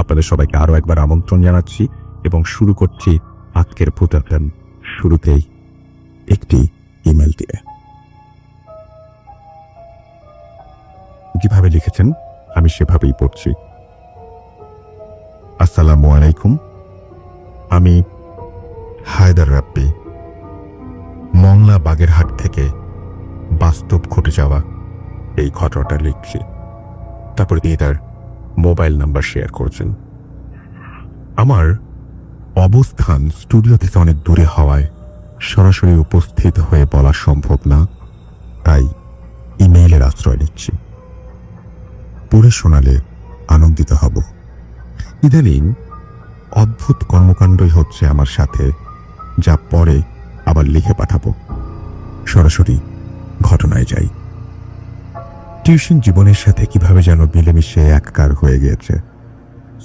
আপনাদের সবাইকে আরো একবার আমন্ত্রণ জানাচ্ছি এবং শুরু করছি আজকের ভূতাত্ত্বিক শুরুতেই একটি ইমেল দিয়ে। যেভাবে লিখেছেন আমি সেভাবেই পড়ছি। আসসালামু আলাইকুম, আমি হায়দার রাব্বি মংলা বাগেরহাট থেকে বাস্তব ঘটে যাওয়া এই ঘটনাটা লিখছি। তারপরে তিনি তার মোবাইল নাম্বার শেয়ার করেছেন। আমার অবস্থান স্টুডিও থেকে অনেক দূরে হওয়ায় সরাসরি উপস্থিত হয়ে বলা সম্ভব না, তাই ইমেইলের আশ্রয় নিচ্ছি। পড়ে শোনালে আনন্দিত হব। ইদানিং অদ্ভুত কর্মকাণ্ডই হচ্ছে আমার সাথে, যা পরে আবার লিখে পাঠাবো। সরাসরি ঘটনায় যাই। টিউশন জীবনের সাথে কিভাবে যেন মিলেমিশে একাকার হয়ে গিয়েছে।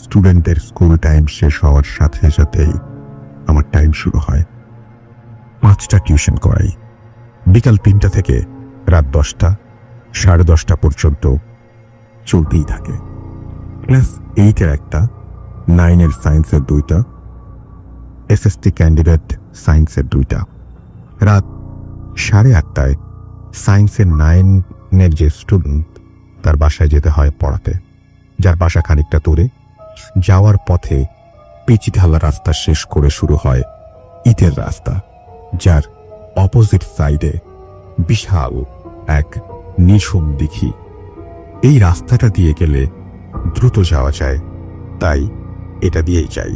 স্টুডেন্টদের স্কুল টাইম শেষ হওয়ার সাথে সাথেই আমার টাইম শুরু হয়। 5টা টিউশন করাই। বিকাল 3টা থেকে রাত 10টা, 10:30 পর্যন্ত চলতেই থাকে। ক্লাস 8-এর একটা, 9-এর সায়েন্সের 2টা, এসএসটি ক্যান্ডিডেট সায়েন্সের 2টা। রাত 8:30টায় সায়েন্সের 9-এর যে স্টুডেন্ট, তার বাসায় যেতে হয় পড়াতে, যার বাসা খানিকটা দূরে। যাওয়ার পথে পিচি ঢালা রাস্তা শেষ করে শুরু হয় ইটের রাস্তা, যার অপোজিট সাইডে বিশাল এক নিঝুম দিঘি। এই রাস্তাটা দিয়ে গেলে দ্রুত যাওয়া যায়, তাই এটা দিয়েই যাই।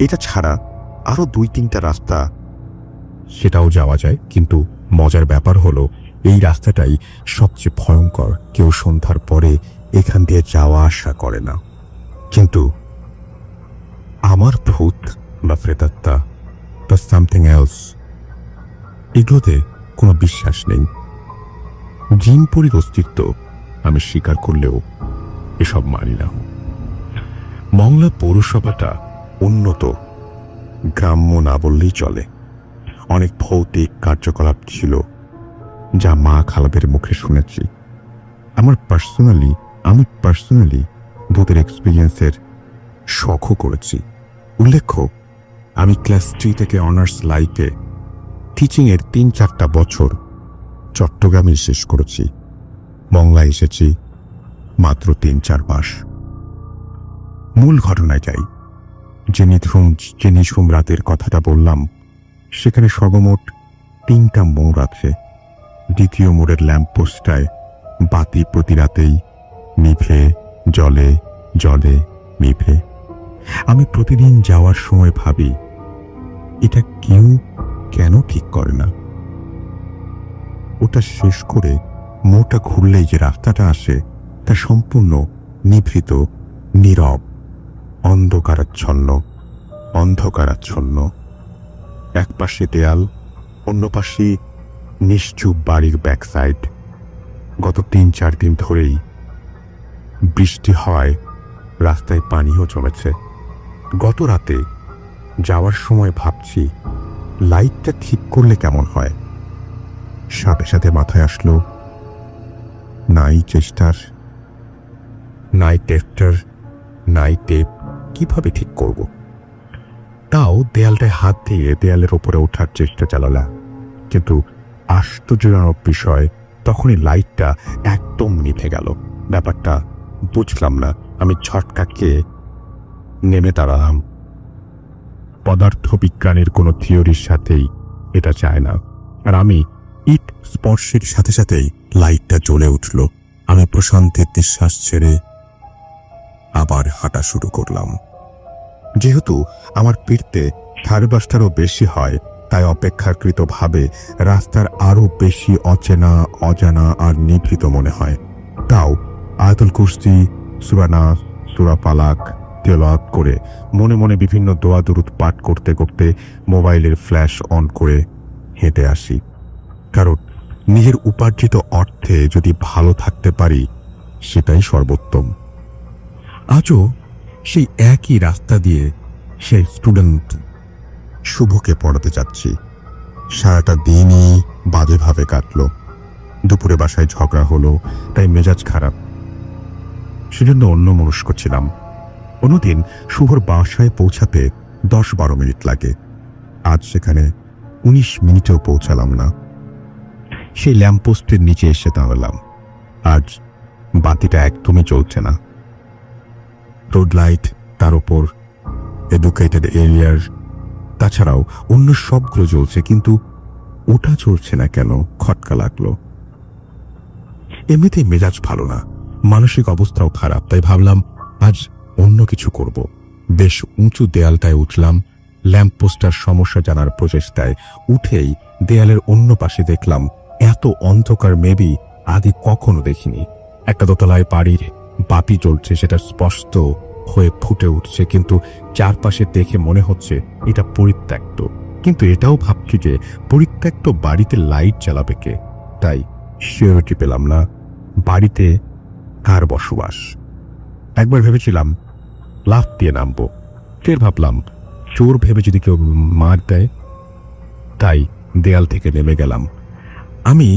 এটা ছাড়া আরো 2-3টা রাস্তা সেটাও যাওয়া যায়, কিন্তু মজার ব্যাপার হলো এই রাস্তাটাই সবচেয়ে ভয়ঙ্কর। কেউ সন্ধ্যার পরে এখান দিয়ে যাওয়া আসা করে না। কিন্তু আমার ভূত বা প্রেতাত্মা বা সামথিং এলস, এগুলোতে কোনো বিশ্বাস নেই। জিনপরির অস্তিত্ব আমি স্বীকার করলেও এসব মানি না। মংলা পৌরসভাটা উন্নত গ্রাম্য না বললেই চলে। অনেক ভৌতিক কার্যকলাপ ছিল, যা মা খালাদের মুখে শুনেছি। আমি পার্সোনালি ভূতের এক্সপিরিয়েন্সের শখও করেছি। উল্লেখ্য, আমি ক্লাস 3 থেকে অনার্স লাইফে টিচিংয়ের 3-4টা বছর চট্টগ্রামে শেষ করেছি। মংলায় এসেছি মাত্র 3-4 মাস। মূল ঘটনায় যাই। যে নিঝুম রাতের কথাটা বললাম, সেখানে সর্বমোট 3টা মোড় আছে। দ্বিতীয় মোড়ের ল্যাম্পপোস্টটায় বাতি প্রতি রাতেই নিভে, জলে জলে নিভে। আমি প্রতিদিন যাওয়ার সময় ভাবি, এটা কেউ কেন ঠিক করে না? ওটা শেষ করে মোড়টা ঘুরলেই যে রাস্তাটা আসে, তা সম্পূর্ণ নিভৃত, নীরব, অন্ধকারাচ্ছন্ন। এক পাশে দেয়াল, অন্য পাশে নিশ্চুপ বাড়ির ব্যাক সাইড। গত 3-4 দিন ধরেই বৃষ্টি হওয়ায় রাস্তায় পানিও জমেছে। গত রাতে যাওয়ার সময় ভাবছি, লাইটটা ঠিক করলে কেমন হয়। সাথে সাথে মাথায় আসলো, নাই টেস্টার, নাই টেপ, কিভাবে ঠিক করব? তাও দেয়ালটায় হাত দিয়ে দেয়ালের ওপরে ওঠার চেষ্টা চালালাম, কিন্তু আশ্চর্যজনক বিষয়, তখনই লাইটটা একদম নিভে গেল। ব্যাপারটা বুঝলাম না। আমি ঝটকা খেয়ে নেমে দাঁড়ালাম। পদার্থবিজ্ঞানের কোনো থিওরির সাথেই এটা চায় না। আর আমি ইট স্পর্শের সাথে সাথেই লাইটটা জ্বলে উঠল। আমি প্রশান্তির নিঃশ্বাস ছেড়ে আবার হাঁটা শুরু করলাম। যেহেতু আমার ফিরতে 5:30টারও বেশি হয়, তাই অপেক্ষাকৃতভাবে রাস্তার আরো বেশি অজানা আর নিভৃত মনে হয়। তাও আয়াতুল কুরসি, সূরা নাস, সূরা ফালাক তেলাওয়াত করে মনে মনে বিভিন্ন দোয়া দুরূদ পাঠ করতে করতে মোবাইলের ফ্ল্যাশ অন করে হেঁটে আসি। কারণ নিজের উপার্জিত অর্থে যদি ভালো থাকতে পারি, সেটাই সর্বোত্তম। আজও সেই একই রাস্তা দিয়ে সেই স্টুডেন্ট শুভকে পড়াতে যাচ্ছি। সারাটা দিনই বাজেভাবে কাটলো। দুপুরে বাসায় ঝগড়া হলো, তাই মেজাজ খারাপ। সেজন্য অন্যমনস্ক ছিলাম। অন্যদিন শুভর বাসায় পৌঁছাতে 10-12 মিনিট লাগে। আজ সেখানে 19 মিনিটেও পৌঁছালাম না। সেই ল্যাম্পপোস্টের নিচে এসে দাঁড়ালাম। আজ বাতিটা একদমই চলছে না। রোড লাইট, তার উপর এডুকেটেড এরিয়ার, তাছাড়াও অন্য সবগুলো জ্বলছে, কিন্তু ওটা চলছে না কেন? খটকা লাগলো। এমনিতেই মেজাজ ভালো না, মানসিক অবস্থাও খারাপ, তাই ভাবলাম আজ অন্য কিছু করব। বেশ উঁচু দেয়ালটায় উঠলাম। ল্যাম্পপোস্টার সমস্যা জানার প্রচেষ্টায় উঠেই দেয়ালের অন্য পাশে দেখলাম এত অন্ধকার মেবি আগে কখনো দেখিনি। একটা দোতলায় বাড়ির বাতি জ্বলছে, সেটা স্পষ্ট হয়ে ফুটে উঠছে, কিন্তু চারপাশে দেখে মনে হচ্ছে এটা পরিত্যক্ত। কিন্তু এটাও ভাবছি যে পরিত্যক্ত বাড়িতে লাইট জ্বালাবে কে? তাই সিওরিটি পেলাম না বাড়িতে কার বসবাস। একবার ভেবেছিলাম লাফ দিয়ে নামবো, ফের ভাবলাম চোর ভেবে যদি কেউ মার দেয়, তাই দেয়াল থেকে নেমে গেলাম। আমি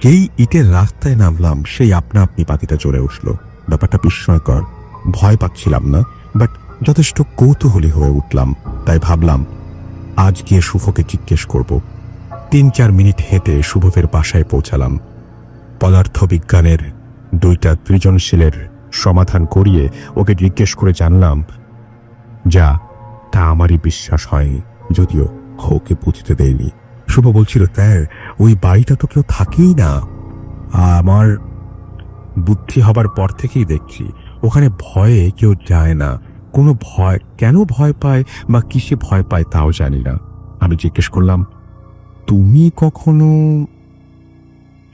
যেই ইটের রাস্তায় নামলাম সেই আপনা আপনি বাতিটা জ্বলে উঠল। ব্যাপারটা বিস্ময়কর, ভয় পাচ্ছিলাম না, বাট যথেষ্ট কৌতূহলী হয়ে উঠলাম। তাই ভাবলাম আজ গিয়ে শুভকে জিজ্ঞেস করব। 3-4 মিনিট হেঁটে শুভদের বাসায় পৌঁছালাম। পদার্থবিজ্ঞানের 2টা সৃজনশীলের সমাধান করিয়ে ওকে জিজ্ঞেস করে জানলাম যা তা আমারই বিশ্বাস হয়, যদিও ওকে বুঝতে দেয়নি। শুভ বলছিল, স্যার ওই বাড়িটা তো কেউ থাকেই না। আমার বুদ্ধি হবার পর থেকেই দেখছি ওখানে ভয়ে কেউ যায় না। কোনো ভয়, কেন ভয় পায় বা কিসে ভয় পায় তাও জানি না। আমি জিজ্ঞেস করলাম, তুমি কখনো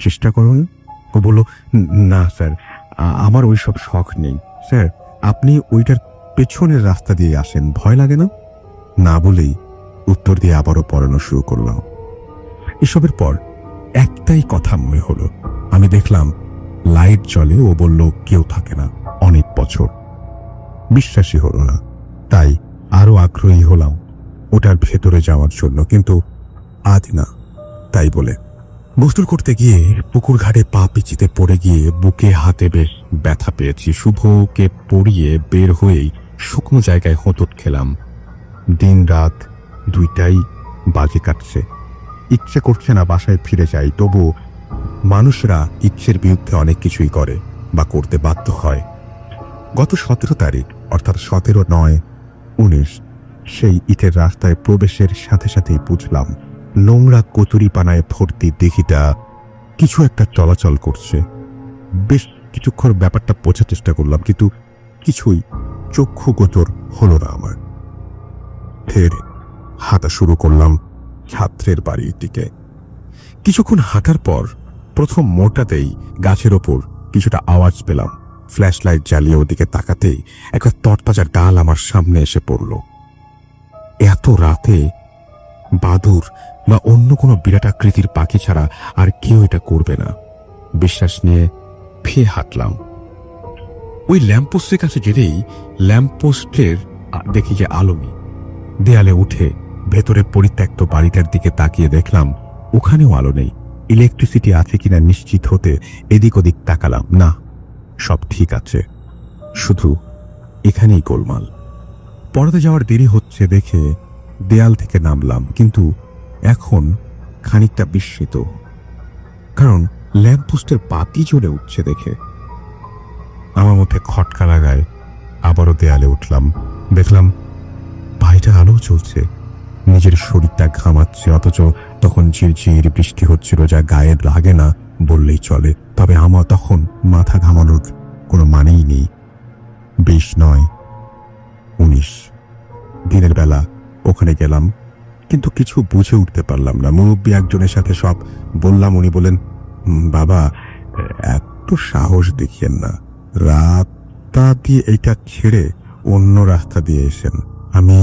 চেষ্টা করো না? ও বলল, না স্যার, আমার ওইসব শখ নেই। স্যার আপনি ওইটার পেছনের রাস্তা দিয়ে আসেন, ভয় লাগে না? না বলেই উত্তর দিয়ে আবারও পড়ানো শুরু করলাম। এসবের পর একটাই কথা মনে হলো। আমি দেখলাম লাইট জ্বলে। ও বলল কেউ থাকে না অনেক বছর। বিশ্বাসই হলো না, তাই আরো আগ্রহী হলাম ওটার ভেতরে যাওয়ার জন্য, কিন্তু আজ না। তাই বলে গোসল করতে গিয়ে পুকুর ঘাটে পা পিচিতে পড়ে গিয়ে বুকে হাতে বেশ ব্যথা পেয়েছি। শুভকে পড়িয়ে বের হয়েই শুকনো জায়গায় হোঁচট খেলাম। দিন রাত 2টাই বাজে কাটছে। ইচ্ছে করছে না বাসায় ফিরে যাই, তবু মানুষরা ইচ্ছের বিরুদ্ধে অনেক কিছুই করে বা করতে বাধ্য হয়। গত 17 তারিখ, অর্থাৎ 17 নয় 19, সেই ইটের রাস্তায় প্রবেশের সাথে সাথেই বুঝলাম নোংরা কচুরিপানায় ভর্তি দিঘিটা কিছু একটা চলাচল করছে। বেশ কিছুক্ষণ ব্যাপারটা বোঝার চেষ্টা করলাম, কিন্তু কিছুই চক্ষু গোচর হলো না আমার। ফের হাঁটা শুরু করলাম ছাত্রের বাড়ির দিকে। কিছুক্ষণ হাঁটার পর প্রথম মোড়টাতেই গাছের ওপর কিছুটা আওয়াজ পেলাম। ফ্ল্যাশ লাইট জ্বালিয়ে ওদিকে তাকাতেই একটা তরতাজা ডাল আমার সামনে এসে পড়ল। এত রাতে বাদুর বা অন্য কোনো বিরাট আকৃতির পাখি ছাড়া আর কেউ এটা করবে না বিশ্বাস নিয়ে ফিরে হাঁটলাম। ওই ল্যাম্পপোস্টের কাছে যেতেই ল্যাম্পপোস্টের দেখি যে আলোমি। দেয়ালে উঠে ভেতরে পরিত্যক্ত বাড়িটার দিকে তাকিয়ে দেখলাম ওখানেও আলো নেই। ইলেকট্রিসিটি আছে কিনা নিশ্চিত হতে এদিক ওদিক তাকালাম, না, সব ঠিক আছে, শুধু এখানেই গোলমাল। পড়াতে যাওয়ার দেরি হচ্ছে দেখে দেয়াল থেকে নামলাম, কিন্তু এখন খানিকটা বিস্মিত, কারণ ল্যাম্পপোস্টের বাতি জ্বলে উঠছে দেখে। আমার মধ্যে খটকা লাগায় আবারও দেয়ালে উঠলাম। দেখলাম বাড়িটা আলো চলছে, নিজের শরীরটা ঘামাচ্ছে, অথচ তখন ঝিরঝির বৃষ্টি হচ্ছিল, যা গায়ে লাগে না বললেই চলে। তবে আমার তখন মাথা ঘামানোর কোনো মানেই নেই। 20 নয় 19 দিনের বেলা ওখানে গেলাম, কিন্তু কিছু বুঝে উঠতে পারলাম না। মুরব্বী একজনের সাথে সব বললাম। উনি বলেন, বাবা এত সাহস দেখিয়েন না, রাস্তা দিয়ে এইটা ছেড়ে অন্য রাস্তা দিয়ে এসেন। আমি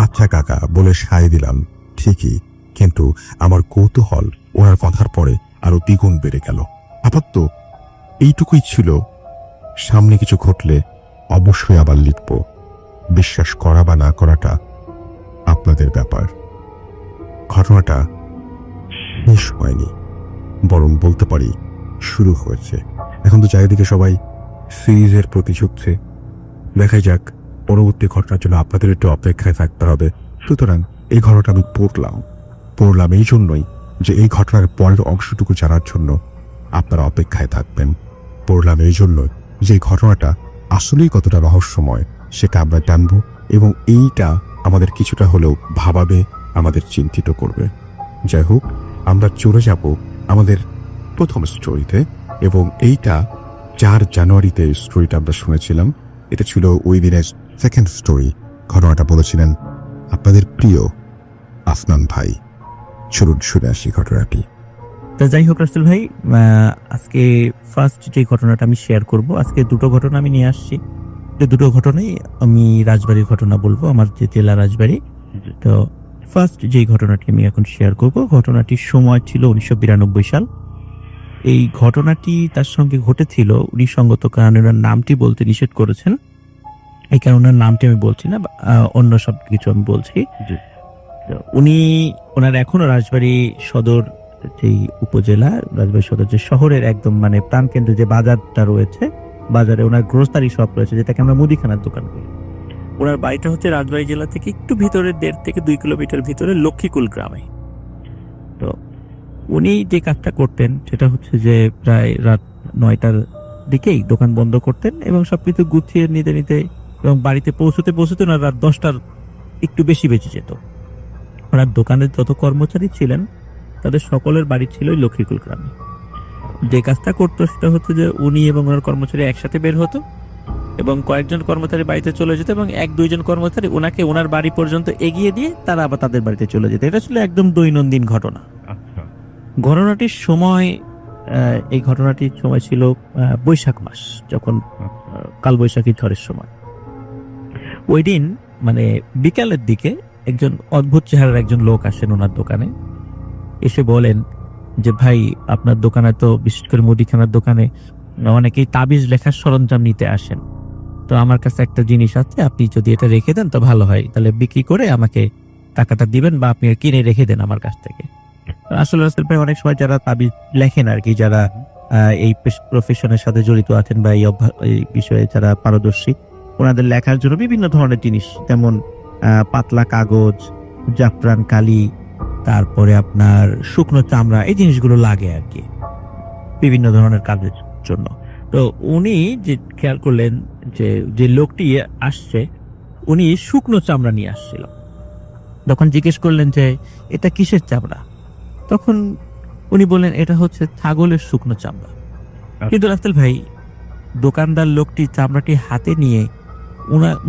আচ্ছা কাকা বলে সায় দিলাম ঠিকই, কিন্তু আমার কৌতূহল ওনার কথার পরে আরো দ্বিগুণ বেড়ে গেল। আপাতত এইটুকুই ছিল, সামনে কিছু ঘটলে অবশ্যই আবার লিখব। বিশ্বাস করা বা না করাটা আপনাদের ব্যাপার। ঘটনাটা শেষ হয়নি, বরং বলতে পারি শুরু হয়েছে। এখন তো চারিদিকে সবাই সিরিজের প্রতি ঝুঁকছে। দেখা যাক পরবর্তী ঘটনার জন্য আপনাদের একটু অপেক্ষায় থাকতে হবে। সুতরাং এই ঘটনাটা আমি পড়লাম এই জন্যই যে এই ঘটনার পরের অংশটুকু জানার জন্য আপনারা অপেক্ষায় থাকবেন। পড়লাম এই জন্য যে এই ঘটনাটা আসলেই কতটা রহস্যময় সেটা আমরা জানব, এবং এইটা আমাদের কিছুটা হলেও ভাবাবে, আমাদের চিন্তিত করবে। যাই হোক, আমরা চলে যাব আমাদের প্রথম স্টোরিতে, এবং এইটা 4 জানুয়ারিতে স্টোরিটা আমরা শুনেছিলাম। এটা ছিল ওই দিনের সেকেন্ড স্টোরি। ঘটনাটা বলেছিলেন আপনাদের প্রিয় আফনান ভাই। চলুন শুনে আসি ঘটনাটি। তো যাই হোক রাসেল ভাই, আজকে ফার্স্ট যে ঘটনাটা আমি শেয়ার করব, আজকে দুটো ঘটনা আমি নিয়ে আসছি। দুটো ঘটনাই আমি রাজবাড়ির ঘটনা বলবো, আমার যে জেলা রাজবাড়ি। তো ফার্স্ট যে ঘটনাটি আমি এখন শেয়ার করব, ঘটনাটির সময় ছিল 1992 সাল। এই ঘটনাটি তার সঙ্গে ঘটেছিল, উনি সঙ্গত কারণে ওনার নামটি বলতে নিষেধ করেছেন, এই কারণে ওনার নামটি আমি বলছি না, অন্য সব কিছু আমি বলছি। তো ওনার এখনো রাজবাড়ী সদর যেই উপজেলা, রাজবাড়ী সদর যে শহরের একদম মানে প্রাণকেন্দ্রে যে বাজারটা রয়েছে, বাজারে ওনার গ্রোসারি শপ রয়েছে, যেটাকে আমরা মুদিখানার দোকান বলি। ওনার বাড়িটা হচ্ছে রাজবাড়ী জেলা থেকে একটু ভিতরে 1.5 থেকে 2 কিলোমিটার ভিতরে লক্ষ্মীকুল গ্রামে। তো উনি যে কাজটা করতেন সেটা হচ্ছে যে প্রায় রাত 9টার দিকেই দোকান বন্ধ করতেন, এবং সবকিছু গুছিয়ে নিতে নিতে এবং বাড়িতে পৌঁছতে ওনার রাত 10টার একটু বেশি বেঁচে যেত। ওনার দোকানের যত কর্মচারী ছিলেন তাদের সকলের বাড়ি ছিল ওই লক্ষ্মীকুল গ্রামে। যে কাজটা করতো সেটা হচ্ছে যে উনি এবং ওনার কর্মচারী একসাথে বের হতো, এবং কয়েকজন কর্মচারী বাড়িতে চলে যেত, এবং 1-2 জন কর্মচারী ওনাকে ওনার বাড়ি পর্যন্ত এগিয়ে দিয়ে তারা আবার তাদের বাড়িতে চলে যেত। এটা ছিল একদম দৈনন্দিন ঘটনা। ঘটনাটির সময় এই ঘটনাটির সময় ছিল বৈশাখ মাস, যখন কালবৈশাখী ঝড়ের সময়। ওই দিন মানে বিকালের দিকে একজন অদ্ভুত চেহারার একজন লোক আসেন ওনার দোকানে, এসে বলেন যে ভাই, আপনার দোকানে তো বিশেষ করে মুদিখানার দোকানে অনেকেই তাবিজ লেখার সরঞ্জাম নিতে আসেন, তো আমার কাছে একটা জিনিস আছে, আপনি যদি এটা রেখে দেন তো ভালো হয়, তাহলে বিক্রি করে আমাকে টাকাটা দিবেন, বা আপনি কিনে রেখে দেন আমার কাছ থেকে। আসলে রাসেল ভাই, অনেক সময় যারা তাবিজ লেখেন আর কি, যারা এই প্রফেশনের সাথে জড়িত আছেন বা এই বিষয়ে যারা পারদর্শী, ওনাদের লেখার জন্য বিভিন্ন ধরনের জিনিস, যেমন পাতলা কাগজ, জাফরান কালি, তারপরে আপনার শুকনো চামড়া, এই জিনিসগুলো লাগে আর কি বিভিন্ন ধরনের কাজের জন্য। তো উনি যে খেয়াল করলেন যে লোকটি আসছে উনি শুকনো চামড়া নিয়ে আসছিল। তখন জিজ্ঞেস করলেন যে এটা কিসের চামড়া? তখন উনি বললেন এটা হচ্ছে ছাগলের শুকনো চামড়া। কিন্তু রাসেল ভাই, দোকানদার লোকটি চামড়াটি হাতে নিয়ে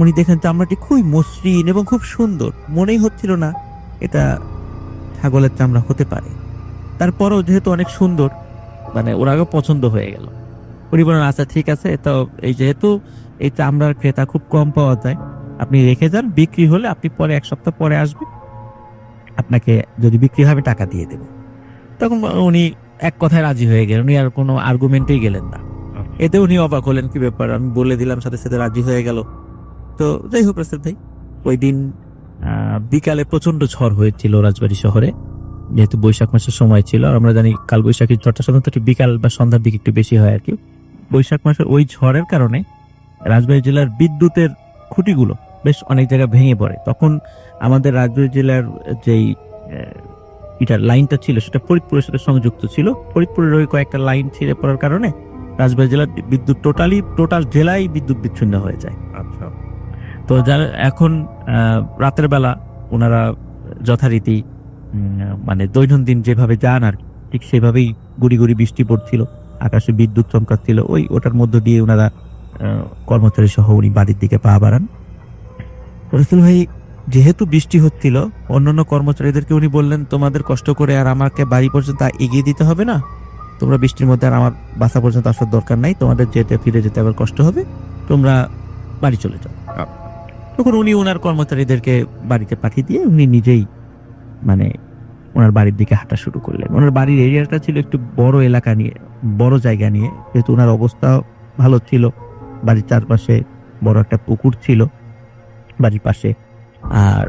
উনি দেখেন চামড়াটি খুবই মসৃণ এবং খুব সুন্দর, মনেই হচ্ছিল না এটা ছাগলের চামড়া হতে পারে। তারপরও যেহেতু অনেক সুন্দর, মানে ওর আগে পছন্দ হয়ে গেল। উনি বলেন আচ্ছা ঠিক আছে, তো যেহেতু এই চামড়ার ক্রেতা খুব কম পাওয়া যায়, আপনি রেখে যান, বিক্রি হলে আপনি পরে 1 সপ্তাহ পরে আসবেন, আপনাকে যদি বিক্রি হবে টাকা দিয়ে দেব। তখন উনি এক কথায় রাজি হয়ে গেলেন, উনি আর কোনো আর্গুমেন্টেই গেলেন না। এতে উনি অবাক হলেন, কি ব্যাপার, আমি বলে দিলাম, সাথে সাথে রাজি হয়ে গেল। তো যাই হোক রাসেল ভাই, ওই দিন বিকালে প্রচন্ড ঝড় হয়েছিল রাজবাড়ী শহরে, যেহেতু বৈশাখ মাসের সময় ছিল। আর আমরা জানি কাল বৈশাখীর ঝড়টা সাধারণত একটু বিকাল বা সন্ধ্যার দিকে একটু বেশি হয় আর কি। বৈশাখ মাসের ওই ঝড়ের কারণে রাজবাড়ী জেলার বিদ্যুতের খুঁটিগুলো বেশ অনেক জায়গায় ভেঙে পড়ে। তখন আমাদের রাজবাড়ী জেলার যেই লাইনটা ছিল সেটা ফরিদপুরের সাথে সংযুক্ত ছিল। ফরিদপুরের ওই কয়েকটা লাইন ছিঁড়ে পড়ার কারণে রাজবাড়ী জেলার বিদ্যুৎ টোটাল জেলায় বিদ্যুৎ বিচ্ছিন্ন হয়ে যায়। আচ্ছা। তো যারা এখন রাতের বেলা ওনারা যথারীতি মানে দৈনন্দিন যেভাবে যান আর ঠিক সেভাবেই গুড়ি গুড়ি বৃষ্টি পড়ছিল, আকাশে বিদ্যুৎ চমকাচ্ছিল, ওটার মধ্য দিয়ে ওনারা কর্মচারী সহ উনি বাড়ির দিকে পা বাড়ান। রাসেল ভাই, যেহেতু বৃষ্টি হচ্ছিল, অন্যান্য কর্মচারীদেরকে উনি বললেন তোমাদের কষ্ট করে আর আমাকে বাড়ি পর্যন্ত এগিয়ে দিতে হবে না, তোমরা বৃষ্টির মধ্যে আর আমার বাসা পর্যন্ত আসার দরকার নাই, তোমাদের ফিরে যেতে আবার কষ্ট হবে, তোমরা বাড়ি চলে যাও। তখন উনি ওনার কর্মচারীদেরকে বাড়িতে পাঠিয়ে দিয়ে উনি নিজেই মানে ওনার বাড়ির দিকে হাঁটা শুরু করলেন। ওনার বাড়ির এরিয়াটা ছিল একটু বড় এলাকা নিয়ে, বড় জায়গা নিয়ে, যেহেতু ওনার অবস্থা ভালো ছিল, বাড়ির চারপাশে বড় একটা পুকুর ছিল বাড়ির পাশে। আর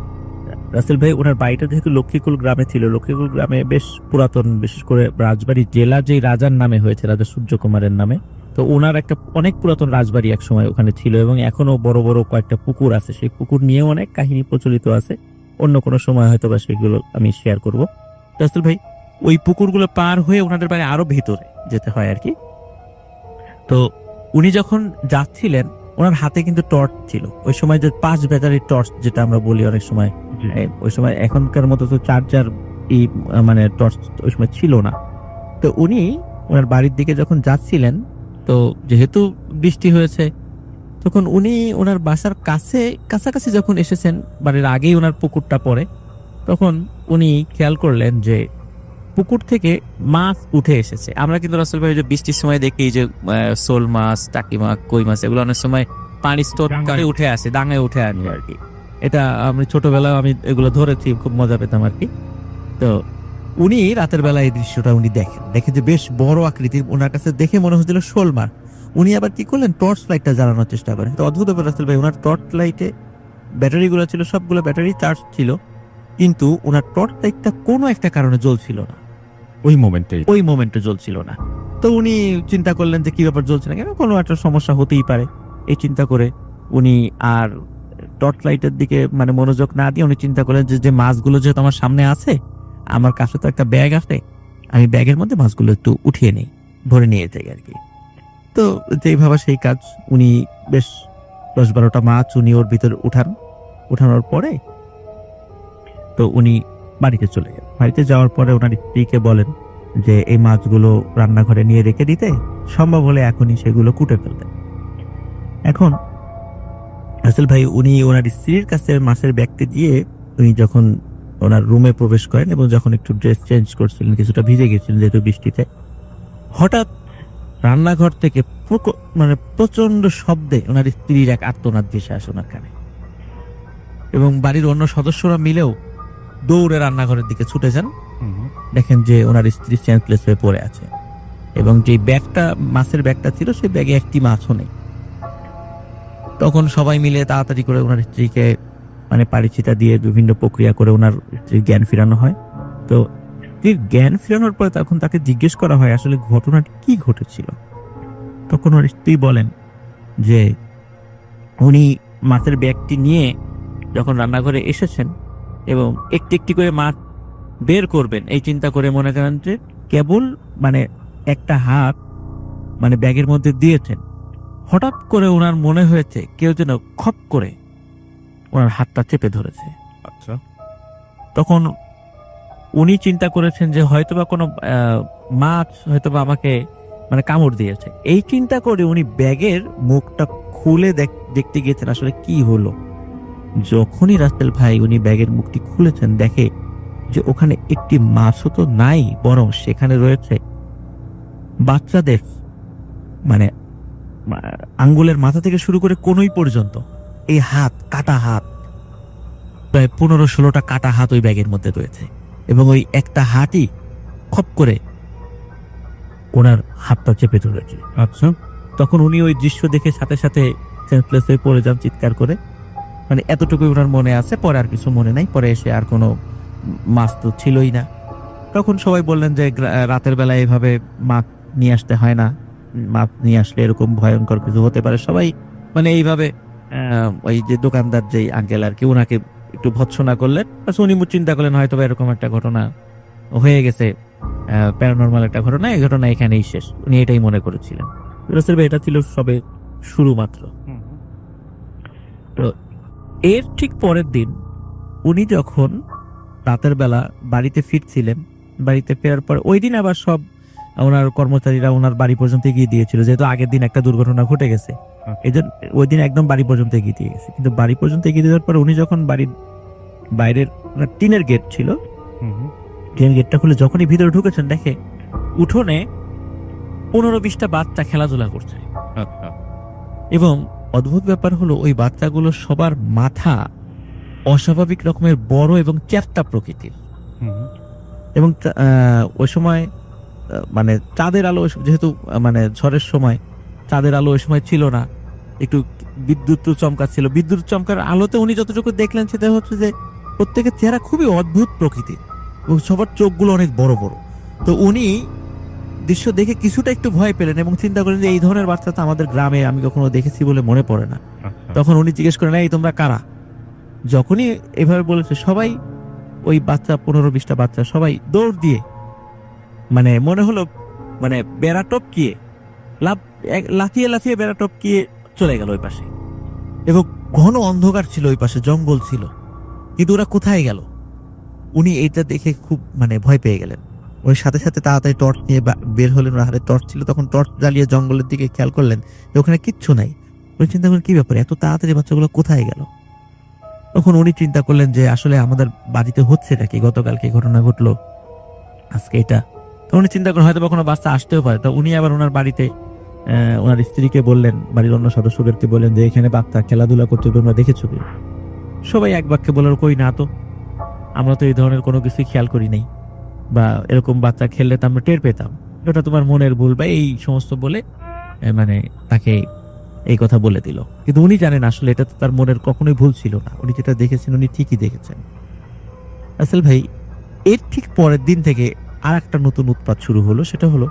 রাসেল ভাই, ওনার বাড়িটা যেহেতু লক্ষ্মীকুল গ্রামে ছিল, লক্ষ্মীকুল গ্রামে বেশ পুরাতন, বিশেষ করে রাজবাড়ী জেলা যেই রাজার নামে হয়েছে, রাজা সূর্য কুমারের নামে, তো ওনার একটা অনেক পুরাতন রাজবাড়ি এক সময় ওখানে ছিল এবং এখনো বড় বড় কয়েকটা পুকুর আছে, সেই পুকুর নিয়ে অনেক কাহিনী প্রচলিত আছে। অন্য কোনো সময় হয়তো বা সেগুলো আমি শেয়ার করবো। রাসেল ভাই, ওই পুকুরগুলো পার হয়ে ওনাদের বাড়ি আরো ভেতরে যেতে হয় আর কি। তো উনি যখন যাচ্ছিলেন ওনার হাতে কিন্তু টর্চ ছিল, ওই সময় যে 5 ব্যাটারির টর্চ যেটা আমরা বলি অনেক সময়, ওই সময় এখনকার মতো তো চার্জার এই মানে টর্চ ওই সময় ছিল না। তো উনি ওনার বাড়ির দিকে যখন যাচ্ছিলেন, তো যেহেতু বৃষ্টি হয়েছে, তখন উনি ওনার বাসার কাছাকাছি যখন এসেছেন, বাড়ির আগেই ওনার পুকুরটা পড়ে, তখন উনি খেয়াল করলেন যে পুকুর থেকে মাছ উঠে এসেছে। আমরা কিন্তু রাসেল ভাই যে বৃষ্টির সময় দেখি যে শোল মাছ, টাকি মাছ, কই মাছ এগুলো অনেক সময় পানি স্তর করে উঠে আসে, ডাঙায় উঠে আনি আর কি। এটা আমি ছোটবেলায় আমি এগুলো ধরেছি, খুব মজা পেতাম আর কি। তো উনি রাতের বেলা এই দৃশ্যটা উনি দেখে যে বেশ বড় আকৃতির, ওনার কাছে দেখে মনে হচ্ছিল শোল মাছ। উনি আবার কি করলেন, টর্চ লাইটটা জ্বালানোর চেষ্টা করেন। তো অদ্ভুত ব্যাপার রাসেল ভাই, ওনার টর্চ লাইটে ব্যাটারিগুলো ছিল, সবগুলো ব্যাটারি চার্জ ছিল, কিন্তু ওনার টর্চ লাইটটা কোনো একটা কারণে জ্বলছিল না। ওই মোমেন্টে জ্বলছিল না। তো উনি চিন্তা করলেন যে কি ব্যাপার, জ্বলছে না কেন, কোনো একটা সমস্যা হতেই পারে। এই চিন্তা করে উনি আর টর্চ লাইটের দিকে মানে মনোযোগ না দিয়ে উনি চিন্তা করলেন যে মাছগুলো যেহেতু আমার সামনে আছে, আমার কাছে তো একটা ব্যাগ আছে, আমি ব্যাগের মধ্যে মাছগুলো একটু উঠিয়ে নেই, ভরে নিয়ে যাই আর কি। তো যেই ভাবা সেই কাজ, উনি বেশ 10-12টা মাছ উনি ওর ভিতরে উঠানোর পরে তো উনি বাড়িতে চলে যান। বাড়িতে যাওয়ার পরে ওনার স্ত্রীকে বলেন যে এই মাছগুলো রান্নাঘরে নিয়ে রেখে দিতে, সম্ভব হলে এখনই সেগুলো কুটে ফেলতে। এখন রাসেল ভাই উনি ওনার স্ত্রীর কাছে মাছের ব্যাগটি দিয়ে উনি যখন ওনার রুমে প্রবেশ করেন এবং যখন একটু ড্রেস চেঞ্জ করছিলেন, কিছুটা ভিজে গেছিলেন যেহেতু বৃষ্টিতে, হঠাৎ রান্নাঘর থেকে মানে প্রচন্ড শব্দে ওনার স্ত্রীর এক আর্তনাদ ভেসে আসে ওনার কানে, এবং বাড়ির অন্য সদস্যরা মিলেও দৌড়ে রান্নাঘরের দিকে ছুটে যান। দেখেন যে ওনার স্ত্রী সেন্সলেস হয়ে পড়ে আছে, এবং যে ব্যাগটা, মাছের ব্যাগটা ছিল, সেই ব্যাগে একটি মাছও নেই। তখন সবাই মিলে তাড়াতাড়ি করে ওনার স্ত্রীকে মানে পারিচিতা দিয়ে বিভিন্ন প্রক্রিয়া করে ওনার স্ত্রীর জ্ঞান ফিরানো হয়। তো স্ত্রীর জ্ঞান ফিরানোর পরে তখন তাকে জিজ্ঞেস করা হয় আসলে ঘটনাটি কি ঘটেছিল। তখন ওনার স্ত্রী বলেন যে উনি মাছের ব্যাগটি নিয়ে যখন রান্নাঘরে এসেছেন এবং একটি একটি করে মাছ বের করবেন এই চিন্তা করে মনে করেন যে কেবল মানে একটা হাত মানে ব্যাগের মধ্যে দিয়েছেন, হঠাৎ করে ওনার মনে হয়েছে কেউ যেন খপ করে ওনার হাতটা চেপে ধরেছে। আচ্ছা। তখন উনি চিন্তা করেছেন যে হয়তোবা কোনো মাছ হয়তোবা আমাকে মানে কামড় দিয়েছে। এই চিন্তা করে উনি ব্যাগের মুখটা খুলে দেখতে গিয়েছেন আসলে কি হলো। যখনই রাসেল ভাই উনি ব্যাগের মুখটি খুলেছেন, দেখে যে ওখানে একটি মাছও তো নাই, বরং সেখানে রয়েছে বাচ্চাদের মানে আঙ্গুলের মাথা থেকে শুরু করে কোনোই পর্যন্ত এই হাত, কাটা হাত, প্রায় 15-16টা কাটা হাত ওই ব্যাগের মধ্যে রয়েছে, এবং ওই একটা হাতই খপ করে ওনার হাতটা চেপে ধরেছে। আচ্ছা। তখন উনি ওই দৃশ্য দেখে সাথে সাথে সেন্সলেস হয়ে পড়ে যান চিৎকার করে। মানে এতটুকুই ওনার মনে আছে, পরে আর কিছু মনে নাই। পরে এসে আর কোনো মাছ তো ছিলই না। তখন সবাই বললেন যে রাতের বেলায় এভাবে মাছ নিয়ে আসতে হয় না, মাছ নিয়ে আসলে এরকম ভয়ঙ্কর কিছু হতে পারে। সবাই মানে এইভাবে ওই যে দোকানদার যেই আঙ্কেল আর কি, ওনাকে একটু ভৎসনা করলেন। উনি চিন্তা করলেন হয়তো এরকম একটা ঘটনা হয়ে গেছে, প্যারানরমাল একটা ঘটনা, এই ঘটনা এখানেই শেষ, উনি এটাই মনে করেছিলেন। এটা ছিল সবে শুরু মাত্র। তো এর ঠিক পরের দিন উনি যখন রাতের বেলা বাড়িতে ফিরছিলেন, বাড়িতে ফেরার পর ওই দিন আবার সব ওনার কর্মচারীরা ওনার বাড়ি পর্যন্ত এগিয়ে দিয়েছিল, যেহেতু আগের দিন একটা দুর্ঘটনা ঘটে গেছে, এই জন্য ওই দিন একদম বাড়ি পর্যন্ত এগিয়ে দিয়ে গেছে। কিন্তু বাড়ি পর্যন্ত এগিয়ে দেওয়ার পর উনি যখন বাড়ির বাইরের টিনের গেট ছিল, টিনের গেটটা খুলে যখনই ভিতরে ঢুকেছেন, দেখে উঠোনে 15-20টা বাচ্চা খেলাধুলা করছে। এবং অদ্ভুত ব্যাপার হলো ওই বাচ্চাগুলো সবার মাথা অস্বাভাবিক রকমের বড় এবং চ্যাপ্টা প্রকৃতির, এবং ওই সময় মানে চাঁদের আলো, যেহেতু মানে ঝড়ের সময় চাঁদের আলো ওই সময় ছিল না, একটু বিদ্যুৎ চমকাচ্ছিল। বিদ্যুৎ চমকার আলোতে উনি যতটুকু দেখলেন সেটা হচ্ছে যে প্রত্যেকের চেহারা খুবই অদ্ভুত প্রকৃতির এবং সবার চোখগুলো অনেক বড় বড়। তো উনি দৃশ্য দেখে কিছুটা একটু ভয় পেলেন এবং চিন্তা করেন যে এই ধরনের বাচ্চা তো আমাদের গ্রামে আমি কখনো দেখেছি বলে মনে পড়ে না। তখন উনি জিজ্ঞেস করেন, এই তোমরা কারা? যখনই এভাবে বলেছে সবাই, ওই বাচ্চা 15-20টা বাচ্চা সবাই দৌড় দিয়ে, মানে মনে হলো মানে বেড়া টপকিয়ে লাফিয়ে লাফিয়ে বেড়া টপকিয়ে চলে গেল ওই পাশে। এবং ঘন অন্ধকার ছিল, ওই পাশে জঙ্গল ছিল, কিন্তু ওরা কোথায় গেল? উনি এটা দেখে খুব মানে ভয় পেয়ে গেলেন। ওই সাথে সাথে তাড়াতাড়ি টর্চ নিয়ে বের হলেন। ওর হাতে টর্চ ছিল, তখন টর্চ জ্বালিয়ে জঙ্গলের দিকে খেয়াল করলেন যে ওখানে কিচ্ছু নাই। উনি চিন্তা করলেন কি ব্যাপার, এত তাড়াতাড়ি বাচ্চাগুলো কোথায় গেল? তখন উনি চিন্তা করলেন যে আসলে আমাদের বাড়িতে হচ্ছে নাকি, গতকালকে ঘটনা ঘটলো, আজকে এটা। তো উনি চিন্তা করেন হয়তো কোনো বাচ্চা আসতেও পারে। তো উনি আবার ওনার বাড়িতে ওনার স্ত্রীকে বললেন, বাড়ির অন্য সদস্যদেরকে বললেন যে এখানে বাচ্চা খেলাধুলা করতে তোমরা দেখেছো কি? সবাই এক বাক্যে বলল, কই না তো, আমরা তো এই ধরনের কোনো কিছুই খেয়াল করি নাই, বা এরকম বাচ্চা খেললে তো আমরা টের পেতাম, ওটা তোমার মনের ভুল বা এই সমস্ত বলে মানে তাকে এই কথা বলে দিল। কিন্তু উনি জানেন আসলে এটা তো তার মনের কখনোই ভুল ছিল না, উনি যেটা দেখেছেন উনি ঠিকই দেখেছেন। আসল ভাই, এর ঠিক পরের দিন থেকে আর একটা নতুন উৎপাত শুরু হলো। সেটা হলো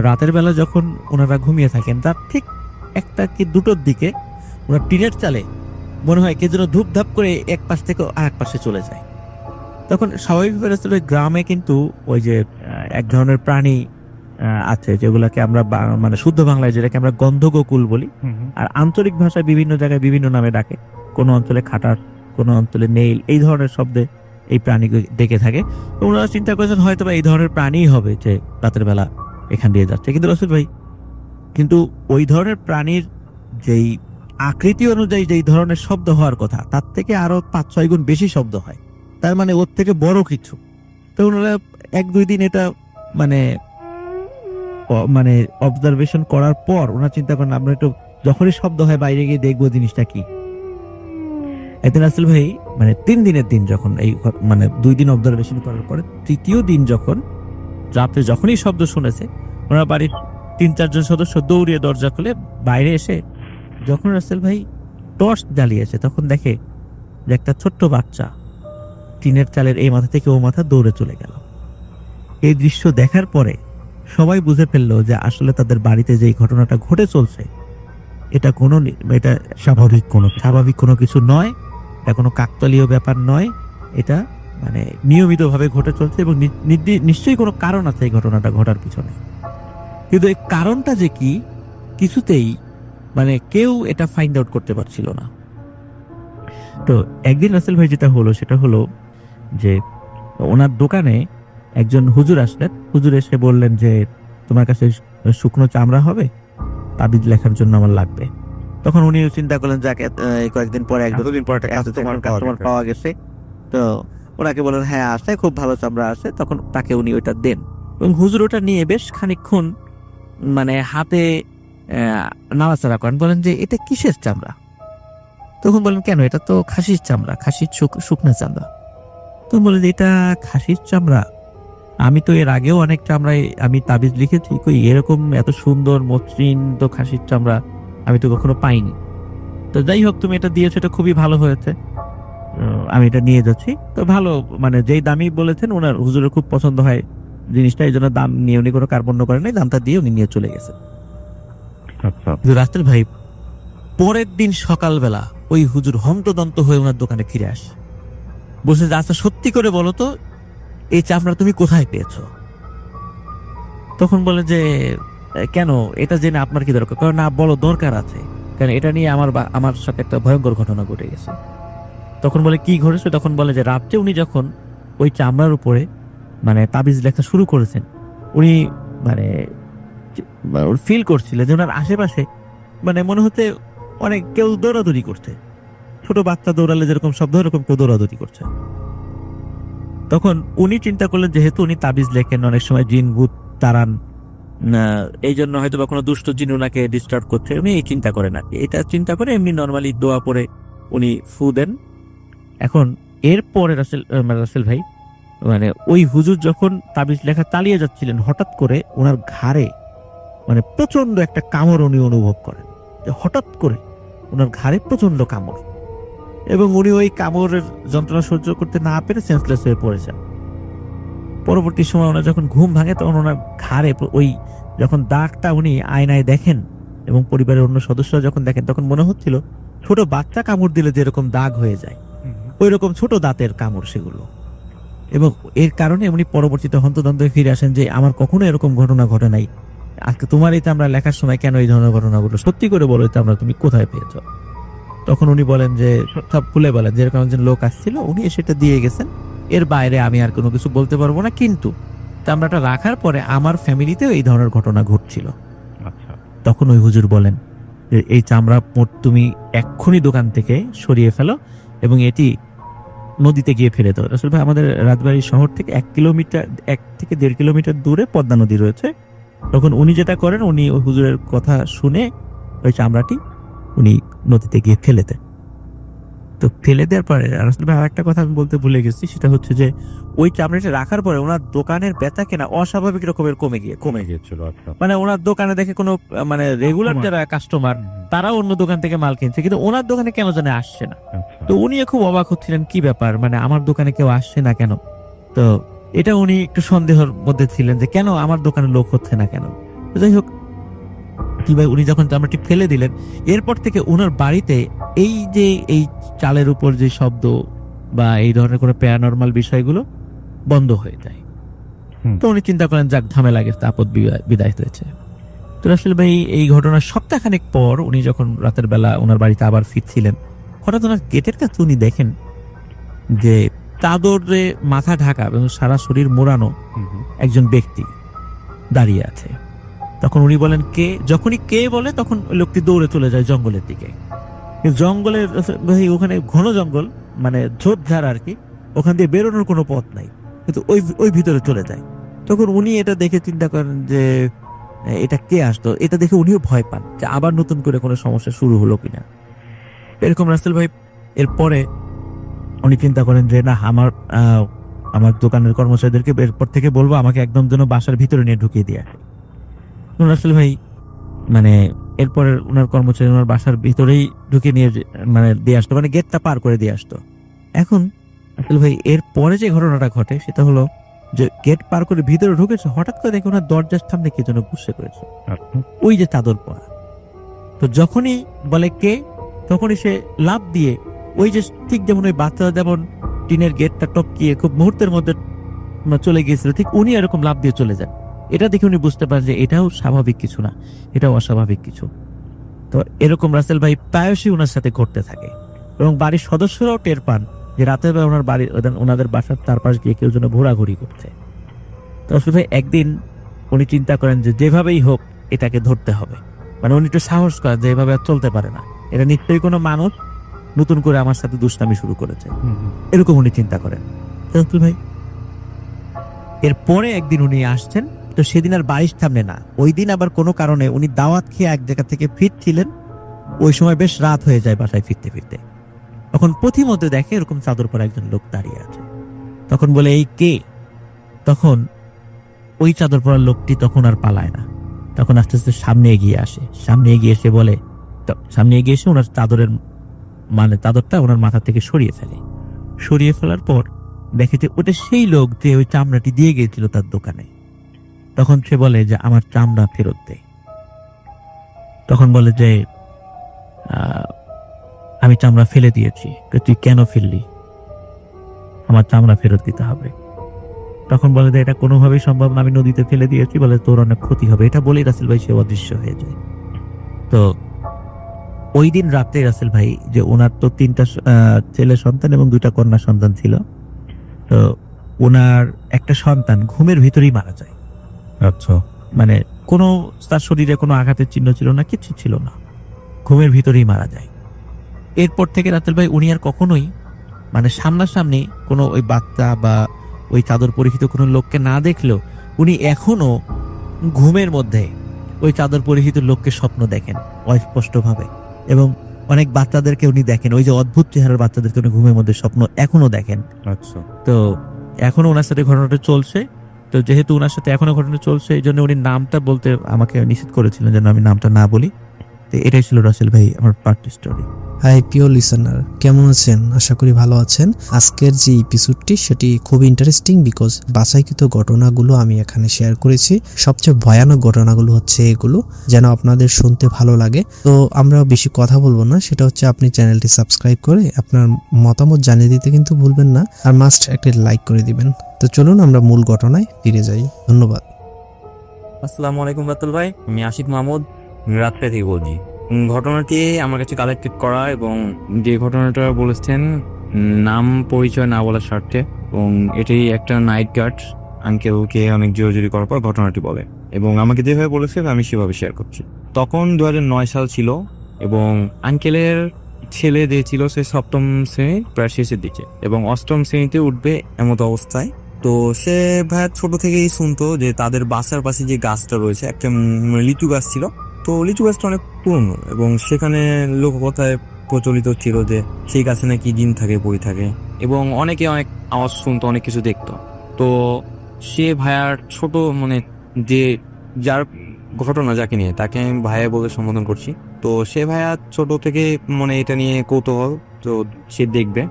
রাতের বেলা যখন ওনারা ঘুমিয়ে থাকেন, তার ঠিক 1টা কি 2টোর দিকে ওনার টিনের চালে মনে হয় কে যেন ধূপধাপ করে এক পাশ থেকে আরেক পাশে চলে যায়। তখন স্বাভাবিকভাবে আসলে গ্রামে কিন্তু ওই যে এক ধরনের প্রাণী আছে যেগুলাকে আমরা মানে শুদ্ধ বাংলায় যেটাকে আমরা গন্ধগোকুল বলি, আর আঞ্চলিক ভাষায় বিভিন্ন জায়গায় বিভিন্ন নামে ডাকে। কোনো অঞ্চলে খাটার, কোনো অঞ্চলে নেইল, এই ধরনের শব্দে এই প্রাণী ডেকে থাকে। তো ওনারা চিন্তা করেছেন হয়তো বা এই ধরনের প্রাণীই হবে যে রাতের বেলা এখান দিয়ে যাচ্ছে। কিন্তু রসুল ভাই, কিন্তু ওই ধরনের প্রাণীর যেই আকৃতি অনুযায়ী যেই ধরনের শব্দ হওয়ার কথা, তার থেকে আরো 5-6 গুণ বেশি শব্দ হয়। তার মানে ওর থেকে বড় কিছু। তো ওনারা 1-2 দিন এটা মানে অবজারভেশন করার পর ওনারা চিন্তা করেন আমরা একটু যখনই শব্দ হয় বাইরে গিয়ে দেখবো জিনিসটা কি। একদিন আসল ভাই মানে 3 দিনের দিন যখন এই মানে 2 দিন অবজারভেশন করার পরে 3য় দিন যখন রাতে যখনই শব্দ শুনেছে, ওনার বাড়ির 3-4 জন সদস্য দৌড়িয়ে দরজা খুলে বাইরে এসে যখন রাসেল ভাই টর্চ জ্বালিয়েছে, তখন দেখে যে একটা ছোট্ট বাচ্চা টিনের চালের এই মাথা থেকে ও মাথা দৌড়ে চলে গেল। এই দৃশ্য দেখার পরে সবাই বুঝে ফেললো যে আসলে তাদের বাড়িতে যে ঘটনাটা ঘটে চলছে এটা স্বাভাবিক কোনো কিছু নয়, এটা কোনো কাকতালীয় ব্যাপার নয়, এটা মানে নিয়মিতভাবে ঘটে চলছে এবং নিশ্চয়ই কোনো কারণ আছে এই ঘটনাটা ঘটার পিছনে। কিন্তু এই কারণটা যে কি কিছুতেই মানে কেউ এটা ফাইন্ড আউট করতে পারছিল না। তো একদিন রাসেল ভাই যেটা হলো সেটা হলো যে ওনার দোকানে একজন হুজুর আসলেন। হুজুর এসে বললেন যে তোমার কাছে শুকনো চামড়া হবে, তাবিজ লেখার জন্য আমার লাগবে। তখন উনি চিন্তা করলেন যাকে কয়েকদিন পরে তোমার কাস্টমার পাওয়া গেছে, তো ওনাকে বলেন হ্যাঁ আছে, খুব ভালো চামড়া আছে। তখন তাকে উনি ওইটা দেন এবং হুজুর ওটা নিয়ে বেশ খানিকক্ষণ মানে হাতে নাড়াচাড়া করেন, বলেন যে এটা কিসের চামড়া? তখন বলেন কেন, এটা তো খাসির চামড়া, খাসির শুকনো চামড়া। তখন বলেন এটা খাসির চামড়া, আমি তো এর আগেও অনেক চামড়ায় আমি তাবিজ লিখেছি, কই এরকম এত সুন্দর মসৃণ তো খাসির চামড়া আমি তো কখনো পাইনি। তো যাই হোক তুমি এটা দিয়েছো, এটা খুবই ভালো হয়েছে, আমি এটা নিয়ে যাচ্ছি। তো ভালো মানে যেই দামই বলেছেন ওনার হুজুরের খুব পছন্দ হয় জিনিসটা, এই জন্য দাম নিয়ে উনি কোনো কার্পণ্য করেন নাই, দামটা দিয়ে উনি নিয়ে চলে গেছে। রাস্তের ভাই পরের দিন সকালবেলা ওই হুজুর হন্তদন্ত হয়ে ওনার দোকানে ফিরে আসে, বসে যে আচ্ছা সত্যি করে বলো তো এই চামড়া তুমি কোথায় পেয়েছো? তখন বলে যে কেন, এটা জেনে আপনার কি দরকার? কারণ না বলো, দরকার আছে, কারণ এটা নিয়ে আমার সাথে একটা ভয়ঙ্কর ঘটনা ঘটে গেছে। তখন বলে কি ঘটেছে? তখন বলে যে রাত্রে উনি যখন ওই চামড়ার উপরে মানে তাবিজ লেখা শুরু করেছেন, উনি মানে ফিল করছিলেন যে ওনার আশেপাশে মানে মনে হচ্ছে অনেক কেউ দৌড়াদৌড়ি করছে, ছোট বাচ্চা দৌড়ালে যেরকম শব্দ এরকম কেউ দৌড়াদৌড়ি করছে। তখন উনি চিন্তা করলেন যেহেতু উনি তাবিজ লেখেন, অনেক সময় জিন ভূত তাড়ান, এই জন্য হয়তো বা কোনো দুষ্ট জিন ওনাকে ডিস্টার্ব করছে, উনি এই চিন্তা করেন আর কি। এটা চিন্তা করে এমনি নর্মালি দোয়া পরে উনি ফু দেন। এখন এরপরে রাসেল ভাই মানে ওই হুজুর যখন তাবিজ লেখা চালিয়ে যাচ্ছিলেন, হঠাৎ করে ওনার ঘাড়ে মানে প্রচন্ড একটা কামড় উনি অনুভব করেন, হঠাৎ করে ওনার ঘাড়ে প্রচন্ড কামড়, এবং উনি ওই কামড়ের যন্ত্রণা সহ্য করতে না পেরে সেন্সলেস হয়ে পড়েছেন। পরবর্তী সময় ওনার যখন ঘুম ভাঙে তখন ওনার ঘাড়ে ওই যখন দাগটা উনি আয়নায় দেখেন এবং পরিবারের অন্য সদস্যরা যখন দেখেন তখন মনে হচ্ছিল ছোট বাচ্চা কামড় দিলে যেরকম দাগ হয়ে যায় ওই রকম ছোট দাঁতের কামড় সেগুলো। এবং এর কারণে উনি পরবর্তীতে হন্তদন্ত ফিরে আসেন যে আমার কখনো এরকম ঘটনা ঘটে নাই, আজকে তোমার এই আমরা লেখার সময় কেন এই ধরনের ঘটনাগুলো, সত্যি করে বলো এটা আমরা তুমি কোথায় পেয়েছ? তখন উনি বলেন যে সব খুলে বলেন যে এরকম একজন লোক আসছিল, উনি সেটা দিয়ে গেছেন, এর বাইরে আমি আর কোনো কিছু বলতে পারবো না, কিন্তু চামড়াটা রাখার পরে আমার ফ্যামিলিতেও এই ধরনের ঘটনা ঘটছিল। আচ্ছা। তখন ওই হুজুর বলেন যে এই চামড়া তুমি এক্ষুনি দোকান থেকে সরিয়ে ফেলো এবং এটি নদীতে গিয়ে ফেলে দাও। আসলে ভাই আমাদের রাজবাড়ী শহর থেকে 1 থেকে 1.5 কিলোমিটার দূরে পদ্মা নদী রয়েছে। তখন উনি যেটা করেন, উনি ওই হুজুরের কথা শুনে ওই চামড়াটি উনি নদীতে গিয়ে ফেলে দেন। তো ফেলে দেওয়ার পরে আসলে ভাই আরেকটা কথা আমি বলতে ভুলে গেছি, সেটা হচ্ছে যে ওই চামড়াটা রাখার পরে ওনার দোকানের বেচা কেনা অস্বাভাবিক রকমের কমে গিয়েছিল। আচ্ছা। মানে ওনার দোকানে দেখে কোনো মানে রেগুলার যারা কাস্টমার তারাও অন্য দোকান থেকে মাল কিনছে, কিন্তু ওনার দোকানে কেন জানে আসছে না। তো উনি খুব অবাক হচ্ছিলেন, কি ব্যাপার, মানে আমার দোকানে কেউ আসছে না কেন? তো এটা উনি একটু সন্দেহের মধ্যে ছিলেন যে কেন আমার দোকানে লোক হচ্ছে না কেন। তো যাই হোক, কি ভাই উনি যখন চামড়াটি ফেলে দিলেন, এরপর থেকে ওনার বাড়িতে এই যে এই চালের উপর যে শব্দ বা এই ধরনের কোনো প্যারানরমাল বিষয়গুলো বন্ধ হয়ে যায়। তো উনি চিন্তা করেন যাক ঝামেলা গেছে, আপদ বিদায় হয়েছে। তো আসলে ভাই এই ঘটনার সপ্তাহখানেক পর উনি যখন রাতের বেলা ওনার বাড়িতে আবার ফিরছিলেন, হঠাৎ ওনার গেটের কাছে উনি দেখেন যে চাদরে মাথা ঢাকা এবং সারা শরীর মোড়ানো একজন ব্যক্তি দাঁড়িয়ে আছে। তখন উনি বলেন কে? যখনই কে বলে তখন ওই লোকটি দৌড়ে চলে যায় জঙ্গলের দিকে। জঙ্গলের ভাই ওখানে ঘন জঙ্গল, মানে ঝোপঝাড় আর কি, ওখান দিয়ে বেরোনোর কোনো পথ নাই, কিন্তু ওই ভিতরে চলে যায়। তখন উনি এটা দেখে চিন্তা করেন যে এটা কে আসতো। এটা দেখে উনিও ভয় পান যে আবার নতুন করে কোনো সমস্যা শুরু হলো কিনা এরকম। রাসেল ভাই এরপরে উনি চিন্তা করেন যে না, আমার দোকানের কর্মচারীদেরকে এরপর থেকে বলবো আমাকে একদম যেন বাসার ভিতরে নিয়ে ঢুকিয়ে দিয়ে আসে। রাসেল ভাই মানে এরপরে ওনার কর্মচারী ওনার বাসার ভিতরেই ঢুকিয়ে নিয়ে মানে দিয়ে আসতো, মানে গেটটা পার করে দিয়ে আসতো। এখন আসলে ভাই এর পরে যে ঘটনাটা ঘটে সেটা হলো যে গেট পার করে ভিতরে ঢুকেছে, হঠাৎ করে দেখে ওনার দরজার সামনে কে যেন বসে করেছে, ওই যে চাদর পরা। তো যখনই বলে কে, তখনই সে লাফ দিয়ে ওই যে ঠিক যেমন ওই বাচ্চারা যেমন টিনের গেটটা টপকিয়ে খুব মুহূর্তের মধ্যে চলে গিয়েছিল, ঠিক উনি এরকম লাফ দিয়ে চলে যান। এটা দেখে উনি বুঝতে পারেন যে এটাও স্বাভাবিক কিছু না, এটাও অস্বাভাবিক কিছু। তো এরকম রাসেল ভাই প্রায়শই ওনার সাথে ঘটতে থাকে এবং বাড়ির সদস্যরাও টের পান যে রাতের বেলা ওনাদের বাসার চারপাশ দিয়ে কেউ যেন ঘোরাঘুরি করছে। তো আসলে ভাই একদিন উনি চিন্তা করেন যে যেভাবেই হোক এটাকে ধরতে হবে, মানে উনি একটু সাহস করেন যে এভাবে আর চলতে পারে না, এটা নিশ্চয়ই কোনো মানুষ নতুন করে আমার সাথে দুষ্টামি শুরু করেছে, এরকম উনি চিন্তা করেন। ভাই এরপরে একদিন উনি আসছেন, তো সেদিন আর বাড়ির সামনে না, ওই দিন আবার কোনো কারণে উনি দাওয়াত খেয়ে এক জায়গা থেকে ফিরছিলেন। ওই সময় বেশ রাত হয়ে যায় বাসায় ফিরতে ফিরতে। তখন পথিমধ্যে দেখে এরকম চাদর পরা একজন লোক দাঁড়িয়ে আছে। তখন বলে এই কে? তখন ওই চাদর পরা লোকটি তখন আর পালায় না, তখন আস্তে আস্তে সামনে এগিয়ে আসে। সামনে এগিয়ে এসে ওনার চাদরটা ওনার মাথা থেকে সরিয়ে ফেলে। সরিয়ে ফেলার পর দেখে যে ওটা সেই লোক যে ওই চামড়াটি দিয়ে গিয়েছিল তার দোকানে। তখন সে বলে যে আমার চামড়া ফেরত দে। তখন বলে যে আমি চামড়া ফেলে দিয়েছি। তুই কেন ফেললি? আমার চামড়া ফেরত দিতে হবে। তখন বলে যে এটা কোনোভাবেই সম্ভব না, আমি নদীতে ফেলে দিয়েছি, বলে তোর অনেক ক্ষতি হবে। এটা বলেই রাসেল ভাই সে অদৃশ্য হয়ে যায়। তো ওই দিন রাতে রাসেল ভাই যে ওনার তো 3টা ছেলে সন্তান এবং 2টা কন্যা সন্তান ছিল, তো ওনার একটা সন্তান ঘুমের ভিতরেই মারা যায়। আচ্ছা। মানে কোনো তার শরীরে কোনো আঘাতের চিহ্ন ছিল না, কিছু ছিল না, ঘুমের ভিতরেই মারা যায়। এরপর থেকে রাতেল ভাই উনি আর কখনোই মানে সামনাসামনি কোনো ওই বাচ্চা বা ওই চাদর পরিহিত কোনো লোককে না দেখলেও উনি এখনো ঘুমের মধ্যে ওই চাদর পরিহিত লোককে স্বপ্ন দেখেন অস্পষ্টভাবে, এবং অনেক বাচ্চাদেরকে উনি দেখেন, ওই যে অদ্ভুত চেহারার বাচ্চাদেরকে উনি ঘুমের মধ্যে স্বপ্ন এখনো দেখেন। আচ্ছা। তো এখনো ওনার সাথে ঘটনাটা চলছে। তো যেহেতু ওনার সাথে এখনো ঘটনা চলছে, এই জন্য উনি নামটা বলতে আমাকে নিষেধ করেছিলেন যেন আমি নামটা না বলি। তো এটাই ছিল রাসেল ভাই আমার পার্ট স্টোরি। হাই প্রিয় লিসেনার, কেমন আছেন? আশা করি ভালো আছেন। আজকের যে এপিসোডটি সেটি খুব ইন্টারেস্টিং, বিকজ বাছাইকৃত ঘটনাগুলো আমি এখানে শেয়ার করেছি। সবচেয়ে ভয়ানক ঘটনাগুলো হচ্ছে এগুলো, যেন আপনাদের শুনতে ভালো লাগে। তো আমরা বেশি কথা বলবো না, সেটা হচ্ছে আপনি চ্যানেলটি সাবস্ক্রাইব করে আপনার মতামত জানিয়ে দিতে কিন্তু ভুলবেন না, আর মাস্ট একটি লাইক করে দিবেন। তো চলুন আমরা মূল ঘটনায় ফিরে যাই। ধন্যবাদ। আসসালামু আলাইকুম রাতুল ভাই, আমি আশিক মাহমুদ রাতপে থেকে বলছি। ঘটনাটি আমার কাছে কালেক্টেড করা, এবং যে ঘটনাটা বলেছেন নাম পরিচয় না বলার স্বার্থে, এবং এটি একটা নাইট গার্ড আঙ্কেলকে অনেক জোরাজুরি করার পর ঘটনাটি বলে, এবং আমাকে যেভাবে বলেছে আমি সেভাবে শেয়ার করছি। তখন 2009 সাল ছিল, এবং আঙ্কেলের ছেলে যে ছিল সে সপ্তম শ্রেণী প্রায় শেষের দিকে, এবং অষ্টম শ্রেণীতে উঠবে এমত অবস্থায়। তো সে ভাই ছোট থেকেই শুনতো যে তাদের বাসার পাশে যে গাছটা রয়েছে একটা লিচু গাছ ছিল। তো লিচু গাছটা অনেক পুরনো, এবং সেখানে লোককথায় প্রচলিত ছিল যে সেই গাছে নাকি জিন থাকে, বই থাকে, এবং অনেকে অনেক আওয়াজ শুনতো, অনেক কিছু দেখতো। তো সে ভাইয়ার ছোট যে যার ঘটনা যাকে নিয়ে তাকে আমি ভাইয়া বলে সম্বোধন করছি। তো সে ভাইয়া ছোট থেকে এটা নিয়ে কৌতূহল, তো সে দেখবে।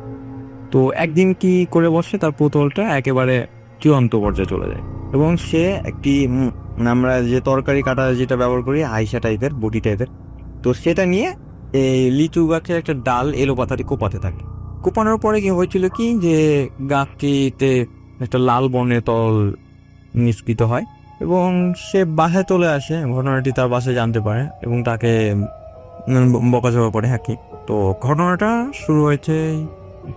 তো একদিন কি করে বসে, তার কৌতূহলটা একেবারে চূড়ান্ত পর্যায়ে চলে যায়, এবং সে একটি আমরা যে তরকারি কাটা যেটা ব্যবহার করি আইসা টাইপের, বটি টাইপের, তো সেটা নিয়ে এই লিচু গাছের একটা ডাল এলো পাতাটি কোপাতে থাকে। কোপানোর পরে কি হয়েছিল কি যে গাছটিতে একটা লাল বর্ণের তল নিষ্কৃত হয়, এবং সে বাসায় চলে আসে। ঘটনাটি তার বাসায় জানতে পারে, এবং তাকে বকাঝকা করে। হ্যাঁ কি, তো ঘটনাটা শুরু হয়েছে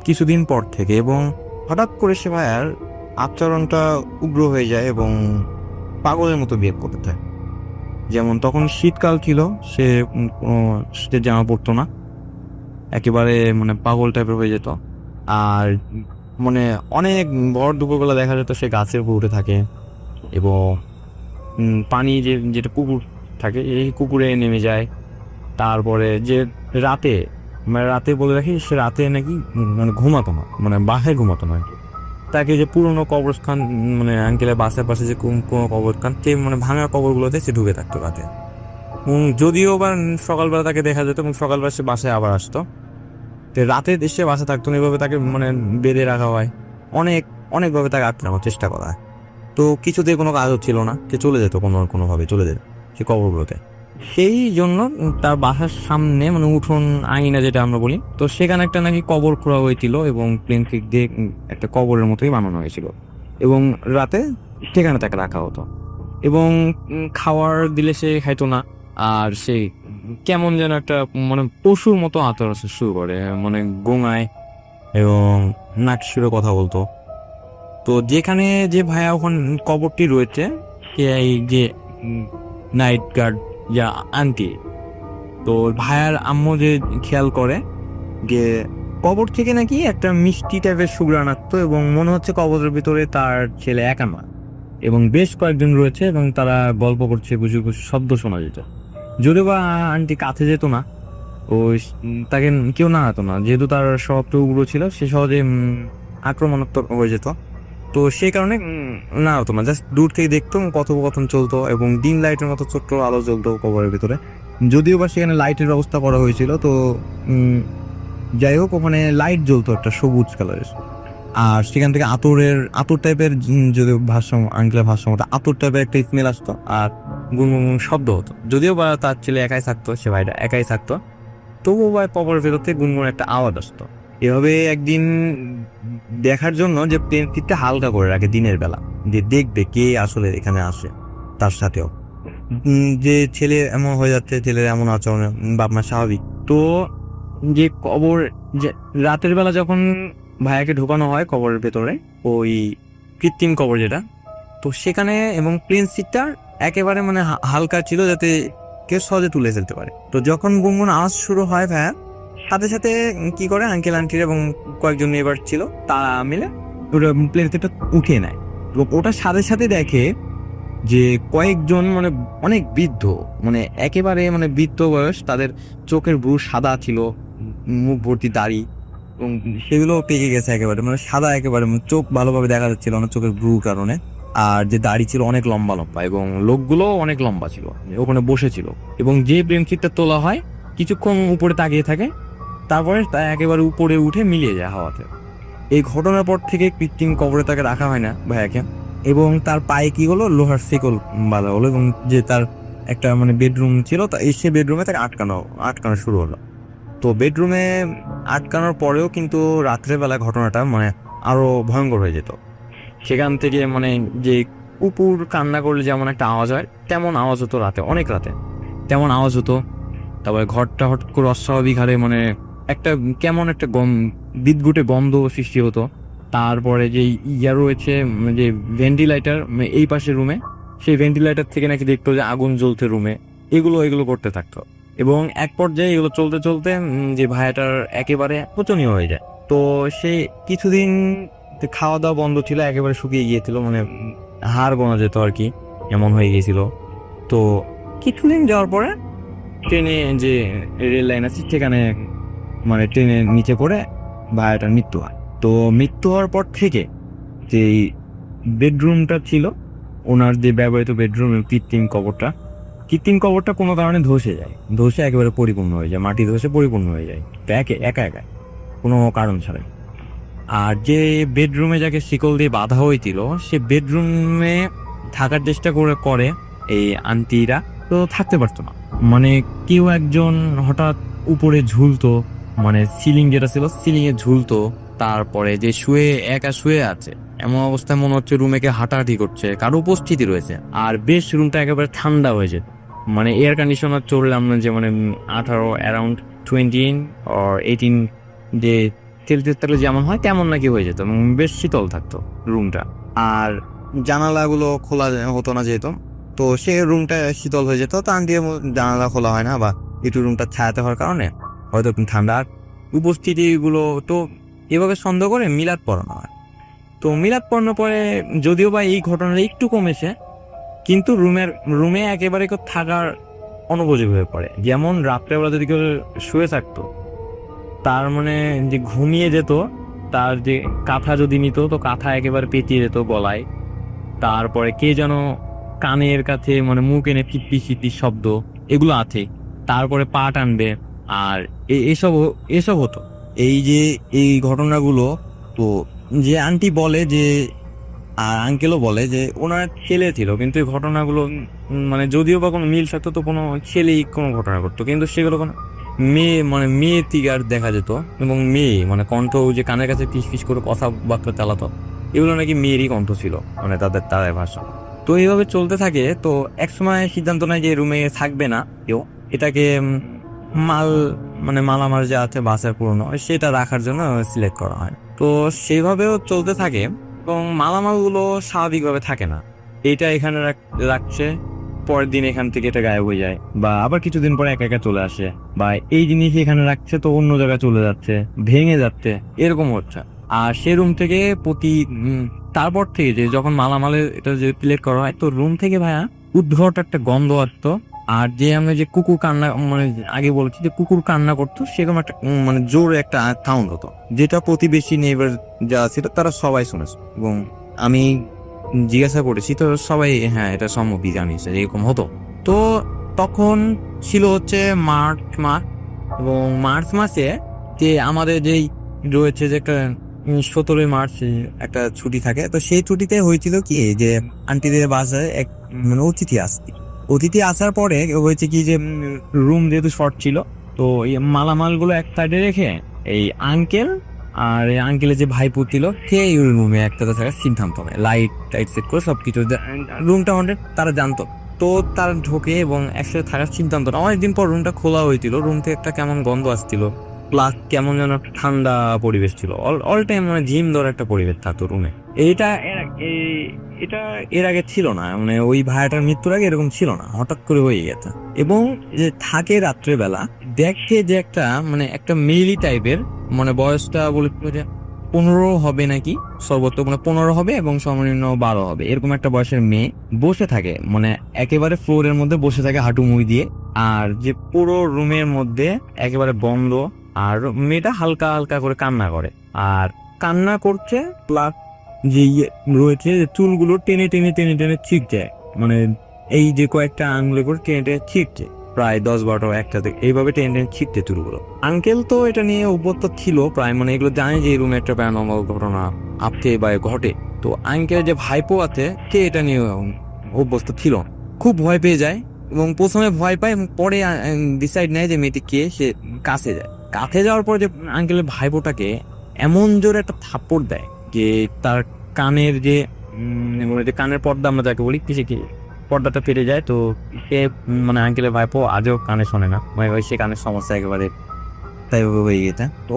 কিছুদিন পর থেকে, এবং হঠাৎ করে সে ভাইয়ার আচরণটা উগ্র হয়ে যায় এবং পাগলের মতো বিহেভ করতে থাকে। যেমন তখন শীতকাল ছিল, সে কোনো শীতের জামা পরতো না, একেবারে পাগল টাইপের হয়ে যেত। আর অনেক ভর দুপুরবেলা দেখা যেত সে গাছের উপর উঠে থাকে, এবং পানি যেটা পুকুর থাকে এই পুকুরে নেমে যায়। তারপরে যে রাতে রাতে বলে রাখি, সে রাতে নাকি ঘুমাতো না, বাসায় ঘুমাতো না। তাকে যে পুরোনো কবরস্থান আঙ্কেলের বাসার পাশে যে কোনো কবরস্থান, সে ভাঙা কবরগুলোতে সে ঢুকে থাকতো রাতে। যদিও বা সকালবেলা তাকে দেখা যেত, এবং সকালবেলা সে বাসায় আবার আসতো। তো রাতে এসে বাসা থাকতো না, এভাবে তাকে বেঁধে রাখা হয়, অনেকভাবে তাকে আটকানোর চেষ্টা করা হয়। তো কিছুতেই কোনো কাজ হচ্ছিল না, সে চলে যেত কোনোভাবে চলে যেত সে কবরগুলোতে। সেই জন্য তার বাসার সামনে উঠোন আঙিনা যেটা আমরা বলি, তো সেখানে একটা নাকি কবর খোঁড়া হয়েছিল, এবং প্লেন কেক দিয়ে একটা কবরের মতোই বানানো হয়েছিল, এবং রাতে সেখানে তাকে রাখা হতো। এবং খাওয়ার দিলে সে খাইতো না, আর সে কেমন যেন একটা পশুর মতো আচরণ শুরু করে, গোঙায় এবং নাক সুরে কথা বলতো। তো যেখানে যে ভাইয়া ওখানে কবরটি রয়েছে, সে এই যে নাইট গার্ড যা আন্টি, তো ভাইয়ার আম্মু যে খেয়াল করে যে কবর থেকে নাকি একটা মিষ্টি টাইপের সুঘ্রাণ আসতো, এবং মনে হচ্ছে কবরের ভিতরে তার ছেলে একা নয়, এবং বেশ কয়েকজন রয়েছে, এবং তারা গল্প করছে, বুঝে শব্দ শোনা যেত। যদিও বা আন্টি কাছে যেত না, ও তাকে কেউ নাড়াতো না, যেহেতু তার স্বভাবটা উগ্র ছিল, সে সহজে আক্রমণাত্মক হয়ে যেত। তো সেই কারণে নাড়াতো না, জাস্ট দূর থেকে দেখতো, কথোপকথন চলতো, এবং ডিম লাইটের মতো ছোট্ট আলো জ্বলতো কবরের ভিতরে। যদিও বা সেখানে লাইটের ব্যবস্থা করা হয়েছিল, তো যাই হোক ওখানে লাইট জ্বলতো একটা সবুজ কালারের। আর সেখান থেকে আতর টাইপের, যদি আঙ্কেলের ভাষ্যমতো আতর টাইপের একটা স্মেল আসতো, আর গুনগুন শব্দ হতো। যদিও বা তার ছেলে একাই থাকতো, সে ভাইটা একাই থাকতো, তবুও ভাই কবরের ভেতর থেকে গুনগুন একটা আওয়াজ আসতো। এভাবে একদিন দেখার জন্য যে প্লেন টিপটা হালকা করে রাখে দিনের বেলা, যে দেখবে কে আসলে এখানে আসে তার সাথেও, যে ছেলে এমন হয়ে যাচ্ছে, ছেলের এমন আচরণ, বাপ মা স্বাভাবিক। তো যে কবর, যে রাতের বেলা যখন ভাইয়াকে ঢোকানো হয় কবরের ভেতরে, ওই কৃত্রিম কবর যেটা, তো সেখানে এবং প্লেন সিটটা একেবারে হালকা ছিল, যাতে কেউ সহজে তুলে ফেলতে পারে। তো যখন গুনগুন আওয়াজ শুরু হয়, ভাইয়া সাথে সাথে কি করে, আঙ্কেল আন্টির এবং কয়েকজন নেবার ছিল, তারা মিলে ওটা প্লেন সিটটা উঠিয়ে নেয়, এবং ওটার সাথে সাথে দেখে যে কয়েকজন অনেক বৃদ্ধ, একেবারে বৃদ্ধ বয়স, তাদের চোখের ব্রু সাদা ছিল, মুখ ভর্তি দাড়ি, এবং সেগুলো পেকে গেছে একেবারে সাদা, একেবারে চোখ ভালোভাবে দেখা যাচ্ছিল না চোখের ব্রুর কারণে। আর যে দাড়ি ছিল অনেক লম্বা লম্বা এবং লোকগুলো অনেক লম্বা ছিল, ওখানে বসেছিল। এবং যে প্রেম চিটটা তোলা হয় কিছুক্ষণ উপরে তাকিয়ে থাকে, তারপরে তা একেবারে উপরে উঠে মিলিয়ে যায় হাওয়াতে। এই ঘটনার পর থেকে কৃত্রিম কবরে তাকে রাখা হয় না ভাইয়াকে, এবং তার পায়ে কি হলো, লোহার শিকল বাঁধা হলো, এবং যে তার একটা মানে বেডরুম ছিল, তা সে বেডরুমে তাকে আটকানো শুরু হলো। তো বেডরুমে আটকানোর পরেও কিন্তু রাত্রেবেলা ঘটনাটা মানে আরো ভয়ঙ্কর হয়ে যেত। সেখান থেকে মানে যে কুকুর কান্না করলে যেমন একটা আওয়াজ হয়, তেমন আওয়াজ হতো রাতে, অনেক রাতে তেমন আওয়াজ হতো। তারপরে ঘরটা হঠাৎ করে অস্বাভাবিক হারে মানে একটা কেমন একটা বিদ্যুটে গন্ধ সৃষ্টি হতো। তারপরে যে ইয়া রয়েছে যে ভেন্টিলেটর এই পাশে রুমে, সেই ভেন্টিলেটর থেকে নাকি দেখতো যে আগুন জ্বলতে রুমে, এগুলো করতে থাকতো। এবং এক পর্যায়ে এগুলো চলতে চলতে যে ভাইয়াটার একেবারে শোচনীয় হয়ে যায়। তো সে কিছুদিন খাওয়া দাওয়া বন্ধ ছিল, একেবারে শুকিয়ে গিয়েছিল, মানে হাড় গোনা যেত আর কি, এমন হয়ে গিয়েছিল। তো কিছুদিন যাওয়ার পরে ট্রেনে যে রেল লাইন আছে সেখানে মানে ট্রেনের নিচে পড়ে ভাইয়াটার মৃত্যু হয়। তো মৃত্যু হওয়ার পর থেকে যে বেডরুমটা ছিল, ওনার যে ব্যবহৃত বেডরুমের কৃত্রিম কবরটা কোনো কারণে ধসে একেবারে পরিপূর্ণ হয়ে যায়, মাটি ধসে পরিপূর্ণ হয়ে যায় একা কোনো কারণ ছাড়াই। আর যে বেডরুমে যাকে শিকল দিয়ে বাঁধা হয়েছিল, সে বেডরুমে থাকার চেষ্টা করে এই আন্টিরা, তো থাকতে পারতো না। মানে কেউ একজন হঠাৎ উপরে ঝুলতো, মানে সিলিং যেটা ছিল সিলিং এ ঝুলতো। তারপরে যে একা শুয়ে আছে, এমন অবস্থায় মনে হচ্ছে রুমে কে হাঁটাহাঁটি করছে, কারো উপস্থিতি রয়েছে। আর বেশ রুমটা একেবারে ঠান্ডা হয়ে যেত, মানে এয়ার কন্ডিশনার চললাম না, যে মানে 18 অ্যারাউন্ড 20 or 18 যে সেলসিয়াস থাকলে যেমন হয় তেমন নাকি হয়ে যেত, এবং বেশ শীতল থাকতো রুমটা। আর জানালাগুলো খোলা হতো না যেহেতু, তো সে রুমটা শীতল হয়ে যেত। তা দিয়ে জানালা খোলা হয় না, বা একটু রুমটা ছায়াতে হওয়ার কারণে হয়তো একটু ঠান্ডা। আর উপস্থিতিগুলো তো এভাবে সন্দেহ করে মিলাদ পড়ানো হয়। তো মিলাদ পড়ানোর পরে যদিও বা এই ঘটনাটা একটু কমেছে, কিন্তু রুমে একেবারে কেউ থাকার অনুপযোগী হয়ে পড়ে। যেমন রাত্রেবেলা যদি কেউ শুয়ে থাকতো, তার মানে যে ঘুমিয়ে যেত, তার যে কাঁথা যদি নিত, তো কাঁথা একেবারে পেঁচিয়ে যেত গলায়। তারপরে কে যেন কানের কাছে মানে মুখ এনে পিটি শব্দ, এগুলো আছে। তারপরে পা টানবে, আর এসব হতো। এই ঘটনাগুলো তো যে আন্টি বলে যে, আর আঙ্কেলও বলে যে ওনার ছেলে ছিল, কিন্তু এই ঘটনাগুলো মানে যদিও বা কোনো মিল থাকতো, তো কোনো ছেলেই কোনো ঘটনা করতো, কিন্তু সেগুলো কোনো মেয়ে তিগার দেখা যেত। এবং মেয়ে মানে কণ্ঠ যে কানের কাছে ফিস করে কথাবার্তা চালাতো, এগুলো নাকি মেয়েরই কণ্ঠ ছিল, মানে তাদের ভাষা। তো এইভাবে চলতে থাকে। তো একসময় সিদ্ধান্ত নেয় যে রুমে থাকবে না কেউ, এটাকে মালামাল যা আছে বাসায় পুরনো, সেটা রাখার জন্য সিলেক্ট করা হয়। তো সেইভাবেও চলতে থাকে, এবং মালামালগুলো স্বাভাবিকভাবে থাকে না। এইটা এখানে রাখছে, পরের দিন এখান থেকে এটা গায়েব হয়ে যায়, বা আবার কিছুদিন পরে একা চলে আসে, বা এই জিনিস এখানে রাখছে তো অন্য জায়গায় চলে যাচ্ছে, ভেঙে যাচ্ছে, এরকম হচ্ছে। আর সে রুম থেকে তারপর থেকে যে যখন মালামালের এটা যে প্লেট করা হয়, তো রুম থেকে ভাইয়া উদ্ভট একটা গন্ধ আসতো। আর যে আমরা যে কুকুর কান্না, মানে আগে বলছি যে কুকুর কান্না করতো, সেরকম একটা মানে জোরে একটা সাউন্ড হতো, যেটা প্রতিবেশী নেইবার যা ছিল তারা সবাই শুনেছে। এবং আমি জিজ্ঞাসা করেছি, তো সবাই হ্যাঁ এটা সম্ভবই জানিস এরকম হতো। তো তখন ছিল হচ্ছে মার্চ মাস, এবং মার্চ মাসে যে আমাদের যেই রয়েছে যে একটা 17 মার্চ একটা ছুটি থাকে, তো সেই ছুটিতে হয়েছিল কি যে আন্টিদের বাসায় এক মানে অতিথি আসার পরে হয়েছে কি যে রুম যেহেতু শর্ট ছিল, তো এই মালামালগুলো এক সাইডে রেখে এই আঙ্কেল আর এই আঙ্কেলের যে ভাইপু ছিল, সে ওই রুমে একসাথে থাকার সিদ্ধান্ত নেয়, লাইট সেট করে সবকিছু। রুমটা আমাদের তারা জানতো, তো তারা ঢোকে এবং একসাথে থাকার সিদ্ধান্ত নেয়। অনেকদিন পর রুমটা খোলা হয়েছিল, রুম থেকে একটা কেমন গন্ধ আসছিল, প্লাস কেমন যেন ঠান্ডা পরিবেশ ছিল, অল টাইম মানে ঝিম ধরে একটা পরিবেশ থাকতো রুমে। এটা এর আগে ছিল না, মানে ওই ভাইয়াটার মৃত্যুর আগে এরকম ছিল না, হঠাৎ করে হয়ে গেছে। এবং যে থাকে রাত্রেবেলা দেখে যে একটা মেইলি টাইপের, মানে বয়সটা বলে 15 হবে নাকি, সর্বোচ্চ মানে 15 হবে এবং সর্বনিম্ন 12 হবে, এরকম একটা বয়সের মেয়ে বসে থাকে, মানে একেবারে ফ্লোরের মধ্যে বসে থাকে হাঁটু মুই দিয়ে। আর যে পুরো রুমের মধ্যে একেবারে বন্ধ, আর মেয়েটা হালকা হালকা করে কান্না করে, আর কান্না করছে প্লাস যে রয়েছে যে চুলগুলো টেনে টেনে টেনে টেনে ছিঁড়ছে, মানে এই যে কয়েকটা আঙুলে করে টেনে টেনে ছিঁড়ছে, প্রায় 10-12 একটা থেকে এইভাবে টেনে টেনে ছিঁড়ছে চুলগুলো। আঙ্কেল তো এটা নিয়ে অভ্যস্ত ছিল প্রায়, মানে এগুলো জানে যে এই রুমে একটা প্যারানর্মাল ঘটনা আপতে বা ঘটে। তো আঙ্কেল যে ভাইপো আছে সে এটা নিয়ে অভ্যস্ত ছিল, খুব ভয় পেয়ে যায় এবং প্রথমে ভয় পায় এবং পরে ডিসাইড নেয় যে মেয়েটি কে, সে কাছে যায়। কাছে যাওয়ার পর যে আঙ্কেলের ভাইপোটাকে এমন জোরে একটা থাপ্পড় দেয় যে তার কানের যে কানের পর্দা আমরা যাকে বলি কিসে কি পর্দাটা ফেটে যায়। তো সে মানে আঙ্কেলের ভাইপো আজও কানে শোনে না, মানে সে কানের সমস্যা একেবারে তাই হয়ে গেছে। তো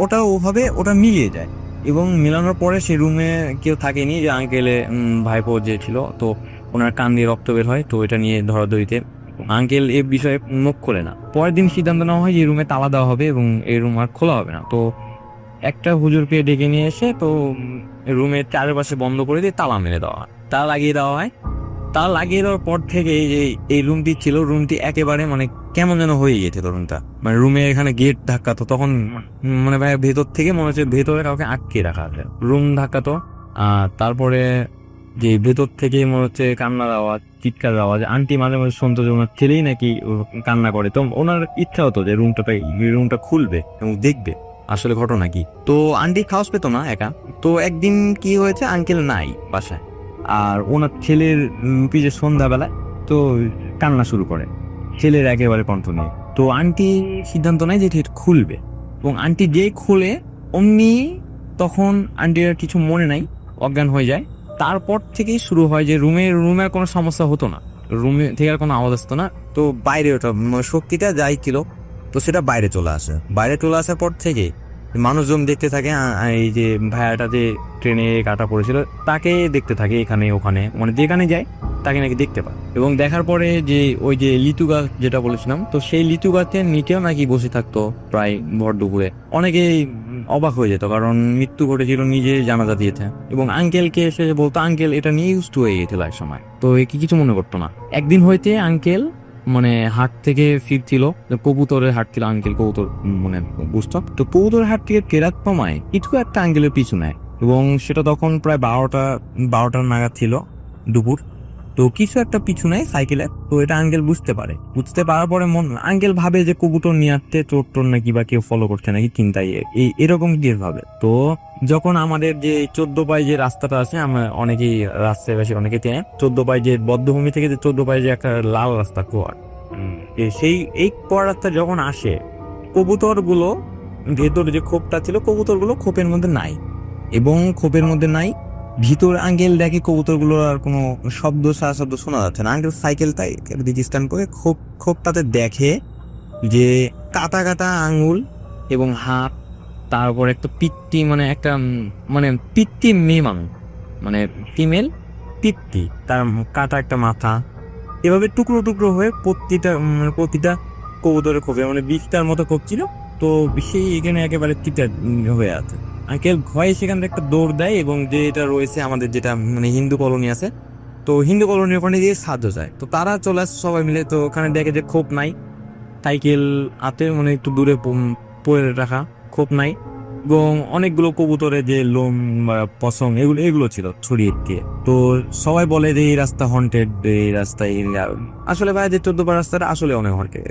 ওটা মিলিয়ে যায় এবং মেলানোর পরে সে রুমে কেউ থাকেনি, যে আঙ্কেলে ভাইপো যে ছিল, তো ওনার কান দিয়ে রক্ত বের হয়। তো এটা নিয়ে ধরাধরিতে আঙ্কেল এ বিষয়ে মুখ খোলে না। পরের দিন সিদ্ধান্ত নেওয়া হয় যে রুমে তালা দেওয়া হবে এবং এই রুম আর খোলা হবে না। তো একটা হুজুরকে ডেকে নিয়ে এসে তো রুমের চারপাশে বন্ধ করে দিয়ে তালা মেরে দেওয়া হয়, তালা লাগিয়ে দেওয়া হয়। তালা লাগিয়ে দেওয়ার পর থেকে এই রুমটি ছিল, রুমটি একেবারে মানে কেমন যেন হয়ে গিয়েছিল রুমটা, মানে রুমে এখানে গেট ধাক্কাতো, তখন মানে ভাই ভেতর থেকে মনে হচ্ছে ভেতরে কাউকে আটকে রাখা আছে, রুম ধাক্কাতো। তারপরে যে ভেতর থেকে মনে হচ্ছে কান্নার আওয়াজ, চিৎকার আওয়াজ। আন্টি মাঝে মাঝে শুনতো যে ওনার ছেলেই নাকি কান্না করে, তো ওনার ইচ্ছা হতো যে রুমটা খুলবে এবং দেখবে আসলে ঘটনা কি। তো আন্টি খাওয়াস পেতো না একা। তো একদিন কি হয়েছে, আঙ্কেল নাই বাসায়, আর ওনার ছেলের পিছে সন্ধ্যাবেলায় তো কান্না শুরু করে ছেলের একেবারে কণ্ঠ নিয়ে। তো আন্টি সিদ্ধান্ত নেয় যে এটা খুলবে এবং আন্টি যে খুলে অমনি তখন আন্টির আর কিছু মনে নাই, অজ্ঞান হয়ে যায়। তারপর থেকেই শুরু হয় যে রুমের কোনো সমস্যা হতো না, রুমে থেকে আর কোনো আওয়াজ আসতো না। তো বাইরে ওটা শক্তিটা যাই ছিল তো সেটা বাইরে চলে আসে। বাইরে চলে আসার পর থেকে মানুষজন দেখতে থাকে এই যে ভাইয়াটা যে ট্রেনে কাটা পড়েছিল তাকে দেখতে থাকে এখানে ওখানে, মানে যেখানে যায় তাকে নাকি দেখতে পায়। এবং দেখার পরে যে ওই যে লিচু গাছ যেটা বলেছিলাম, তো সেই লিচু গাছের নিচেও নাকি বসে থাকতো প্রায় ভর দুপুরে। অনেকেই অবাক হয়ে যেত, কারণ মৃত্যু ঘটেছিল, নিজে জানাজা দিয়েছে। এবং আঙ্কেলকে এসে বলতো আঙ্কেল এটা নিয়ে ইউজ টু হয়ে গেছিল এক সময়, তো কি কিছু মনে করতো না। একদিন হইতে আঙ্কেল মানে হাট থেকে ফিরছিল, কবুতরের হাট ছিল, আঙ্কেল কবুতর মানে বুঝতো। তো কবুতরের হাট থেকে ফেরার সময় কিছু একটা আঙ্কেলের পিছু নেয় এবং সেটা তখন প্রায় 12টা নাগাদ ছিল দুপুর। তো কিছু একটা পিছু নেয় সাইকেলে। তো এটা আঙ্কেল বুঝতে পারার পরে আঙ্কেল ভাবে যে কবুতর নিয়ে আসতে চোর টোর নাকি বা কেউ ফলো করছে নাকি, চিন্তাই এরকম কি ভাবে। তো যখন আমাদের যে 14 পাই যে রাস্তাটা আছে, আমরা অনেকেই রাস্তায় বেশি অনেকে চেনে, 14 পাই যে বদ্ধভূমি থেকে যে 14 পাই যে একটা লাল রাস্তা কোয়ার, এই কোয়ার রাস্তা যখন আসে, কবুতর গুলো ভেতরে যে খোপটা ছিল কবুতর গুলো খোপের মধ্যে নাই, এবং খোপের মধ্যে নাই ভিতর আঙ্কেল দেখে কবুতরগুলো আর কোনো শব্দ শোনা যাচ্ছে না। আঙ্কেল সাইকেলটাই স্ট্যান্ড করে খোপটাতে দেখে যে কাটা কাটা আঙুল এবং হাত, তারপর একটা পিত্তি, মানে একটা মানে পিত্তি মেয়ে মানুষ, মানে ফিমেল পিত্তি, তার কাটা একটা মাথা, এভাবে টুকরো টুকরো হয়ে প্রতিটা কবুতরের খোপে, মানে 20টার মতো খোপ ছিল। তো সেই এখানে একেবারে তিতা হয়ে আছে। আঙ্কেল ভয়ে সেখান থেকে একটা দৌড় দেয় এবং যে এটা রয়েছে আমাদের যেটা মানে হিন্দু কলোনি আছে, তো হিন্দু কলোনির ওখানে দিয়ে সাহায্য চায়। তো তারা চলে আসে সবাই মিলে। তো ওখানে দেখে যে খোপ নাই, সাইকেল হাতে মানে একটু দূরে পড়ে রাখা, খোপ নাই, এবং অনেকগুলো কবুতরের যে লোম বা পশম এগুলো ছিল ছড়িয়ে দিয়ে। তো সবাই বলে যে এই রাস্তা হন্টেড, এই রাস্তায় আসলে ভাই যে 14 রাস্তাটা আসলে অনেক হন্টেড,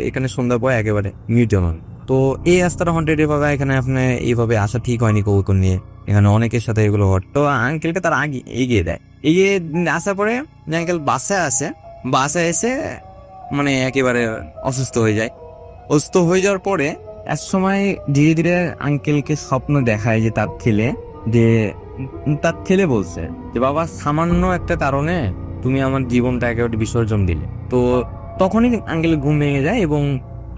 এখানে সন্ধ্যা পর একেবারে নির্জনন। তো এই রাস্তাটা হন্টেড, এভাবে এখানে আপনি এইভাবে আসা ঠিক হয়নি কবুতর নিয়ে, এখানে অনেকের সাথে এগুলো ঘট। তো আঙ্কেলকে তার আগে এগিয়ে দেয়, এগিয়ে আসার পরে আঙ্কেল বাসে এসে মানে একেবারে অসুস্থ হয়ে যায়। অসুস্থ হয়ে যাওয়ার পরে এক সময় ধীরে ধীরে আঙ্কেলকে স্বপ্ন দেখায় যে তার ছেলে বলছে যে বাবা, সামান্য একটা কারণে তুমি আমার জীবনটা একেবারে বিসর্জন দিলে। তো তখনই আঙ্কেল ঘুম ভেঙে যায় এবং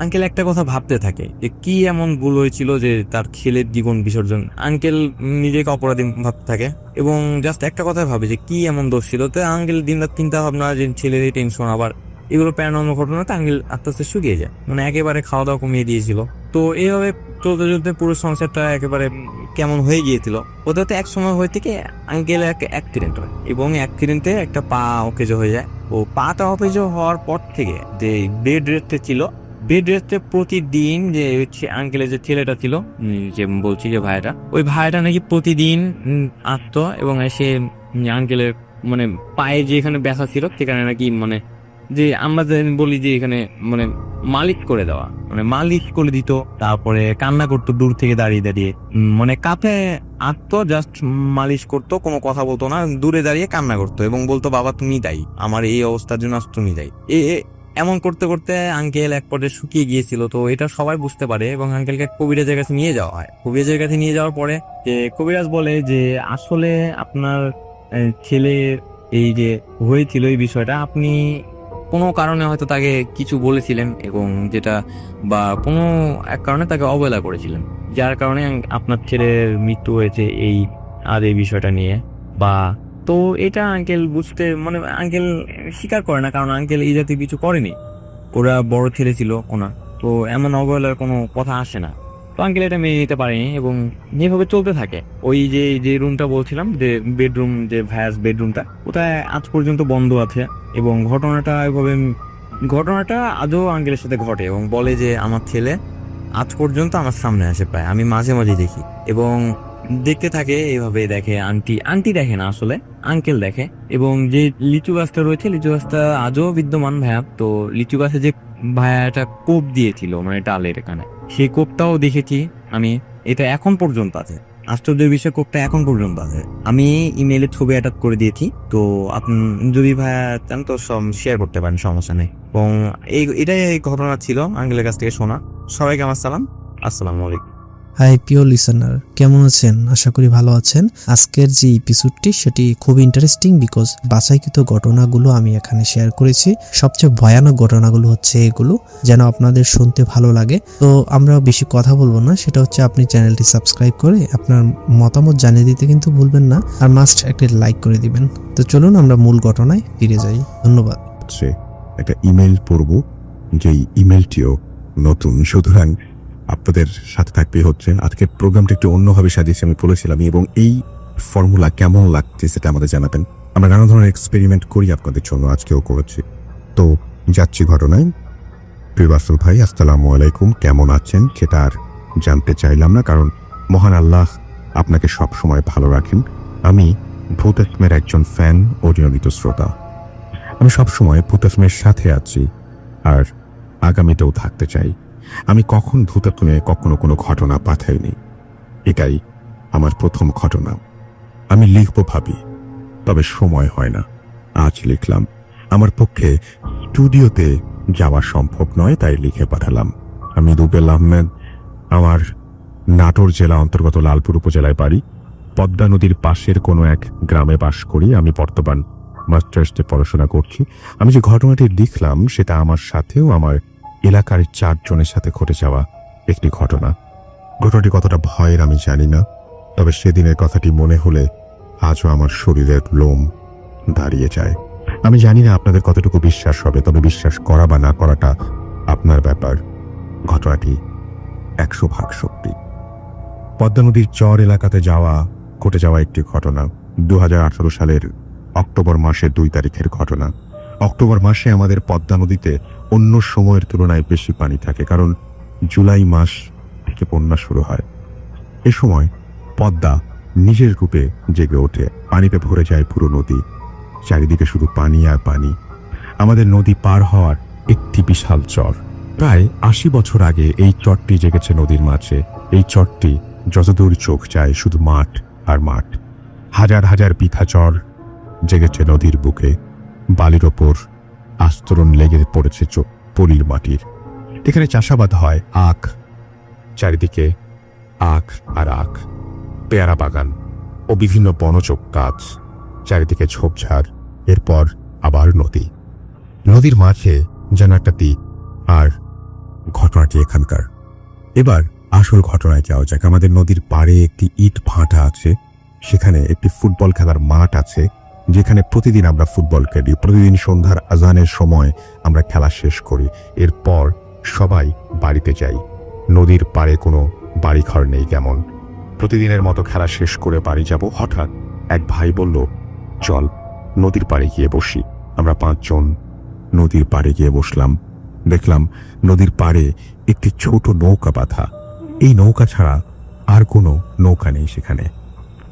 আঙ্কেল একটা কথা ভাবতে থাকে যে কি এমন ভুল হয়েছিল যে তার ছেলের জীবন বিসর্জন। আঙ্কেল নিজেকে অপরাধী ভাবতে থাকে এবং জাস্ট একটা কথা ভাবে যে কি এমন দোষ ছিল। তো আঙ্কেল দিনরাত চিন্তা ভাবনা, যে ছেলের টেনশন, আবার এগুলো প্যারানর্মাল ঘটনাতে আঙ্কেল আস্তে আস্তে শুকিয়ে যায়, মানে একেবারে খাওয়া দাওয়া কমিয়ে দিয়েছিল। তো এইভাবে চলতে চলতে পুরো সংসারটা একেবারে কেমন হয়ে গিয়েছিল। ওটাতে এক সময় হয়ে থেকে আঙ্কেল এক অ্যাক্সিডেন্ট হয় এবং অ্যাক্সিডেন্টে একটা পা অকেজো হয়ে যায়। ও পাটা অকেজো হওয়ার পর থেকে যে বেড রেস্টে ছিল বেড রেস্টে প্রতিদিন যে হচ্ছে আঙ্কেলের যে ছেলেটা ছিল, যে বলছি যে ভাইটা, ওই ভাইটা নাকি প্রতিদিন আসতো এবং এসে আঙ্কেলের মানে পায়ে যে এখানে ব্যথা ছিল সেখানে নাকি মানে যে আমরা যে বলি যে এখানে মানে মালিশ করে দেওয়া, মানে মালিশ করে দিত। তারপরে কান্না করতো দূর থেকে দাঁড়িয়ে দাঁড়িয়ে, মানে কাঁধে আঁকতো, জাস্ট মালিশ করতো, কোনো কথা বলতো না, দূরে দাঁড়িয়ে কান্না করতো এবং বলতো বাবা তুমি দায়ী, আমার এই অবস্থার জন্য তুমি দায়ী। এমন করতে করতে আঙ্কেল এক পর্যায়ে শুকিয়ে গিয়েছিল। তো এটা সবাই বুঝতে পারে এবং আঙ্কেলকে কবিরাজের কাছে নিয়ে যাওয়া হয়। কবিরাজের কাছে নিয়ে যাওয়ার পরে যে কবিরাজ বলে যে আসলে আপনার ছেলে এই যে হয়েছিল এই বিষয়টা, আপনি কোনো কারণে হয়তো তাকে কিছু বলেছিলেন এবং যেটা বা কোনো এক কারণে তাকে অবহেলা করেছিলেন, যার কারণে আপনার ছেলের মৃত্যু হয়েছে এই বিষয়টা নিয়ে। বা তো এটা আঙ্কেল বুঝতে মানে আঙ্কেল স্বীকার করে না, কারণ আঙ্কেল এই জাতীয় কিছু করেনি, ওরা বড় ছেলে ছিল ওনার, তো এমন অবহেলার কোনো কথা আসে না। তো আঙ্কেল এটা মেনে নিতে পারেনি এবং এভাবে চলতে থাকে। ওই যে রুমটা বলছিলাম, যে বেডরুম, যে ভায়াস বেডরুমটা, ওটা আজ পর্যন্ত বন্ধ আছে এবং ঘটনাটা আজও আঙ্কেলের সাথে ঘটে এবং বলে যে আমার ছেলে আজ পর্যন্ত আমার সামনে আসে, প্রায় আমি মাঝে মাঝে দেখি এবং দেখতে থাকে। এইভাবে দেখে, আন্টি দেখে না, আসলে আঙ্কেল দেখে। এবং যে লিচু গাছটা রয়েছে, লিচু গাছটা আজও বিদ্যমান ভাইয়া। তো লিচু গাছে যে ভাইয়াটা কোপ দিয়েছিল মানে ডালের এখানে, সেই কোপটাও দেখেছি আমি, এটা এখন পর্যন্ত আছে। আশ্চর্যের বিষয়, কোপটা এখন পর্যন্ত আছে। আমি ইমেইলে ছবি অ্যাটাচ করে দিয়েছি, তো আপনি যদি ভাইয়া চান তো সব শেয়ার করতে পারেন, সমস্যা নেই। এবং এটাই ঘটনা ছিল আঙ্কেলের কাছ থেকে শোনা। সবাইকে আমার সালাম, আসসালামু আলাইকুম। হাই প্রিয় লিসেনার, কেমন আছেন? আশা করি ভালো আছেন। আজকের যে এপিসোডটি সেটি খুব ইন্টারেস্টিং বিকজ বাছাইকৃত ঘটনাগুলো আমি এখানে শেয়ার করেছি। সবচেয়ে ভয়ানক ঘটনাগুলো হচ্ছে এগুলো, যেন আপনাদের শুনতে ভালো লাগে। তো আমরা বেশি কথা বলবো না, সেটা হচ্ছে আপনি চ্যানেলটি সাবস্ক্রাইব করে আপনার মতামত জানিয়ে দিতে কিন্তু ভুলবেন না, আর মাস্ট একটা লাইক করে দিবেন। তো চলুন আমরা মূল ঘটনায় ফিরে যাই। ধন্যবাদ। একটা ইমেল পড়ব, যেই ইমেলটিও নতুন, সুতরাং আপনাদের সাথে থাকতে হচ্ছে। আজকে প্রোগ্রামটা একটু অন্যভাবে সাজিয়েছি, আমি বলেছিলাম, এবং এই ফর্মুলা কেমন লাগছে সেটা আমাদের জানাবেন। আমরা নানা ধরনের এক্সপেরিমেন্ট করি আপনাদের জন্য, আজকেও করেছি। তো যাচ্ছি ঘটনায়। প্রিবাসুল ভাই, আসসালামু আলাইকুম, কেমন আছেন সেটা আর জানতে চাইলাম না, কারণ মহান আল্লাহ আপনাকে সব সময় ভালো রাখেন। আমি ভূতাত্মের একজন ফ্যান ও নিয়মিত শ্রোতা। আমি সবসময় ভূতাত্মের সাথে আছি আর আগামীতেও থাকতে চাই। আমি কখনো কোনো ঘটনা পাঠাইনি, এটাই আমার প্রথম ঘটনা। আমি লিখব ভাবি, তবে সময় হয় না। আজ লিখলাম। আমার পক্ষে স্টুডিওতে যাওয়া সম্ভব নয়, তাই লিখে পাঠালাম। আমি রুবেল আহমেদ। আমার নাটোর জেলা অন্তর্গত লালপুর উপজেলায় বাড়ি। পদ্মা নদীর পাশের কোনো এক গ্রামে বাস করি। আমি বর্তমান মাস্টার্সে পড়াশোনা করছি। আমি যে ঘটনাটি লিখলাম সেটা আমার সাথেও আমার এলাকার 4 জনের সাথে ঘটে যাওয়া একটি ঘটনা। ঘটনাটি কতটা ভয়ের আমি জানি না, তবে সেদিনের কথাটি মনে হলে আজও আমার শরীরের লোম দাঁড়িয়ে যায়। আমি জানি না আপনাদের কতটুকু বিশ্বাস হবে, তবে বিশ্বাস করা বা না করাটা আপনার ব্যাপার। ঘটনাটি 100% সত্যি। পদ্মা নদীর চর এলাকাতে ঘটে যাওয়া একটি ঘটনা। 2018 সালের অক্টোবর মাসের 2 তারিখের ঘটনা। অক্টোবর মাসে আমাদের পদ্মা নদীতে অন্য সময়ের তুলনায় বেশি পানি থাকে, কারণ জুলাই মাস থেকে বন্যা শুরু হয়। এ সময় পদ্মা নিজের রূপে জেগে ওঠে, পানিতে ভরে যায় পুরো নদী। চারিদিকে শুধু পানি আর পানি। আমাদের নদী পার হওয়ার একটি বিশাল চর। প্রায় 80 বছর আগে এই চরটি জেগেছে নদীর মাঝে। এই চরটি যতদূর চোখ যায় শুধু মাঠ আর মাঠ। হাজার হাজার বিঘা চর জেগেছে নদীর বুকে। বালির ওপর আস্তরণ লেগে পড়েছে পলির মাটির। এখানে চাষাবাদ হয় আখ, চারিদিকে আখ আর আখ, পেয়ারা বাগান ও বিভিন্ন বনজ গাছ, চারিদিকে ঝোপঝাড়। এরপর আবার নদী। নদীর মাঝে যেন একটা দ্বীপ। আর ঘটনাটি এখানকার। এবার আসল ঘটনায় যাওয়া যাক। আমাদের নদীর পাড়ে একটি ইট ভাটা আছে, সেখানে একটি ফুটবল খেলার মাঠ আছে, যেখানে প্রতিদিন আমরা ফুটবল খেলি। প্রতিদিন সন্ধ্যার আজানের সময় আমরা খেলা শেষ করি, এরপর সবাই বাড়িতে যাই। নদীর পাড়ে কোনো বাড়িঘর নেই কেমন। প্রতিদিনের মতো খেলা শেষ করে বাড়ি যাব। হঠাৎ এক ভাই বলল, চল নদীর পাড়ে গিয়ে বসি। আমরা 5 জন নদীর পাড়ে গিয়ে বসলাম। দেখলাম নদীর পাড়ে একটি ছোট নৌকা বাঁধা। এই নৌকা ছাড়া আর কোনো নৌকা নেই সেখানে।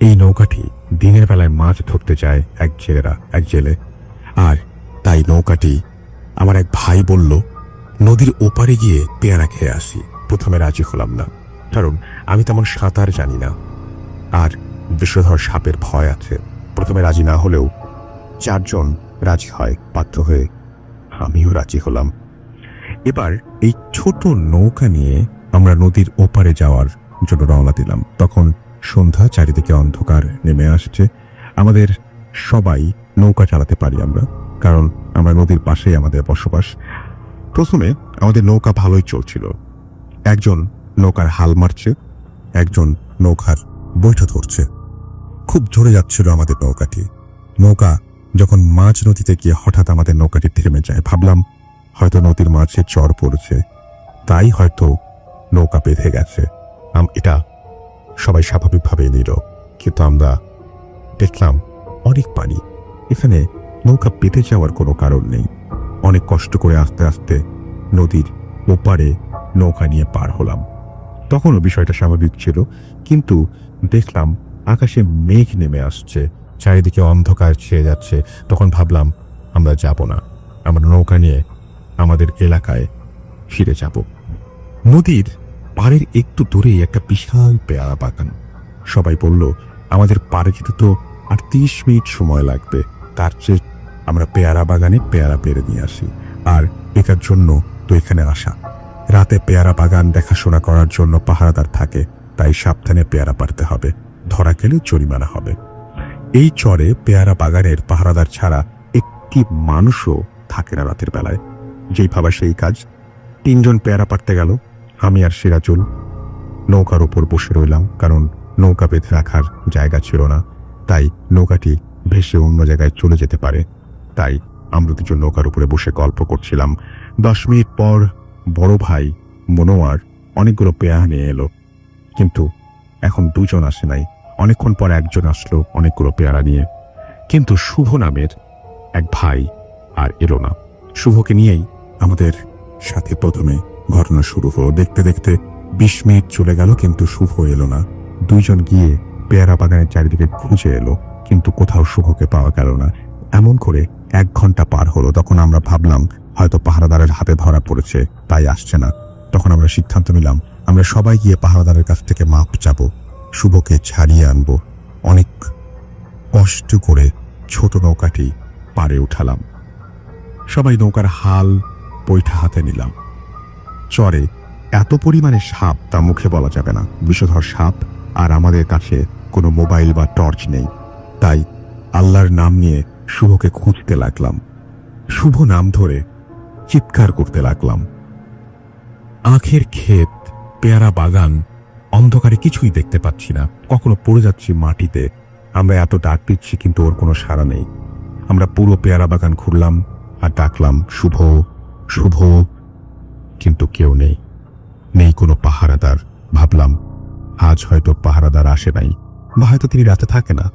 এই নৌকাটি দিনের বেলায় মাছ ধরতে যায় এক জেলে। আর তাই নৌকাটি আমার এক ভাই বলল নদীর ওপারে গিয়ে পেয়ারা খেয়ে আসি। প্রথমে রাজি হলাম না, কারণ আমি তেমন সাঁতার জানি না আর বিষধর সাপের ভয় আছে। প্রথমে রাজি না হলেও 4 জন রাজি হয়, বাধ্য হয়ে আমিও রাজি হলাম। এবার এই ছোট নৌকা নিয়ে আমরা নদীর ওপারে যাওয়ার জন্য রওনা দিলাম। তখন সন্ধ্যা, চারিদিকে অন্ধকার নেমে আসছে। আমাদের সবাই নৌকা চালাতে পারি আমরা, কারণ আমরা নদীর পাশেই আমাদের বসবাস। প্রথমে আমাদের নৌকা ভালোই চলছিল। একজন নৌকার হাল মারছে, একজন নৌকার বৈঠা ধরছে। খুব জোরে যাচ্ছিল আমাদের নৌকাটি। নৌকা যখন মাঝ নদীতে গিয়ে হঠাৎ আমাদের নৌকাটি থেমে যায়। ভাবলাম হয়তো নদীর মাঝে চর পড়েছে, তাই হয়তো নৌকা বেঁধে গেছে। এটা সবাই স্বাভাবিকভাবে নিল, কিন্তু আমরা দেখলাম অনেক পানি। এখানে নৌকা বেঁধে যাওয়ার কোনো কারণ নেই। অনেক কষ্ট করে আস্তে আস্তে নদীর ওপারে নৌকা নিয়ে পার হলাম। তখনও বিষয়টা স্বাভাবিক ছিল, কিন্তু দেখলাম আকাশে মেঘ নেমে আসছে, চারিদিকে অন্ধকার ছেয়ে যাচ্ছে। তখন ভাবলাম আমরা যাব না, আমরা নৌকা নিয়ে আমাদের এলাকায় ফিরে যাব। নদীর পাড়ের একটু দূরেই একটা বিশাল পেয়ারা বাগান। সবাই বলল আমাদের পাড়ে যেতে তো আর 30 মিনিট সময় লাগবে, তার চেয়ে আমরা পেয়ারা বাগানে পেয়ারা পেরে নিয়ে আসি। আর এটার জন্য তো এখানে আসা। রাতে পেয়ারা বাগান দেখাশোনা করার জন্য পাহারাদার থাকে, তাই সাবধানে পেয়ারা পারতে হবে, ধরা গেলে জরিমানা হবে। এই চরে পেয়ারা বাগানের পাহারাদার ছাড়া একটি মানুষও থাকে না রাতের বেলায়। যেই ভাবা সেই কাজ। 3 জন পেয়ারা পারতে গেল, আমি আর সিরাজুল নৌকার উপর বসে রইলাম, কারণ নৌকা বেঁধে রাখার জায়গা ছিল না। তাই নৌকাটি ভেসে অন্য জায়গায় চলে যেতে পারে। তাই আমরা 2 জন নৌকার উপরে বসে গল্প করছিলাম। 10 মিনিট পর বড় ভাই মনোয়ার অনেকগুলো পেয়ারা নিয়ে এলো, কিন্তু এখন 2 জন আসে নাই। অনেকক্ষণ পর একজন আসলো অনেকগুলো পেয়ারা নিয়ে, কিন্তু শুভ নামের এক ভাই আর এলো না। শুভকে নিয়েই আমাদের সাথে প্রথমে ঘটনা শুরু হলো। দেখতে দেখতে 20 মিনিট চলে গেল, কিন্তু শুভ এলো না। 2 জন গিয়ে পেয়ারা বাগানের চারিদিকে খুঁজে এলো, কিন্তু কোথাও শুভকে পাওয়া গেল না। এমন করে 1 ঘন্টা পার হলো। তখন আমরা ভাবলাম হয়তো পাহারাদারের হাতে ধরা পড়েছে, তাই আসছে না। তখন আমরা সিদ্ধান্ত নিলাম আমরা সবাই গিয়ে পাহারাদারের কাছ থেকে মাপ চাবো, শুভকে ছাড়িয়ে আনবো। অনেক কষ্ট করে ছোট নৌকাটি পাড়ে উঠালাম। সবাই নৌকার হাল বৈঠা হাতে নিলাম। চরে এত পরিমাণে সাপ তা মুখে বলা যাবে না, বিষধর সাপ। আর আমাদের কাছে কোনো মোবাইল বা টর্চ নেই, তাই আল্লাহর নাম নিয়ে শুভকে খুঁজতে লাগলাম। শুভ নাম ধরে চিৎকার করতে লাগলাম। আখের ক্ষেত, পেয়ারা বাগান, অন্ধকারে কিছুই দেখতে পাচ্ছি না। কখনো পড়ে যাচ্ছি মাটিতে। আমরা এত ডাক দিচ্ছি, কিন্তু ওর কোনো সাড়া নেই। আমরা পুরো পেয়ারা বাগান ঘুরলাম আর ডাকলাম শুভ, শুভ, কিন্তু কেউ নেই। নেই কোনো পাহারাদার। ভাবলাম আজ হয়তো পাহারাদার আসে নাই, বা হয়তো তিনি রাতে থাকে না।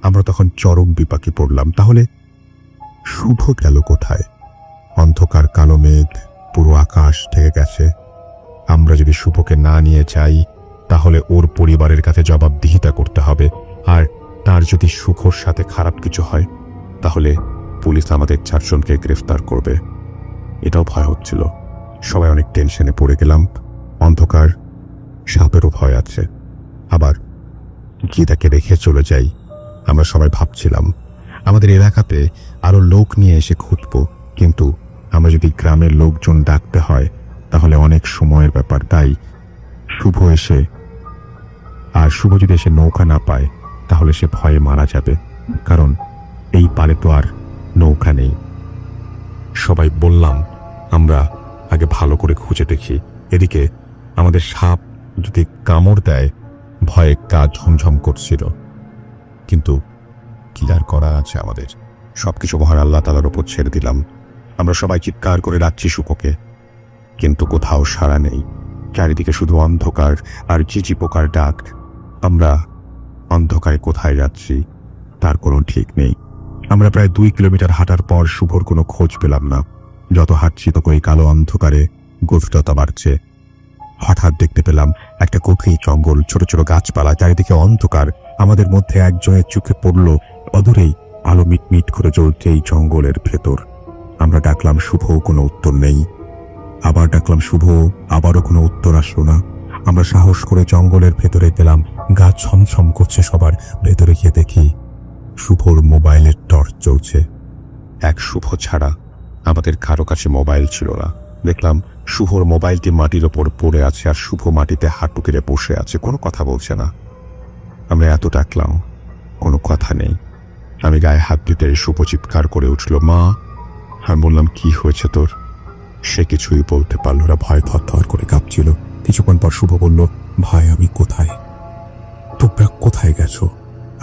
আমরা তখন চরম বিপাকে পড়লাম। তাহলে শুভ গেল কোথায়? অন্ধকার, কালো মেঘ, পুরো আকাশ ঢেকে গেছে। আমরা যদি শুভকে না নিয়ে যাই, তাহলে ওর পরিবারের কাছে জবাবদিহিতা করতে হবে। আর তার যদি শুভর সাথে খারাপ কিছু হয়, তাহলে পুলিশ আমাদের 4 জনকে গ্রেফতার করবে। এটাও ভয় হচ্ছিল। সবাই অনেক টেনশনে পড়ে গেলাম। অন্ধকার, সাপেরও ভয় আছে। আবার গীতাকে রেখে চলে যাই। আমরা সবাই ভাবছিলাম আমাদের এলাকাতে আরো লোক নিয়ে এসে খুঁজব, কিন্তু আমরা যদি গ্রামের লোকজন ডাকতে হয় তাহলে অনেক সময়ের ব্যাপার। তাই শুভ যদি এসে নৌকা না পায়, তাহলে সে ভয়ে মারা যাবে, কারণ এই পারে তো আর নৌকা নেই। সবাই বললাম আমরা আগে ভালো করে খুঁজে দেখি। এদিকে আমাদের সাপ যদি কামড় দেয়, ভয়ে গা ঝমঝম করছিল। কিন্তু কি আর করা আছে আমাদের? সবকিছু মহান আল্লাহ তাআলার উপর ছেড়ে দিলাম। আমরা সবাই চিৎকার করে ডাকছি শুভকে, কিন্তু কোথাও সাড়া নেই। চারিদিকে শুধু অন্ধকার আর চিচি পোকার ডাক। আমরা অন্ধকারে কোথায় যাচ্ছি তার কোনো ঠিক নেই। আমরা প্রায় 2 কিলোমিটার হাঁটার পর শুভর কোনো খোঁজ পেলাম না। যত হাঁটছি তত এই কালো অন্ধকারে গভীরতা বাড়ছে। হঠাৎ দেখতে পেলাম একটা গভীর জঙ্গল, ছোট ছোট গাছপালা, চারিদিকে অন্ধকার। আমাদের মধ্যে একজনের চোখে পড়ল অদূরেই আলো মিটমিট করে জ্বলছে এই জঙ্গলের ভেতর। আমরা ডাকলাম শুভ, কোনো উত্তর নেই। আবার ডাকলাম শুভ, আবারও কোনো উত্তর আসলো না। আমরা সাহস করে জঙ্গলের ভেতরে গেলাম। গা ছমছম করছে সবার। ভেতরে গিয়ে দেখি শুভর মোবাইলের টর্চ জ্বলছে। এক শুভ ছাড়া আমাদের কারো কাছে মোবাইল ছিল না। দেখলাম শুভর মোবাইলটি মাটির ওপর পড়ে আছে, আর শুভ মাটিতে হাঁটু কেড়ে বসে আছে, কোনো কথা বলছে না। আমরা এত ডাকলাম, কোনো কথা নেই। আমি গায়ে হাত দিতে শুভ চিৎকার করে উঠল, মা। আমি বললাম, কি হয়েছে তোর? সে কিছুই বলতে পারল না, ভয় থরথর করে কাঁপছিল। কিছুক্ষণ পর শুভ বলল, ভাই আমি কোথায়? তোমরা কোথায় গেছো?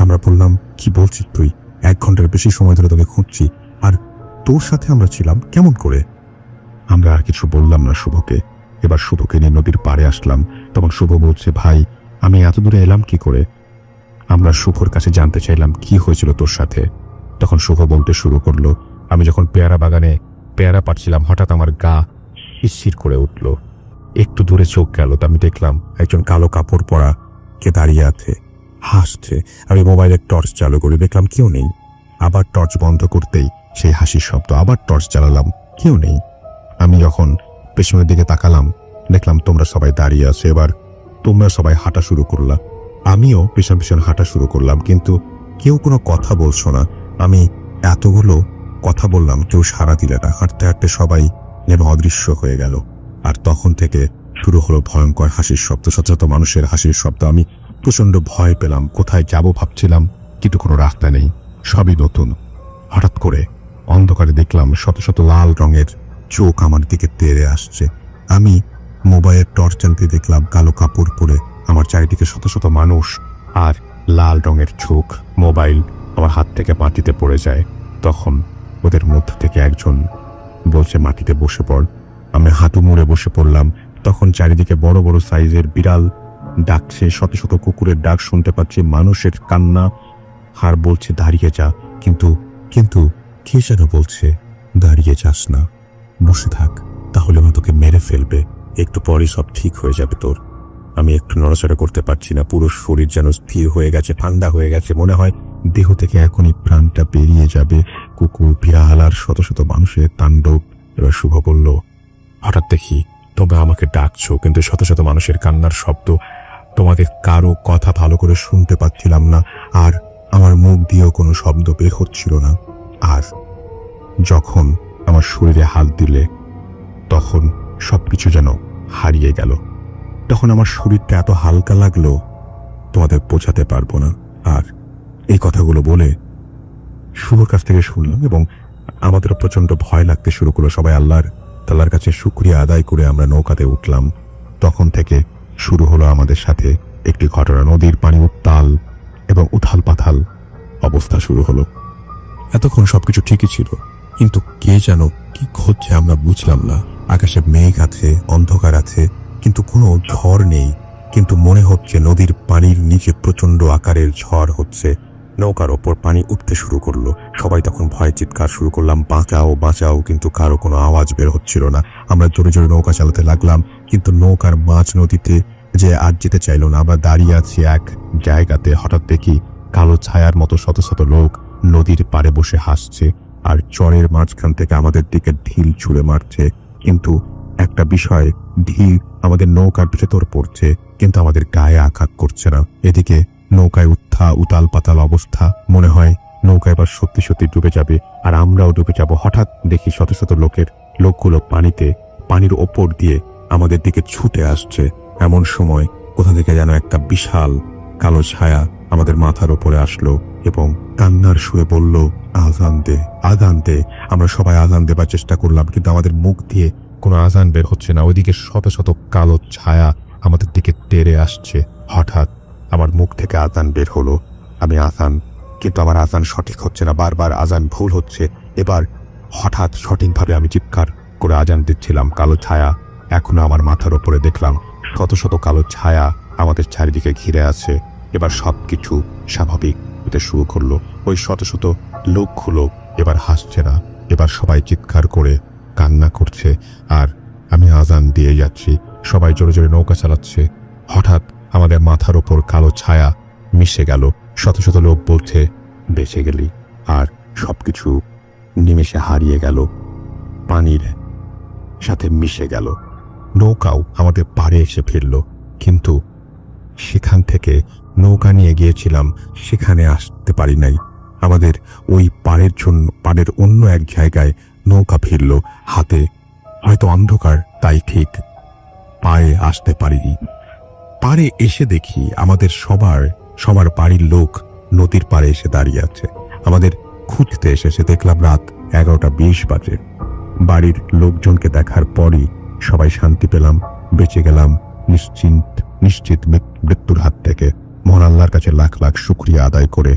আমরা বললাম, কি বলছিস তুই? 1 ঘন্টার বেশি সময় ধরে তোকে খুঁজছি, আর তোর সাথে আমরা ছিলাম কেমন করে? আমরা আর কিছু বললাম না শুভকে। এবার শুভকে নিয়ে নদীর পাড়ে আসলাম। তখন শুভ বলছে, ভাই আমি এত দূরে এলাম কি করে? আমরা শুভর কাছে জানতে চাইলাম, কি হয়েছিল তোর সাথে? তখন শুভ বলতে শুরু করলো, আমি যখন পেয়ারা বাগানে পেয়ারা পাড়ছিলাম, হঠাৎ আমার গা শিরশির করে উঠল। একটু দূরে চোখ গেল, তো আমি দেখলাম একজন কালো কাপড় পরা কে দাঁড়িয়ে আছে, হাসছে। আমি মোবাইলের টর্চ চালু করে দেখলাম কেউ নেই। আবার টর্চ বন্ধ করতেই সেই হাসির শব্দ। আবার টর্চ চালালাম, কেউ নেই। আমি যখন পেছনের দিকে তাকালাম, দেখলাম তোমরা সবাই দাঁড়িয়ে আছে। এবার তোমরা সবাই হাঁটা শুরু করলা, আমিও পেছন পেছন হাঁটা শুরু করলাম, কিন্তু কেউ কোনো কথা বলছো না। আমি এতগুলো কথা বললাম, কেউ সাড়া দিলে না। হাঁটতে হাঁটতে সবাই যেন অদৃশ্য হয়ে গেল। আর তখন থেকে শুরু হলো ভয়ঙ্কর হাসির শব্দ, শত শত মানুষের হাসির শব্দ। আমি প্রচন্ড ভয় পেলাম। কোথায় যাব ভাবছিলাম, কিন্তু কোনো রাস্তা নেই, সবই নতুন। হঠাৎ করে অন্ধকারে দেখলাম শত শত লাল রঙের চোখ আমার দিকে তেড়ে আসছে। আমি মোবাইলের টর্চ আনতে দেখলাম কালো কাপড় পরে আমার চারিদিকে শত শত মানুষ, আর লাল রঙের চোখ। মোবাইল আমার হাত থেকে মাটিতে পড়ে যায়। তখন ওদের মধ্য থেকে একজন বলছে, মাটিতে বসে পড়। আমি হাঁটু মুড়ে বসে পড়লাম। তখন চারিদিকে বড় বড় সাইজের বিড়াল ডাকছে, শত শত কুকুরের ডাক শুনতে পাচ্ছি, মানুষের কান্না। আর বলছে, দাঁড়িয়ে যা। কিন্তু কিন্তু কে যেন বলছে, দাঁড়িয়ে যাস না, বসে থাক, তাহলে ওরা তোকে মেরে ফেলবে। একটু পরই সব ঠিক হয়ে যাবে তোর। আমি একটু নড়াচড়া করতে পারছি না। পুরো শরীর যেন স্থির হয়ে গেছে, ঠান্ডা হয়ে গেছে। মনে হয় দেহ থেকে এখনই প্রাণটা বেরিয়ে যাবে। কুকুর, বিড়াল আর শত শত মানুষের তাণ্ডব। এবার শুভ বলল, হঠাৎ দেখি তোমরা আমাকে ডাকছো, কিন্তু শত শত মানুষের কান্নার শব্দ। তোমাদের কারো কথা ভালো করে শুনতে পাচ্ছিলাম না, আর আমার মুখ দিয়েও কোনো শব্দ বের হচ্ছিল না। আর যখন আমার শরীরে হাত দিলে, তখন সবকিছু যেন হারিয়ে গেল। তখন আমার শরীরটা এত হালকা লাগলো, তোমাদের বোঝাতে পারবো না। আর এই কথাগুলো বলে শুভর কাছ থেকে শুনলাম, এবং আমাদের প্রচন্ড ভয় লাগতে শুরু করলো। সবাই আল্লাহর কাছে শুকরিয়া আদায় করে আমরা নৌকাতে উঠলাম। তখন থেকে শুরু হলো আমাদের সাথে একটি ঘটনা। নদীর পানি উত্তাল এবং উথাল পাথাল অবস্থা শুরু হলো। এতক্ষণ সবকিছু ঠিকই ছিল, কিন্তু কে যেন কি ঘটছে আমরা বুঝলাম না। আকাশে মেঘ আছে, অন্ধকার আছে, কিন্তু কোনো ঝড় নেই। কিন্তু মনে হচ্ছে নদীর পানির নিচে প্রচন্ড আকারের ঝড় হচ্ছে। নৌকার ওপর পানি উঠতে শুরু করলো। সবাই তখন ভয়ে চিৎকার শুরু করলাম, বাঁচাও বাঁচাও, কিন্তু কারো কোনো আওয়াজ বের হচ্ছিল না। আমরা জোরে জোরে নৌকা চালাতে লাগলাম, কিন্তু নৌকার মাঝ নদীতে যে আর যেতে চাইলো না। আমরা দাঁড়িয়ে আছি এক জায়গাতে। হঠাৎ দেখি কালো ছায়ার মতো শত শত লোক নদীর পাড়ে বসে হাসছে, আর চরের মাঝখান থেকে আমাদের দিকে ঢিল ছুঁড়ে মারছে। কিন্তু একটা বিষয়, ঢিল আমাদের নৌকার ভেতর পড়ছে, কিন্তু আমাদের গায়ে আঘাত করছে না। এদিকে নৌকায় উতাল পাতাল অবস্থা। মনে হয় নৌকা এবার সত্যি সত্যি ডুবে যাবে, আর আমরাও ডুবে যাব। হঠাৎ দেখি শত শত লোকগুলো পানির ওপর দিয়ে আমাদের দিকে ছুটে আসছে। এমন সময় কোথা থেকে যেন একটা বিশাল কালো ছায়া আমাদের মাথার ওপরে আসলো এবং কান্নার সুরে বলল, আজান দে, আজান দে। আমরা সবাই আজান দেবার চেষ্টা করলাম, কিন্তু আমাদের মুখ দিয়ে কোনো আজান বের হচ্ছে না। ওইদিকে শত শত কালো ছায়া আমাদের দিকে টেরে আসছে। হঠাৎ আমার মুখ থেকে আজান বের হলো। আমি আজান, কিন্তু আমার আজান সঠিক হচ্ছে না, বারবার আজান ভুল হচ্ছে। এবার হঠাৎ সঠিকভাবে আমি চিৎকার করে আজান দিচ্ছিলাম। কালো ছায়া এখনো আমার মাথার ওপরে। দেখলাম শত শত কালো ছায়া আমাদের চারিদিকে ঘিরে আছে। এবার সবকিছু স্বাভাবিক হতে শুরু করলো। ওই শত শত লোকগুলো এবার হাসছে না। এবার সবাই চিৎকার করে কান্না করছে আর আমি আজান দিয়ে যাচ্ছি। সবাই জোরে জোরে নৌকা চালাচ্ছে। হঠাৎ আমাদের মাথার ওপর কালো ছায়া মিশে গেল। শত শত লোক বলছে বেঁচে গেলি, আর সবকিছু নিমেষে হারিয়ে গেল, পানির সাথে মিশে গেল। নৌকাও আমাদের পাড়ে এসে ফিরল, কিন্তু সেখান থেকে নৌকা নিয়ে গিয়েছিলাম সেখানে আসতে পারি নাই। আমাদের ওই পাড়ের অন্য এক জায়গায় নৌকা ফিরল। হাতে হয়তো অন্ধকার, তাই ঠিক পায়ে আসতে পারিনি। পাড়ে এসে দেখি আমাদের সবার বাড়ির লোক নদীর পাড়ে এসে দাঁড়িয়ে আছে। আমাদের খুঁজতে এসেছে। দেখলাম রাত 11:20 বাজে। বাড়ির লোকজনকে দেখার পরই সবাই শান্তি পেলাম, বেঁচে গেলাম নিশ্চিত মৃত্যুর হাত থেকে। মহান আল্লাহর কাছে লাখ লাখ শুকরিয়া আদায় করে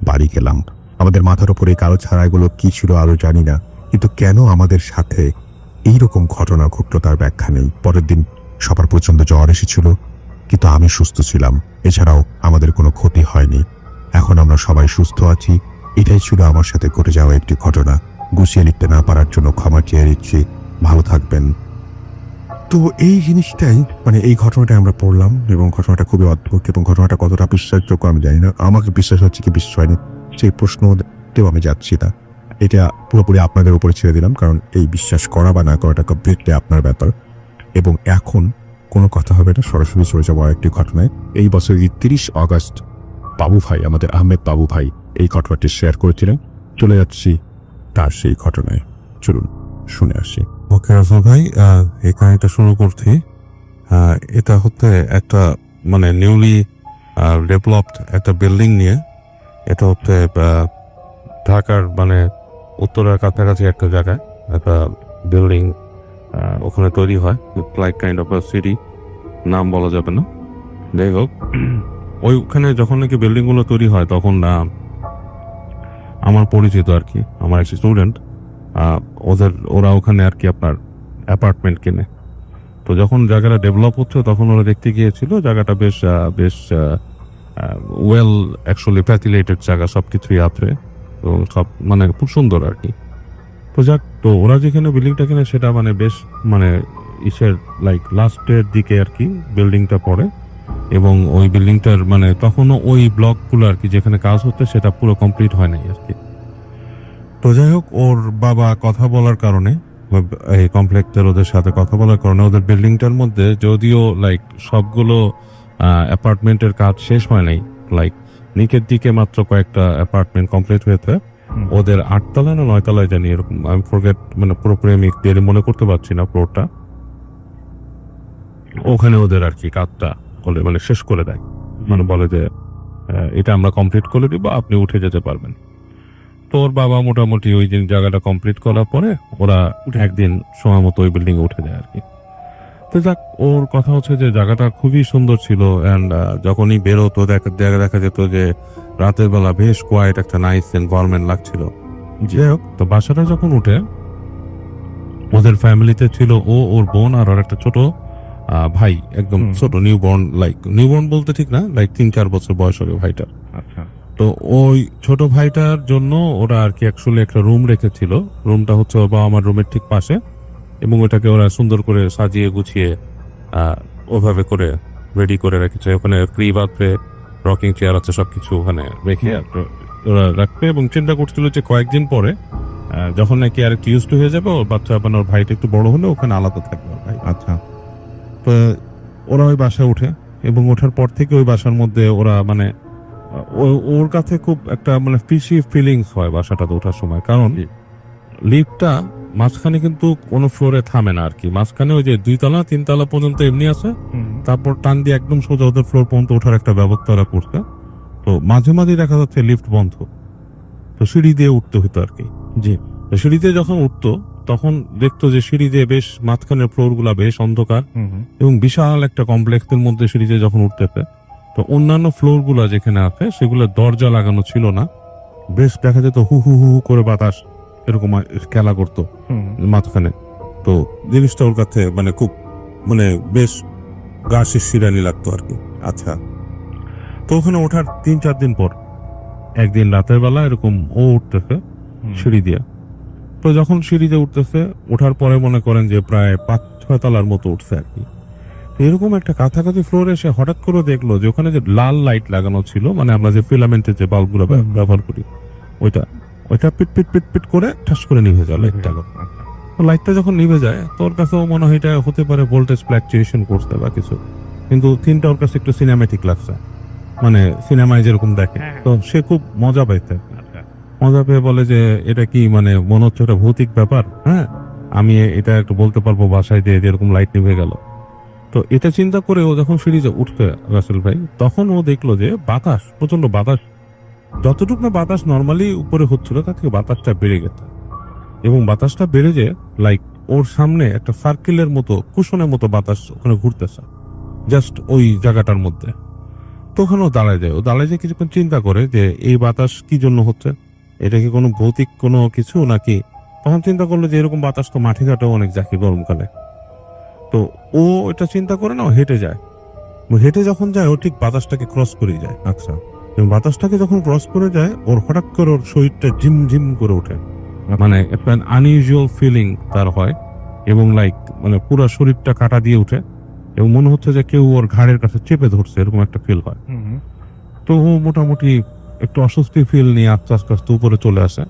বাড়ি গেলাম। আমাদের মাথার উপরে কালো ছায়াগুলো কি ছিল আরো জানি না, কিন্তু কেন আমাদের সাথে এইরকম ঘটনা ঘটলো তার ব্যাখ্যা নেই। পরের দিন সবার প্রচন্ড জ্বর এসেছিল, কিন্তু আমি সুস্থ ছিলাম। এছাড়াও আমাদের কোনো ক্ষতি হয়নি। এখন আমরা সবাই সুস্থ আছি। এটাই ছিল আমার সাথে ঘটে যাওয়া একটি ঘটনা। গুছিয়ে লিখতে না পারার জন্য ক্ষমা চেয়ে নিচ্ছি। ভালো থাকবেন। তো এই জিনিসটাই, মানে এই ঘটনাটা আমরা পড়লাম এবং ঘটনাটা খুবই অদ্ভুত, এবং ঘটনাটা কতটা বিশ্বাসযোগ্য আমি জানি না। আমাকে বিশ্বাস হচ্ছে কি বিশ্বাস হয়নি সেই প্রশ্নতেও আমি যাচ্ছি না। এটা পুরোপুরি আপনাদের উপরে ছেড়ে দিলাম, কারণ এই বিশ্বাস করা বা না করাটা কমপ্লিটলি আপনার ব্যাপার। এবং এখন কোনো কথা হবে না, সরাসরি চলে যাবো একটি ঘটনায়। এই বছর 30 অগস্ট বাবু ভাই, আমাদের আহমেদ বাবু ভাই এই ঘটনাটি শেয়ার করেছিলেন। চলে যাচ্ছি তার সেই ঘটনায়, চলুন শুনে আসি। ওকে রাসেল ভাই, এই কাহিনীটা শুরু করছি। এটা হচ্ছে একটা মানে নিউলি ডেভেলপড একটা বিল্ডিং নিয়ে। এটা হচ্ছে ঢাকার মানে উত্তরার কাছাকাছি একটা জায়গায় একটা বিল্ডিং ওখানে তৈরি হয়, লাইক কাইন্ড অফ সিটি, নাম বলা যাবে না। যাই হোক, ওইখানে যখন নাকি বিল্ডিং গুলো তৈরি হয় তখন আমার পরিচিত আর কি, আমার এক স্টুডেন্ট, ওরা ওখানে আর কি আপনার অ্যাপার্টমেন্ট কিনে। তো যখন জায়গাটা ডেভেলপ হচ্ছে তখন ওরা দেখতে গিয়েছিল জায়গাটা বেশ ওয়েল অ্যাকচুয়ালি ফ্যাসিলিটেড জায়গা, সবকিছুই আছে, তো সব মানে খুব সুন্দর আর কি। তো যাক, তো ওরা যেখানে বিল্ডিংটা কিনে সেটা মানে বেশ মানে লাইক লাস্টের দিকে আর কি বিল্ডিংটা পড়ে, এবং ওই বিল্ডিংটার মানে তখনও ওই ব্লকগুলো আর কি যেখানে কাজ হচ্ছে সেটা পুরো কমপ্লিট হয় নাই আর কি। তো যাই হোক, ওর বাবা কথা বলার কারণে, এই কমপ্লেক্সের ওদের সাথে কথা বলার কারণে ওদের বিল্ডিংটার মধ্যে যদিও লাইক সবগুলো অ্যাপার্টমেন্টের কাজ শেষ হয় নাই, লাইক নিচের দিকে মাত্র কয়েকটা অ্যাপার্টমেন্ট কমপ্লিট হয়েছে। ওদের 8 তলায় না 9 তলায় জানি এরকম, আমি ফরগেট, মানে পুরোপুরি আমি ক্লিয়ারলি মনে করতে পারছি না ফ্লোরটা। ওখানে ওদের আর কি কাজটা বলে মানে শেষ করে দেয়, মানে বলে যে এটা আমরা কমপ্লিট করে দিব, আপনি উঠে যেতে পারবেন। তো ওর বাবা মোটামুটি ওই জায়গাটা কমপ্লিট করার পরে ওরা একদিন সময় মতো ওই বিল্ডিং এ উঠে যায় আর কি। তো যাক, ওর কথা হচ্ছে যে জায়গাটা খুবই সুন্দর ছিল, অ্যান্ড যখনই বেরোতো দেখা যেত যে রাতের বেলা বেশ কোয়াইট একটা নাইস এনভায়রনমেন্ট লাগছিল। যাই হোক, তো বাসাটা যখন উঠে ওদের ফ্যামিলিতে ছিল ওর বোন আর ওর একটা ছোট ভাই, একদম ছোট নিউবর্ন বলতে ঠিক না, লাইক 3-4 বছর বয়স হবে ভাইটার। আচ্ছা। তো ওই ছোট ভাইটার জন্য ওরা আর কি অ্যাকচুয়ালি একটা রুম রেখেছিল। রুমটা হচ্ছে ওর বাবা আমার রুমের ঠিক পাশে, এবং ওটাকে ওরা সুন্দর করে সাজিয়ে গুছিয়ে ওভাবে করে রেডি করে রেখেছে। ওখানে ক্রিব আছে, রকিং চেয়ার আছে, সবকিছু ওখানে রেখে ওরা রাখবে, এবং চিন্তা করছিল যে কয়েকদিন পরে যখন নাকি আর একটু ইউজ টু হয়ে যাবে, ওর বাচ্চা মানে ওর ভাইটা একটু বড় হলে ওখানে আলাদা থাকবে ওর ভাই। আচ্ছা। তো ওরা ওই বাসায় উঠে, এবং ওঠার পর থেকে ওই বাসার মধ্যে ওরা মানে ওর কাছে খুব একটা মানে ফিশি ফিলিংস হয় বাসাটাতে ওঠার সময়, কারণ লিফটটা মাঝখানে কিন্তু কোনো ফ্লোরে থামে না আর কি। মাঝখানে ওই যে 2 তলা 3 তলা পর্যন্ত এমনি আছে, তারপর টান দিয়ে একদম সোজা ওদের ফ্লোর পর্যন্ত ওঠার একটা ব্যবস্থা ওরা করছে। তো মাঝে মাঝে দেখা যাচ্ছে লিফট বন্ধ, তো সিঁড়ি দিয়ে উঠতে হতো আর কি। জি। তো সিঁড়ি দিয়ে যখন উঠতো তখন দেখতো যে সিঁড়ি দিয়ে বেশ মাঝখানের ফ্লোর গুলা বেশ অন্ধকার, এবং বিশাল একটা কমপ্লেক্সের মধ্যে সিঁড়ি দিয়ে যখন উঠতেছে, তো অন্যান্য ফ্লোর গুলা যেখানে আছে সেগুলো দরজা লাগানো ছিল না, বেশ দেখা যেত হু হু হু করে বাতাস এরকম খেলা করতো মাঝখানে। তো জিনিসটা ওর কাছে মানে খুব মানে বেশ গা শিরশিরানি লাগতো আর কি। আচ্ছা। তো ওখানে ওঠার 3-4 দিন পর একদিন রাতের বেলা এরকম ও উঠতেছে সিঁড়ি দিয়া, তো যখন সিঁড়িতে উঠতেছে, ওঠার পরে মনে করেন যে প্রায় 5-6 তলার মতো উঠছে আর কি। এরকম একটা কাছাকাছি ফ্লোরে এসে হঠাৎ করে দেখলো যে ওখানে যে লাল লাইট লাগানো ছিল, মানে আমরা যে ফিলামেন্টের যে বাল্বগুলো ব্যবহার করি, ওইটা পিট পিট পিট পিট করে ঠাস করে নিভে যায় লাইটটা। তো লাইটটা যখন নিভে যায়, তোর কাছেও মনে হয় এটা হতে পারে ভোল্টেজ ফ্ল্যাকচুয়েশন করছে বা কিছু, কিন্তু সিনটা ওর কাছে একটু সিনেমেটিক লাগছে, মানে সিনেমায় যেরকম দেখে। তো সে খুব মজা পাইছে, মজা পেয়ে বলে যে এটা কি মানে মনে হচ্ছে একটা ভৌতিক ব্যাপার, হ্যাঁ আমি এটা একটু বলতে পারবো বাসায় যে এরকম লাইট নিভে গেল। তো এটা চিন্তা করে ও যখন সিঁড়িতে উঠতে রাসেল ভাই, তখন ও দেখলো যে বাতাস, প্রচন্ড বাতাস, যতটুকু না বাতাস নর্মালি উপরে হচ্ছিল তার থেকে বাতাসটা বেড়ে গেছে, এবং বাতাসটা বেড়ে যে লাইক ওর সামনে একটা সার্কেলের মতো কুশনের মতো বাতাস ওখানে ঘুরতেছে জাস্ট ওই জায়গাটার মধ্যে। তখন ও দাঁড়ায় যায়, কিছুক্ষণ চিন্তা করে যে এই বাতাস কি জন্য হচ্ছে, এটা কি কোনো ভৌতিক কোনো কিছু নাকি। তখন চিন্তা করলো যে এরকম বাতাস তো মাঠে ঘাটেও অনেক জাকি গরমকালে। তো ও এটা চিন্তা করে না, ও হেঁটে যায়। হেঁটে যখন যায় ও ঠিক বাতাসটাকে ক্রস করে যায়। আচ্ছা, এবং বাতাসটাকে যখন ক্রস করে যায়, ওর হঠাৎ করে ওর শরীরটা ঝিম ঝিম করে ওঠে, মানে একটা আনইউজুয়াল ফিলিং তার হয়, এবং লাইক মানে পুরো শরীরটা কাটা দিয়ে উঠে, এবং মনে হচ্ছে যে কেউ ওর ঘাড়ের কাছে চেপে ধরছে, এরকম একটা ফিল হয়। তো ও মোটামুটি একটু অস্বস্তি ফিল নিয়ে আস্তে আস্তে আস্তে উপরে চলে আসে,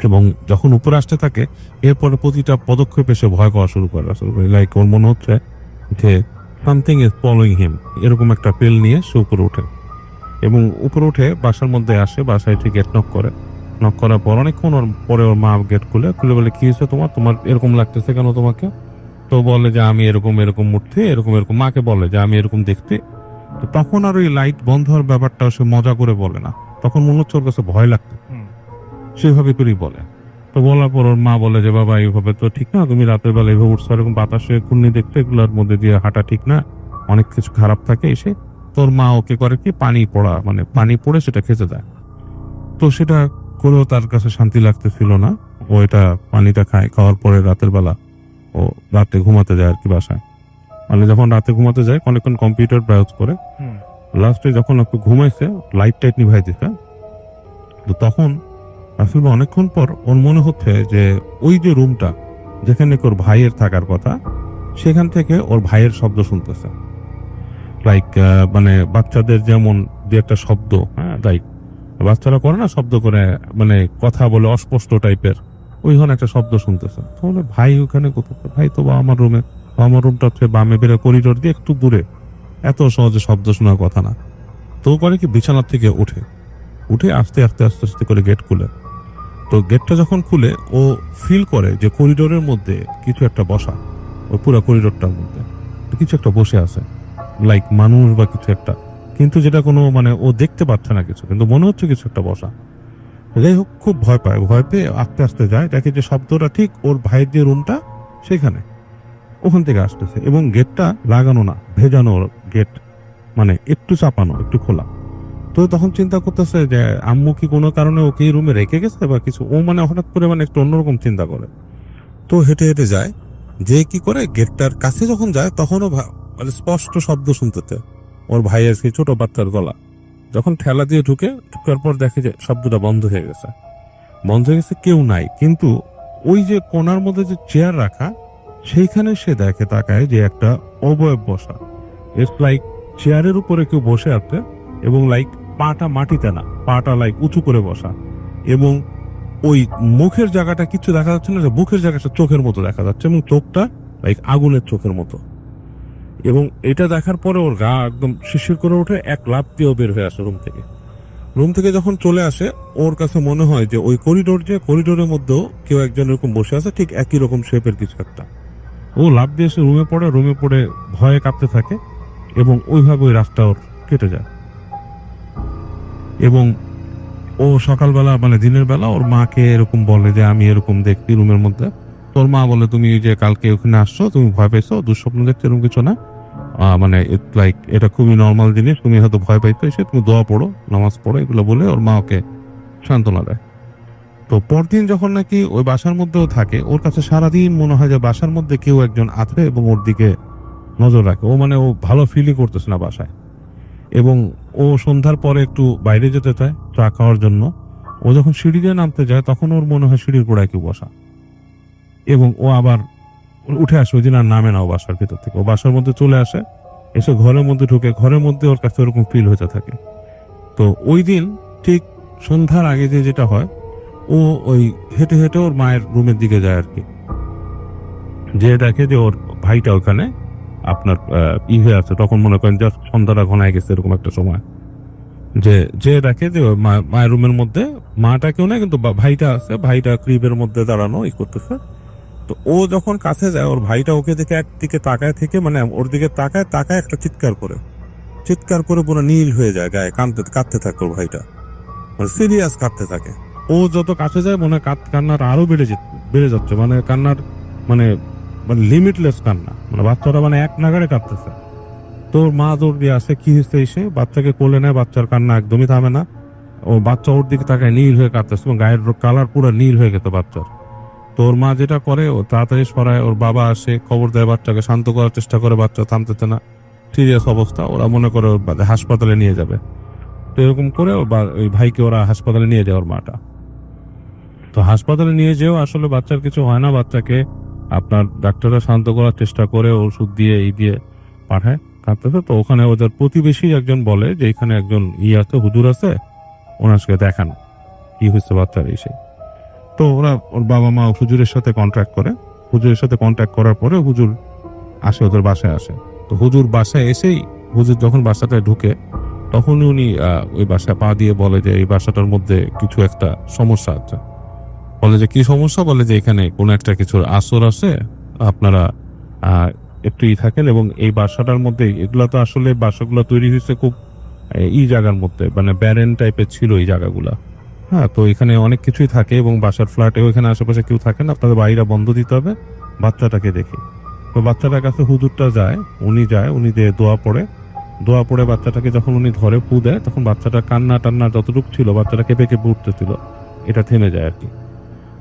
এবং যখন উপরে আসতে থাকে এরপরে প্রতিটা পদক্ষেপে সে ভয় পাওয়া শুরু করে। লাইক ওর মনে হচ্ছে যে সামথিং ইজ ফলোইং হিম, এরকম একটা ফিল নিয়ে সে উপরে ওঠে, এবং উপরে উঠে বাসার মধ্যে আসে। বাসায় ঠিক গেট নক করে, নক করার পর অনেকক্ষণ পরে ওর মা গেট খুলে বলে কি হয়েছে তোমার এরকম লাগতেছে কেন তোমাকে? তো বলে যে আমি এরকম উঠতে এরকম মাকে বলে যে আমি এরকম দেখতে। তো তখন আর ওই লাইট বন্ধ হওয়ার ব্যাপারটা সে মজা করে বলে না, তখন মনে হচ্ছে ওর কাছে ভয় লাগতো, সেভাবে করেই বলে। তো বলার পর ওর মা বলে যে বাবা এইভাবে তো ঠিক না, তুমি রাতের বেলা এইভাবে উঠছো, এরকম বাতাসে ঘূর্ণি দেখতে এগুলোর মধ্যে দিয়ে হাঁটা ঠিক না, অনেক কিছু খারাপ থাকে। এসে তোর মা ওকে করে কি পানি পড়ে সেটা খেতে দেয়। তো সেটা করেও তার কাছে শান্তি লাগতেছিল না, ও এটা পানিটা খাওয়ার পরে রাতের বেলা ও রাতে ঘুমাতে যায় আর কি বাসায়। মানে যখন রাতে ঘুমাতে যায় অনেকক্ষণ কম্পিউটার ব্রাউজ করে, লাস্টে যখন একটু ঘুমাইছে লাইট টাইট নিভাই দিতে, তো তখন আসলে অনেকক্ষণ পর ওর মনে হচ্ছে যে ওই যে রুমটা যেখানে ওর ভাইয়ের থাকার কথা, সেখান থেকে ওর ভাইয়ের শব্দ শুনতেছে। লাইক মানে বাচ্চাদের যেমন যে একটা শব্দ, হ্যাঁ লাইক বাচ্চারা করে না শব্দ করে, মানে কথা বলে অস্পষ্ট টাইপের, ওই ধরনের একটা শব্দ শুনতেছে। তাহলে ভাই ওখানে কোথাও, ভাই তো আমার রুমে, আমার রুমটা হচ্ছে বামে বেরো করিডোর দিয়ে একটু দূরে, এত সহজে শব্দ শোনার কথা না। তো করে কি বিছানার থেকে উঠে আস্তে আস্তে আস্তে আস্তে করে গেট খুলে। তো গেটটা যখন খুলে ও ফিল করে যে করিডোরের মধ্যে কিছু একটা বসা, ওই পুরো করিডোরটার মধ্যে কিছু একটা বসে আছে, লাইক মানুষ বা কিছু একটা, কিন্তু যেটা কোনো মানে ও দেখতে পাচ্ছে না কিছু, কিন্তু মনে হচ্ছে কিছু একটা বসা। যাই হোক, খুব ভয় পেয়ে আস্তে আস্তে যায়, দেখে যে শব্দটা ঠিক ওর ভাইয়ের যে রুমটা সেখানে, ওখান থেকে আসতেছে, এবং গেটটা লাগানো না, ভেজানো গেট, মানে একটু চাপানো একটু খোলা। তো তখন চিন্তা করতেছে যে আম্মু কি কোনো কারণে ওকে এই রুমে রেখে গেছে বা কিছু, ও মানে হঠাৎ করে মানে একটু অন্যরকম চিন্তা করে। তো হেঁটে হেঁটে যায়, যে কি করে গেটটার কাছে যখন যায় তখনও মানে স্পষ্ট শব্দ শুনতেছে ওর ভাইয়ের সেই ছোট বাচ্চার গলা। যখন ঠেলা দিয়ে ঢুকার পর দেখে যে শব্দটা বন্ধ হয়ে গেছে, কেউ নাই, কিন্তু ওই যে কোণার মধ্যে যে চেয়ার রাখা সেইখানে সে দেখে তাকায় যে একটা অবয়ব বসা। ইটস লাইক চেয়ারের উপরে কেউ বসে আছে, এবং লাইক পাটা মাটিতে না, পাটা লাইক উঁচু করে বসা, এবং ওই মুখের জায়গাটা কিছু দেখা যাচ্ছে না, যে মুখের জায়গাটা চোখের মতো দেখা যাচ্ছে, এবং চোখটা লাইক আগুনের চোখের মতো। এবং এটা দেখার পরে ওর গা একদম শিরশির করে ওঠে, এক লাফ দিয়েও বের হয়ে আসে রুম থেকে যখন চলে আসে ওর কাছে মনে হয় যে ওই করিডোরের মধ্যেও কেউ একজন এরকম বসে আছে, ঠিক একই রকম শেপের কিছু একটা। ও লাফ দিয়ে এসে রুমে পড়ে ভয়ে কাঁপতে থাকে, এবং ওইভাবে ওই রাতটা ওর কেটে যায়। এবং ও সকালবেলা মানে দিনের বেলা ওর মাকে এরকম বলে যে আমি এরকম দেখছি রুমের মধ্যে। তোর মা বলে তুমি যে কালকে ওখানে আসছো, তুমি ভয় পেয়েছো, দুঃস্বপ্ন দেখছো, এরকম কিছু না, মানে লাইক এটা খুবই নর্মাল জিনিস, তুমি হয়তো ভয় পাইছো, এসে তুমি দোয়া পড়ো, নামাজ পড়ো, এগুলো বলে ওর মা ওকে সান্ত্বনা দেয়। তো পরদিন যখন নাকি ওই বাসার মধ্যেও থাকে, ওর কাছে সারাদিন মনে হয় যে বাসার মধ্যে কেউ একজন আছে এবং ওর দিকে নজর রাখে। ও ভালো ফিলই করতেছে না বাসায়, এবং ও সন্ধ্যার পরে একটু বাইরে যেতে চায় চা খাওয়ার জন্য। ও যখন সিঁড়ি দিয়ে নামতে যায় তখন ওর মনে হয় সিঁড়ির গোড়ায় কেউ বসা, এবং ও আবার উঠে আসে। ওই দিন আর নামে না ও বাসার ভিতর থেকে, ও বাসার মধ্যে চলে আসে, এসে ঘরের মধ্যে ঢুকে, ঘরের মধ্যে ওর কাছে ওরকম ফিল হতে থাকে। তো ওই দিন ঠিক সন্ধ্যার আগে যে যেটা হয়, ও ওই হেঁটে হেঁটে ওর মায়ের রুমের দিকে যায় আর কি, যে দেখে যে ওর ভাইটা ওখানে আপনার হয়ে আছে। তখন মনে করেন যে সন্ধ্যাটা ঘনায় গেছে এরকম একটা সময়, যে দেখে যে ওর মায়ের রুমের মধ্যে মাটা কেউ নেই, কিন্তু ভাইটা আছে, ভাইটা ক্রিবের মধ্যে দাঁড়ানো ই করতেছে। তো ও যখন কাছে যায়, ওর ভাইটা ওকে দেখে একদিকে তাকায় থেকে, মানে ওর দিকে তাকায় একটা চিৎকার করে পুরো নীল হয়ে যায়, গায়ে কাঁদতে থাকে ওর ভাইটা, মানে সিরিয়াস কাঁদতে থাকে। ও যত কাছে যায় মনে হয় কান্নার আরো বেড়ে যাচ্ছে, মানে কান্নার মানে লিমিটলেস কান্না, মানে বাচ্চারা মানে এক নাগাড়ে কাঁদতেছে। তোর মা দৌড় দিয়ে আসে, কি হয়েছে, এসে বাচ্চাকে কোলে নেয়, বাচ্চার কান্না একদমই থামে না। ও বাচ্চা ওর দিকে তাকায়, নীল হয়ে কাঁদতেছে এবং গায়ের কালার পুরো নীল হয়ে গেছে বাচ্চার। তোর মা যেটা করে, ও তাড়াতাড়ি সরায়, ওর বাবা আসে, খবর দেয়, বাচ্চাকে শান্ত করার চেষ্টা করে, বাচ্চা থামতেছে না, সিরিয়াস অবস্থা। ওরা মনে করে হাসপাতালে নিয়ে যাবে। তো এরকম করে ওই ভাইকে ওরা হাসপাতালে নিয়ে যায়, ওর মাটা। তো হাসপাতালে নিয়ে যেও আসলে বাচ্চার কিছু হয় না, বাচ্চাকে আপনার ডাক্তাররা শান্ত করার চেষ্টা করে, ওষুধ দিয়ে এই দিয়ে পাঠায়, কাঁদতেছে। তো ওখানে ওদের প্রতিবেশী একজন বলে যে এখানে একজন আছে, হুজুর আছে, ওনার সাথে দেখান কি হয়েছে বাচ্চার এসে। তো ওরা, ওর বাবা মা হুজুরের সাথে কন্ট্যাক্ট করে, হুজুরের সাথে কন্ট্যাক্ট করার পরে হুজুর আসে, ওদের বাসায় আসে। তো হুজুর বাসায় এসেই, হুজুর যখন বাসাটায় ঢুকে, তখন উনি ওই বাসায় পা দিয়ে বলে যে এই বাসাটার মধ্যে কিছু একটা সমস্যা আছে। বলে যে কি সমস্যা, বলে যে এখানে কোনো একটা কিছুর আসর আছে, আপনারা একটু থাকেন। এবং এই বাসাটার মধ্যে, এগুলা তো আসলে বাসাগুলো তৈরি হয়েছে খুব জায়গার মধ্যে, মানে ব্যারেন টাইপের ছিল এই জায়গাগুলা। হ্যাঁ, তো এখানে অনেক কিছুই থাকে এবং বাসার ফ্ল্যাটেও এখানে আশেপাশে কেউ থাকে না, আপনাদের বাড়িটা বন্ধ দিতে হবে, বাচ্চাটাকে দেখে। তো বাচ্চাটার কাছে হুজুরটা যায়, উনি যে দোয়া পড়ে বাচ্চাটাকে যখন উনি ধরে ফু দেয়, তখন বাচ্চাটা কান্না টান্না যতটুকু ছিল, বাচ্চাটা কেঁপে উঠতেছিল, এটা থেমে যায় আর কি।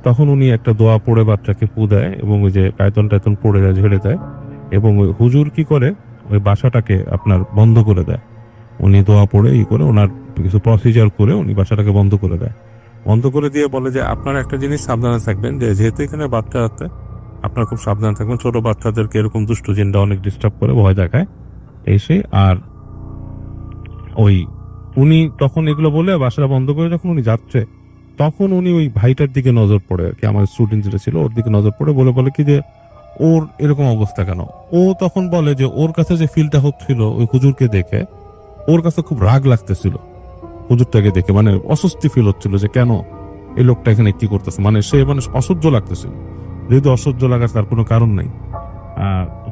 তখন উনি একটা দোয়া পড়ে বাচ্চাকে ফু দেয় এবং ওই যে কায়তন টায়তন পড়ে যায়, ঝেড়ে দেয়। এবং ওই হুজুর কি করে, ওই বাসাটাকে আপনার বন্ধ করে দেয়। উনি দোয়া পড়ে করে ওনার কিছু প্রসিজার করে উনি বাসাটাকে বন্ধ করে দেয়। বন্ধ করে দিয়ে বলে যে আপনারা একটা জিনিস সাবধানে থাকবেন, যে যেহেতু এখানে বাচ্চা আছে, আপনারা খুব সাবধানে থাকবেন। ছোট বাচ্চাদেরকে এরকম দুষ্টু জিনটা অনেক ডিস্টার্ব করে, ভয় দেখায় এসে। আর ওই উনি তখন এগুলো বলে বাসাটা বন্ধ করে যখন উনি যাচ্ছে, তখন উনি ওই ভাইটার দিকে নজর পড়ে আর কি, আমার স্টুডেন্ট যেটা ছিল ওর দিকে নজর পড়ে, বলে কি যে ওর এরকম অবস্থা কেন। ও তখন বলে যে ওর কাছে যে ফিলটা হচ্ছিল ওই হুজুরকে দেখে, ওর কাছে খুব রাগ লাগতেছিল হুজুরটাকে দেখে, মানে অস্বস্তি ফিল হচ্ছিল যে কেন এই লোকটা এখানে কি করতেছে, মানে সে মানে অসহ্য লাগতেছিল। যেহেতু অসহ্য লাগার তার কোনো কারণ নেই,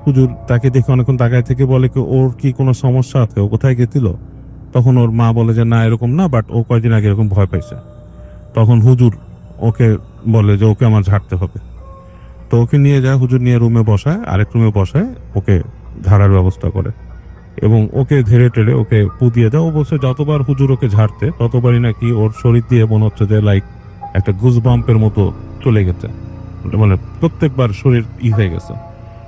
হুজুর তাকে দেখে অনেকক্ষণ তাকায় থেকে বলে কি ওর কি কোনো সমস্যা আছে, ও কোথায় গেছিল। তখন ওর মা বলে যে না এরকম না, বাট ও কয়েকদিন আগে এরকম ভয় পাইছে। তখন হুজুর ওকে বলে যে ওকে আমার ঝাড়তে হবে। তো ওকে নিয়ে যায়, হুজুর নিয়ে রুমে বসায়, আরেক রুমে বসায়, ওকে ঝাড়ার ব্যবস্থা করে এবং ওকে ধেড়ে টেড়ে ওকে পু দিয়ে দেয়। ও বলছে যতবার হুজুর ওকে ঝাড়তে, ততবারই নাকি ওর শরীর দিয়ে মনে হচ্ছে যে লাইক একটা গুজবাম্পের মতো চলে গেছে, মানে প্রত্যেকবার শরীর হয়ে গেছে।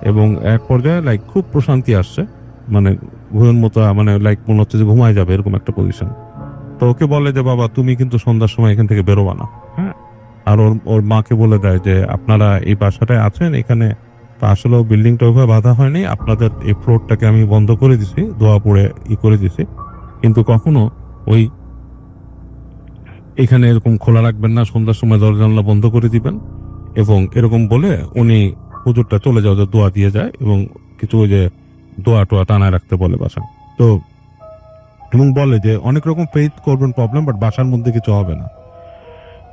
এবং এক পর্যায়ে লাইক খুব প্রশান্তি আসছে, মানে ঘুমের মতো, মানে লাইক মনে হচ্ছে যে ঘুমায় যাবে এরকম একটা পজিশন। তো ওকে বলে যে বাবা তুমি কিন্তু সন্ধ্যার সময় এখান থেকে বেরোবা না, হ্যাঁ। আর ওর মাকে বলে দেয় যে আপনারা এই বাসাটায় আছেন, এখানে তো আসলে বিল্ডিংটা ওইভাবে বাঁধা হয়নি, আপনাদের এই ফ্লোরটাকে আমি বন্ধ করে দিছি, দোয়া পড়ে করে দিছি, কিন্তু কখনো ওই এখানে এরকম খোলা রাখবেন না, সন্ধ্যার সময় দরজা জানলা বন্ধ করে দিবেন। এবং এরকম বলে উনি হুজুরটা চলে যাও, যে দোয়া দিয়ে যায় এবং কিছু ওই যে দোয়া টোয়া টানায় রাখতে বলে বাসা। তো এবং বলে যে অনেক রকম ফেথ করবেন প্রবলেম, বাট বাসার মধ্যে কিছু হবে না।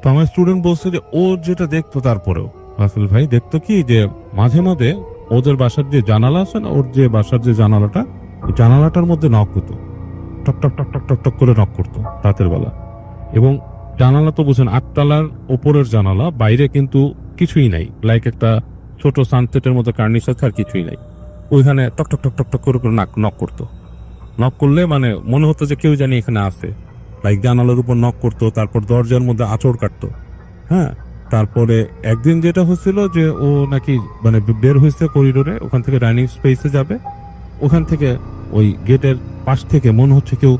তো আমার স্টুডেন্ট বলছে যে ও যেটা দেখতো, তারপরেও রাসেল ভাই দেখতো কি যে মাঝে মাঝে ওদের বাসার যে জানালা আছে না, ওর যে বাসার যে জানালাটা, জানালাটার মধ্যে নক হতো, টক টক টক টক টক টক করে নক করতো রাতের বেলা। এবং জানালা তো বুঝেন 8 তলার ওপরের জানালা, বাইরে কিন্তু কিছুই নাই, লাইক একটা ছোট সানসেটের মতো কার্নিশ আছে, আর কিছুই নাই। ওইখানে টক টক টক টক টক করে নক করতো। নক করলে মানে মনে হতো যে কেউ জানি এখানে আছে, লাইক জানালার উপর নক করতো, তারপর দরজার মধ্যে আঁচড় কাটতো, হ্যাঁ। তারপরে একদিন যেটা হচ্ছিল যে ও নাকি মানে বের হয়েছে করিডোরে, ওখান থেকে ডাইনিং স্পেসে যাবে, ওখান থেকে ওই গেটের পাশ থেকে মনে হচ্ছে কেউ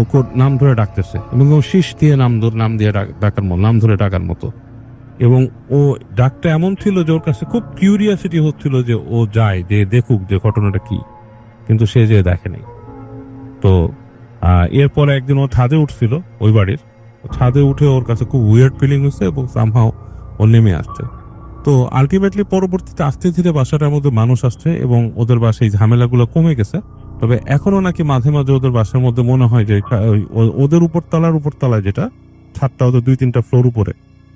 ওকে নাম ধরে ডাকতেছে এবং ও শীষ দিয়ে নাম দিয়ে নাম ধরে ডাকার মতো। এবং ও ডাকটা এমন ছিল যে ওর কাছে খুব কিউরিয়াসিটি হচ্ছিল যে ও যায় যে দেখুক যে ঘটনাটা কি, কিন্তু সে যে দেখে নাই। তো এরপরে একদিন ও ছাদে উঠছিল ওই বাড়ির, ছাদে উঠে ওর কাছে খুব উইয়ার্ড ফিলিং হচ্ছে এবং সামহাও ও নেমে আসছে। তো আলটিমেটলি পরবর্তীতে আস্তে ধীরে বাসাটার মধ্যে মানুষ আসছে এবং ওদের বাসায় ঝামেলাগুলো কমে গেছে। তবে এখনো নাকি মাঝে মাঝে ওদের বাসার মধ্যে মনে হয় যে ওদের উপরতলায় যেটা ছাদটা ওদের 2-3টা ফ্লোর উপরে,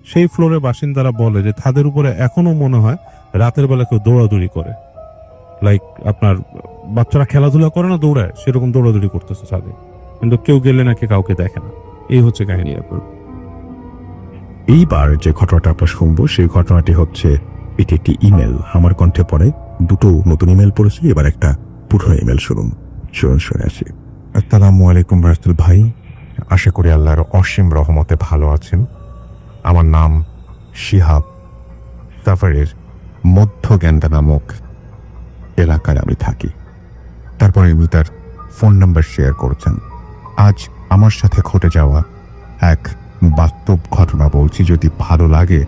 সেই ফ্লোরে বাসিন্দারা বলে যে ছাদের উপরে এখনো মনে হয় রাতের বেলা কেউ দৌড়াদৌড়ি করে, লাইক আপনার বাচ্চারা খেলাধুলা করে না দৌড়ায়, সেরকম দৌড়াদৌড়ি করতেছে ছাদে, কিন্তু কেউ গেলে নাকি কাউকে দেখে না। এই হচ্ছে কাহিনী। এইবার যে ঘটনাটা আমরা শুনবো সেই ঘটনাটি হচ্ছে, এটি একটি ইমেল। আমার কণ্ঠে পড়ে দুটো নতুন ইমেল পড়েছি, এবার একটা পুরনো ইমেল শুনে আসি। আসসালামু আলাইকুম রাসেল ভাই, আশা করি আল্লাহর অসীম রহমতে ভালো আছেন। আমার নাম শিহাব, সাফারের মধ্য গ্যান্ডা নামক এলাকায় আমি থাকি। তারপরে উনি তার ফোন নাম্বার শেয়ার করেছেন। আজ আমার সাথে ঘটে যাওয়া এক বাস্তব ঘটনা বলছি, যদি ভালো লাগে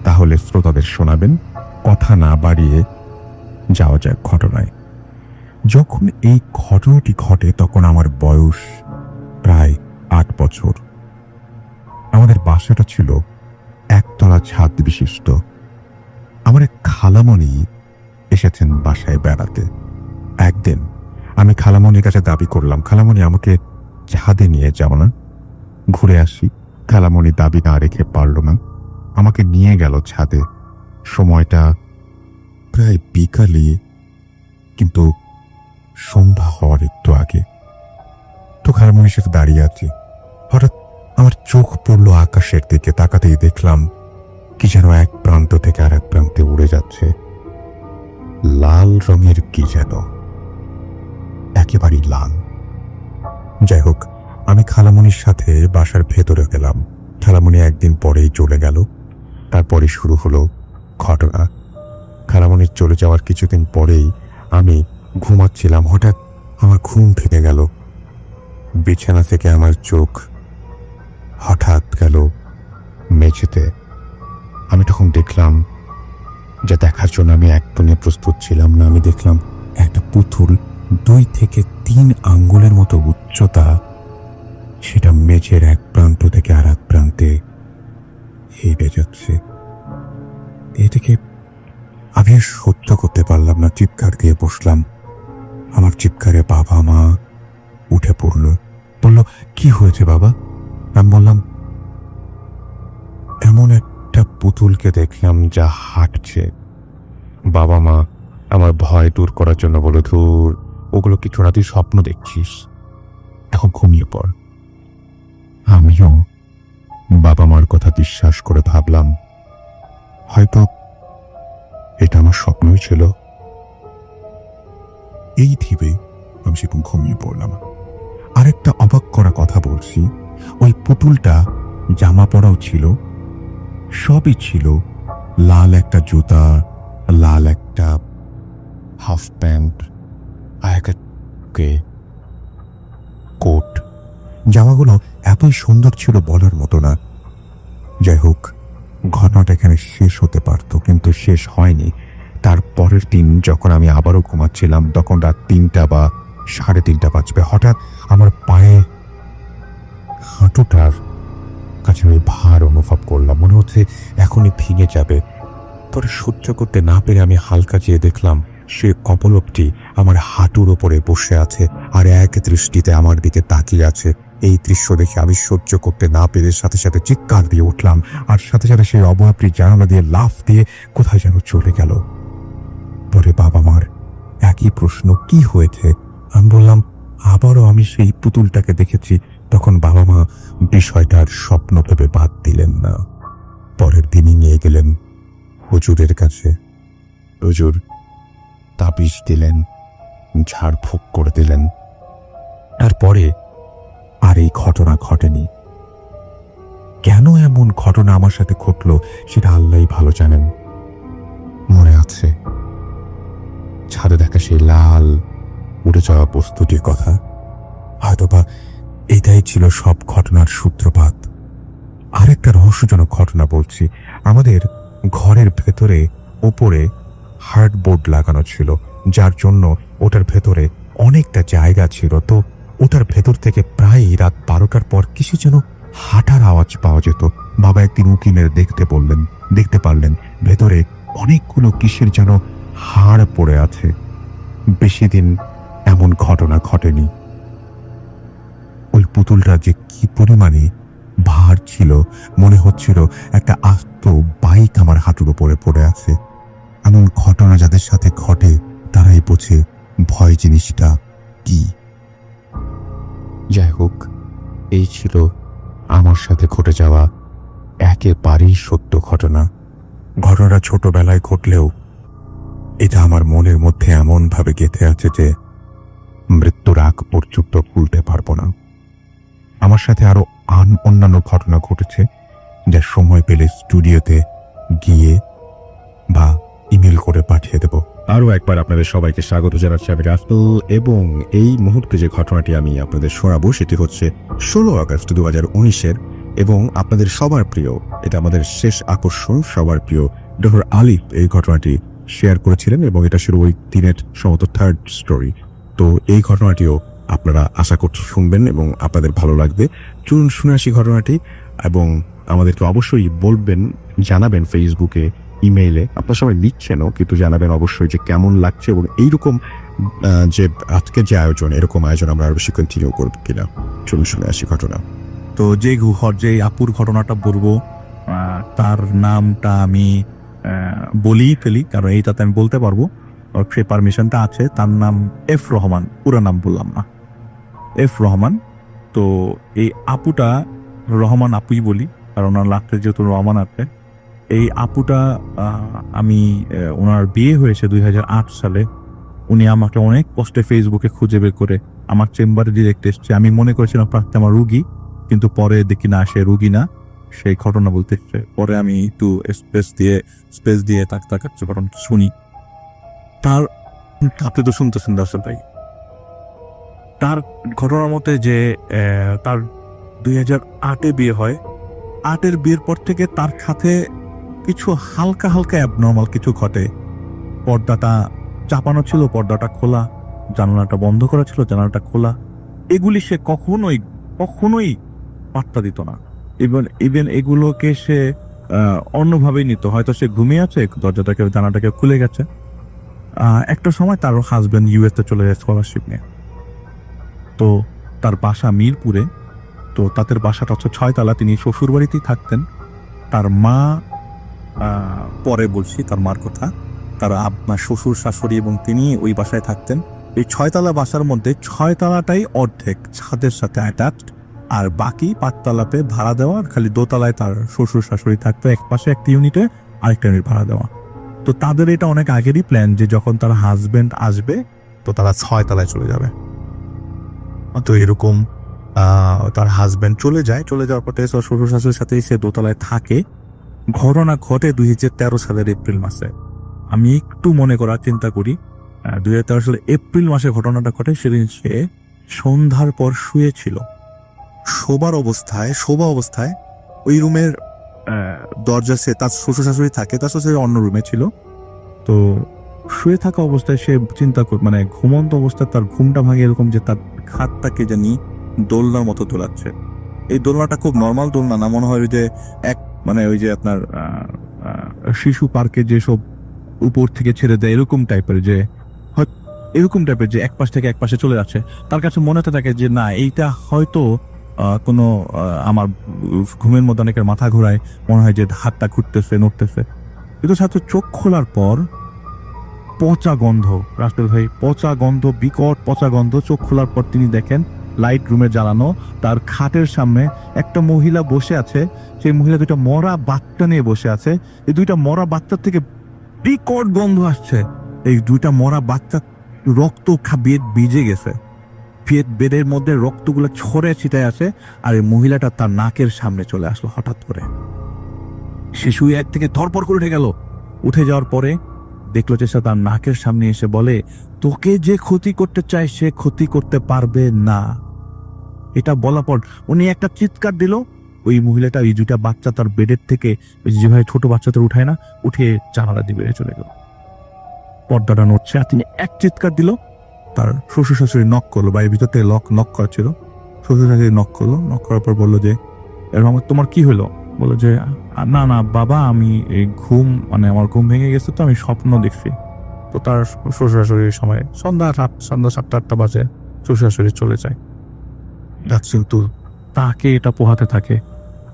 তাহলে শ্রোতাদের শোনাবেন। কথা না বাড়িয়ে যাওয়া যাক ঘটনায়। যখন এই ঘটনাটি ঘটে তখন আমার বয়স প্রায় 8 বছর। আমাদের বাসাটা ছিল একতলা ছাদ বিশিষ্ট। আমার এক খালামণি এসেছেন বাসায় বেড়াতে। একদিন আমি খালামণির কাছে দাবি করলাম, খালামণি আমাকে ছাদে নিয়ে যাও না, ঘুরে আসি। খালামণি দাবি না রেখে পারল না, আমাকে নিয়ে গেল ছাদে। সময়টা প্রায় বিকালে, কিন্তু সন্ধ্যা হওয়ার একটু আগে। তো খালামণির সাথে দাঁড়িয়ে আছি, হঠাৎ আমার চোখ পড়লো আকাশের দিকে। তাকাতেই দেখলাম কি যেন এক প্রান্ত থেকে আর এক প্রান্তে উড়ে যাচ্ছে, লাল রঙের কি যেন, একেবারেই লাল। যাই হোক, আমি খালামণির সাথে বাসার ভেতরে গেলাম। খালামণি একদিন পরেই চলে গেল। তারপরে শুরু হলো ঘটনা। খালামণির চলে যাওয়ার কিছুদিন পরেই আমি ঘুমাচ্ছিলাম, হঠাৎ আমার ঘুম ভেঙে গেল। বিছানা থেকে আমার চোখ হঠাৎ গেল মেঝেতে। আমি তখন দেখলাম, যা দেখার জন্য আমি একদমই প্রস্তুত ছিলাম না, আমি দেখলাম একটা পুতুল 2 থেকে 3 আঙ্গুলের মতো উচ্চতা, সেটা মেঝের এক প্রান্ত থেকে আর এক প্রান্তে হেঁটে যাচ্ছে। এদিকে আমি আর সহ্য করতে পারলাম না, চিৎকার দিয়ে বসলাম। আমার চিৎকারে বাবা মা উঠে পড়ল, বলল কি হয়েছে বাবা? আমি বললাম, এমন একটা পুতুলকে দেখলাম যা হাঁটছে। বাবা মা আমার ভয় দূর করার জন্য বলল, ধুর, ওগুলো কিছু না, তুই স্বপ্ন দেখছিস, এখন ঘুমিয়ে পড়। আমিও বাবা মার কথা বিশ্বাস করে ভাবলাম হয়তো এটা আমার স্বপ্নই ছিল। এই ভেবে আমি সেরকম ঘুমিয়ে পড়লাম। আরেকটা অবাক করা কথা বলছি, ওই পুতুলটা জামা পরাও ছিল, সবই ছিল। লাল একটা জুতা, লাল একটা হাফ প্যান্ট, আর একটা কোট। জামাগুলো এতই সুন্দর ছিল বলার মতো না। যাই হোক, ঘটনাটা এখানে শেষ হতে পারত, কিন্তু শেষ হয়নি। তার পরের দিন যখন আমি আবারও ঘুমাচ্ছিলাম, তখন রাত 3টা বা 3:30 বাজবে, হঠাৎ আমার পায়ে হাঁটুটার কাছে আমি ভার অনুভব করলাম, মনে হচ্ছে এখনই ভেঙে যাবে। পরে সহ্য করতে না পেরে আমি হালকা চেয়ে দেখলাম সে কপোলকটি আমার হাঁটুর ওপরে বসে আছে আর এক দৃষ্টিতে আমার দিকে তাকিয়ে আছে। এই দৃশ্য দেখে আমি সহ্য করতে না পেরে সাথে সাথে চিৎকার দিয়ে উঠলাম, আর সাথে সাথে সেই অবয়বটি জানালা দিয়ে লাফ দিয়ে কোথায় যেন চলে গেল। পরে বাবা মার একই প্রশ্ন, কি হয়েছে? আমি বললাম, আবারও আমি সেই পুতুলটাকে দেখেছি। তখন বাবা মা বিষয়টার স্বপ্ন ভেবে বাদ দিলেন না। পরের দিনই নিয়ে গেলেন হুজুরের কাছে। হুজুর তাবিজ দিলেন, ঝাড়ফুঁক করে দিলেন। তারপরে আর এই ঘটনা ঘটেনি। কেন এমন ঘটনা আমার সাথে ঘটলো সেটা আল্লাহই ভালো জানেন। মনে আছে ছাদে দেখা সেই লাল উড়ে যাওয়া বস্তুটির কথা? হয়তোবা এটাই ছিল সব ঘটনার সূত্রপাত। আরেকটা রহস্যজনক ঘটনা বলছি। আমাদের ঘরের ভেতরে ওপরে হার্ডবোর্ড লাগানো ছিল, যার জন্য ওটার ভেতরে অনেকটা জায়গা ছিল। তো ওটার ভেতর থেকে প্রায় রাত 12টার পর কিছু যেন হাঁটার আওয়াজ পাওয়া যেত। বাবা একদিন উঁকি মেরে দেখতে পারলেন ভেতরে অনেকগুলো কিসের যেন হাড় পড়ে আছে। বেশি দিন এমন ঘটনা ঘটেনি। ওই পুতুলটা যে কি পরিমাণে ভার ছিল, মনে হচ্ছিল একটা আস্ত বাইক আমার হাঁটুর উপরে পড়ে আছে। এমন ঘটনা যাদের সাথে ঘটে তারাই বোঝে ভয় জিনিসটা কি। যাই হোক, এই ছিল আমার সাথে ঘটে যাওয়া একেবারেই সত্য ঘটনা। ঘটনাটা ছোটবেলায় ঘটলেও এটা আমার মনের মধ্যে এমন ভাবে গেঁথে আছে যে মৃত্যুর আগ পর্যন্ত ভুলতে পারবো না। আমার সাথে আরো অন্যান্য ঘটনা ঘটেছে, যা সময় পেলে স্টুডিওতে গিয়ে বা ইমেল করে পাঠিয়ে দেব। আরও একবার আপনাদের সবাইকে স্বাগত জানাচ্ছি আমি রাসেল, এবং এই মুহূর্তে যে ঘটনাটি আমি আপনাদের শোনাবো সেটি হচ্ছে 16 আগস্ট 2019-এর, এবং আপনাদের সবার প্রিয়, এটা আমাদের শেষ আকর্ষণ, সবার প্রিয় ডক্টর আলিফ এই ঘটনাটি শেয়ার করেছিলেন, এবং এটা ছিল ওই দিনের সম্ভবত 3rd স্টোরি। তো এই ঘটনাটিও আপনারা আশা করছি শুনবেন এবং আপনাদের ভালো লাগবে। চলুন শুনে আসি ঘটনাটি, এবং আমাদেরকে অবশ্যই জানাবেন ফেসবুকে, ইমেইলে। আপনারা সবাই লিখছেনও, কিন্তু জানাবেন অবশ্যই যে কেমন লাগছে, এবং এইরকম যে আজকের যে আয়োজন, এরকম আয়োজন আমরা আরো বেশি কন্টিনিউ করবো কিনা। চলুন শুনে আসি ঘটনা। তো যে আপুর ঘটনাটা বলবো, তার নামটা আমি বলেই ফেলি, কারণ এইটাতে আমি বলতে পারবো, সে পারমিশনটা আছে। তার নাম এফ রহমান, পুরো নাম বললাম না, এফ রহমান। তো এই আপুটা রহমান আপুই বলি, কারণ ওনার লাস্টে যেহেতু রহমান আছে। এই আপুটা আমি ওনার বিয়ে হয়েছে 2008 সালে। উনি আমাকে অনেক কষ্টে ফেসবুকে খুঁজে বের করে আমার চেম্বারে ডিরেক্ট এসছে। আমি মনে করেছিলাম প্রার্থী আমার রুগী, কিন্তু পরে দেখি না, সে রুগী না, সেই ঘটনা বলতে এসছে। পরে আমি একটু স্পেস দিয়ে তাকে ঘটনা শুনি। তার আপনি তো শুনতেছেন দর্শক ভাই, তার ঘটনার মতে যে তার 2008-এ বিয়ে হয়। 8-এর বিয়ের পর থেকে তার সাথে কিছু হালকা অ্যাবনর্মাল কিছু ঘটে। পর্দাটা চাপানো ছিল, পর্দাটা খোলা, জানালাটা বন্ধ করা ছিল, জানালাটা খোলা। এগুলি সে কখনোই পাত্তা দিত না। ইভেন এগুলোকে সে অন্যভাবেই নিত। হয়তো সে ঘুমিয়ে আছে, দরজাটাকে জানালাটাকে খুলে গেছে। একটা সময় তার হাজবেন্ড ইউএসতে চলে যায় স্কলারশিপ নিয়ে। তো তার বাসা মিরপুরে। তো তাদের বাসাটা হচ্ছে 6 তলা। তিনি শ্বশুর বাড়িতেই থাকতেন। তার মা, পরে বলছি তার মার কথা, তার শ্বশুর শাশুড়ি এবং তিনি ওই বাসায় থাকতেন। এই 6 তলা বাসার মধ্যে 6 তলাটাই অর্ধেক ছাদের সাথে অ্যাটাচড, আর বাকি 5 তলাতে ভাড়া দেওয়া। আর খালি 2 তলায় তার শ্বশুর শাশুড়ি থাকতো, এক পাশে একটা ইউনিটে, আরেকটা ইউনিট ভাড়া দেওয়া। তো তাদের এটা অনেক আগেরই প্ল্যান যে যখন তার হাজবেন্ড আসবে তো তারা 6 তলায় চলে যাবে। তো এরকম তার হাজবেন্ড চলে যাওয়ার পর শ্বশুর শাশুড়ির সাথে সে 2 তলায় থাকে। ঘটনা ঘটে 2013 সালের এপ্রিল মাসে। আমি একটু মনে করার চিন্তা করি, 2013 সালের এপ্রিল মাসে ঘটনাটা ঘটে। সেদিন সে সন্ধ্যার পর শুয়েছিল। শোবা অবস্থায় ওই রুমের দরজা, সে তার শ্বশুর শাশুড়ি থাকে, তার শ্বশুর অন্য রুমে ছিল। তো শুয়ে থাকা অবস্থায় সে মানে ঘুমন্ত অবস্থায় তার ঘুমটা ভাঙে এরকম যে তার খাটটাকে জানি দোলনার মতো দোলাচ্ছে। এই দোলনাটা খুব নর্মাল দোলনা না, মনে হয় যে ওই যে আপনার শিশু পার্কে যেসব উপর থেকে ছেড়ে দেয় এরকম টাইপের, যে এক পাশ থেকে এক পাশে চলে যাচ্ছে। তার কাছে মনে হতে থাকে যে না, এইটা হয়তো কোনো আমার ঘুমের মধ্যে অনেকের মাথা ঘোরায়, মনে হয় যে হাতটা ঘুরতেছে, নড়তেছে। কিন্তু সাথে চোখ খোলার পর পচা গন্ধ, রাসেল ভাই, পচা গন্ধ, বিকট পচা গন্ধ। চোখ খোলার পর তিনি দেখেন লাইট রুমে জ্বালানো, তার খাটের সামনে একটা মহিলা বসে আছে। সেই মহিলা 2টা মরা বাচ্চা নিয়ে বসে আছে। এই 2টা মরা বাচ্চার থেকে বিকট গন্ধ আসছে। এই 2টা মরা বাচ্চা রক্ত ভিজে গেছে, বেডের মধ্যে রক্তগুলো ছড়ে ছিটায় আছে। আর এই মহিলাটা তার নাকের সামনে চলে আসলো হঠাৎ করে। শিশু এক থেকে ধরপড় করে উঠে গেল। উঠে যাওয়ার পরে দেখলো যে সে তার নাকের সামনে এসে বলে, তোকে যে ক্ষতি করতে চায় সে ক্ষতি করতে পারবে না। এটা বলার পর উনি একটা চিৎকার দিল। ওই মহিলাটা ওই দুইটা বাচ্চা তার বেডের থেকে ওই যেভাবে ছোট বাচ্চাদের উঠায় না, উঠে জানালা দিয়ে বেরিয়ে চলে গেল। পর্দাটা নড়ছে আর তিনি এক চিৎকার দিল। তার শ্বশুর শাশুড়ি নক করলো, বাড়ির ভিতর থেকে নক করা ছিল। শ্বশুর শাশুড়ি নক করলো, নক করার পর বললো যে এরকম তোমার কি হলো? বললো যে না না বাবা, আমি এই আমার ঘুম ভেঙে গেছে, তো আমি স্বপ্ন দেখছি। তো তার শ্বশুর শাশুড়ির সময় সন্ধ্যা 7টা বাজে শ্বশুর শাশুড়ি চলে যায়। কিন্তু তাকে এটা পোহাতে থাকে,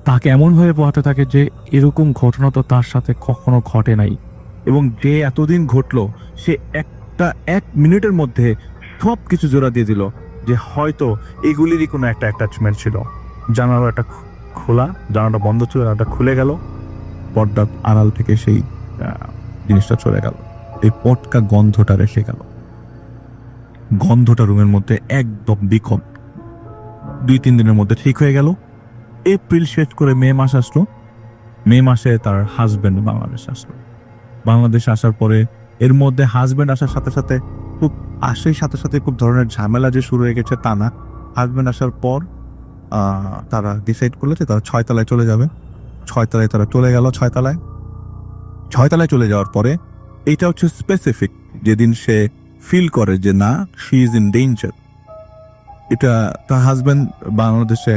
তাকে এমনভাবে পোহাতে থাকে যে এরকম ঘটনা তো তার সাথে কখনো ঘটে নাই, এবং যে এতদিন ঘটলো সে এক মিনিটের মধ্যে সব কিছু জোড়া দিয়ে দিল যে হয়তো এগুলিরই কোনো একটা অ্যাটাচমেন্ট ছিল। জানালাটা খোলা, জানালাটা বন্ধ ছিল, জানালাটা খুলে গেল, পর্দার আড়াল থেকে সেই জিনিসটা চলে গেল। এই পটকা গন্ধটা রেখে গেল। গন্ধটা রুমের মধ্যে একদম বিকট। 2-3 দিনের মধ্যে ঠিক হয়ে গেল। এপ্রিল শেষ করে মে মাস আসলো। মে মাসে তার হাজবেন্ড বাংলাদেশে আসলো। বাংলাদেশে আসার পরে এর মধ্যে হাজবেন্ড আসার সাথে সাথে খুব ধরনের ঝামেলা যে শুরু হয়ে গেছে তা না। হাজবেন্ড আসার পর তারা ডিসাইড করলো যে তারা 6 তলায় চলে যাবে। 6 তলায় তারা চলে গেল। 6 তলায় চলে যাওয়ার পরে এইটা হচ্ছে স্পেসিফিক যেদিন সে ফিল করে যে না, শি ইজ ইন ডেঞ্জার। এটা তার হাজবেন্ড বাংলাদেশে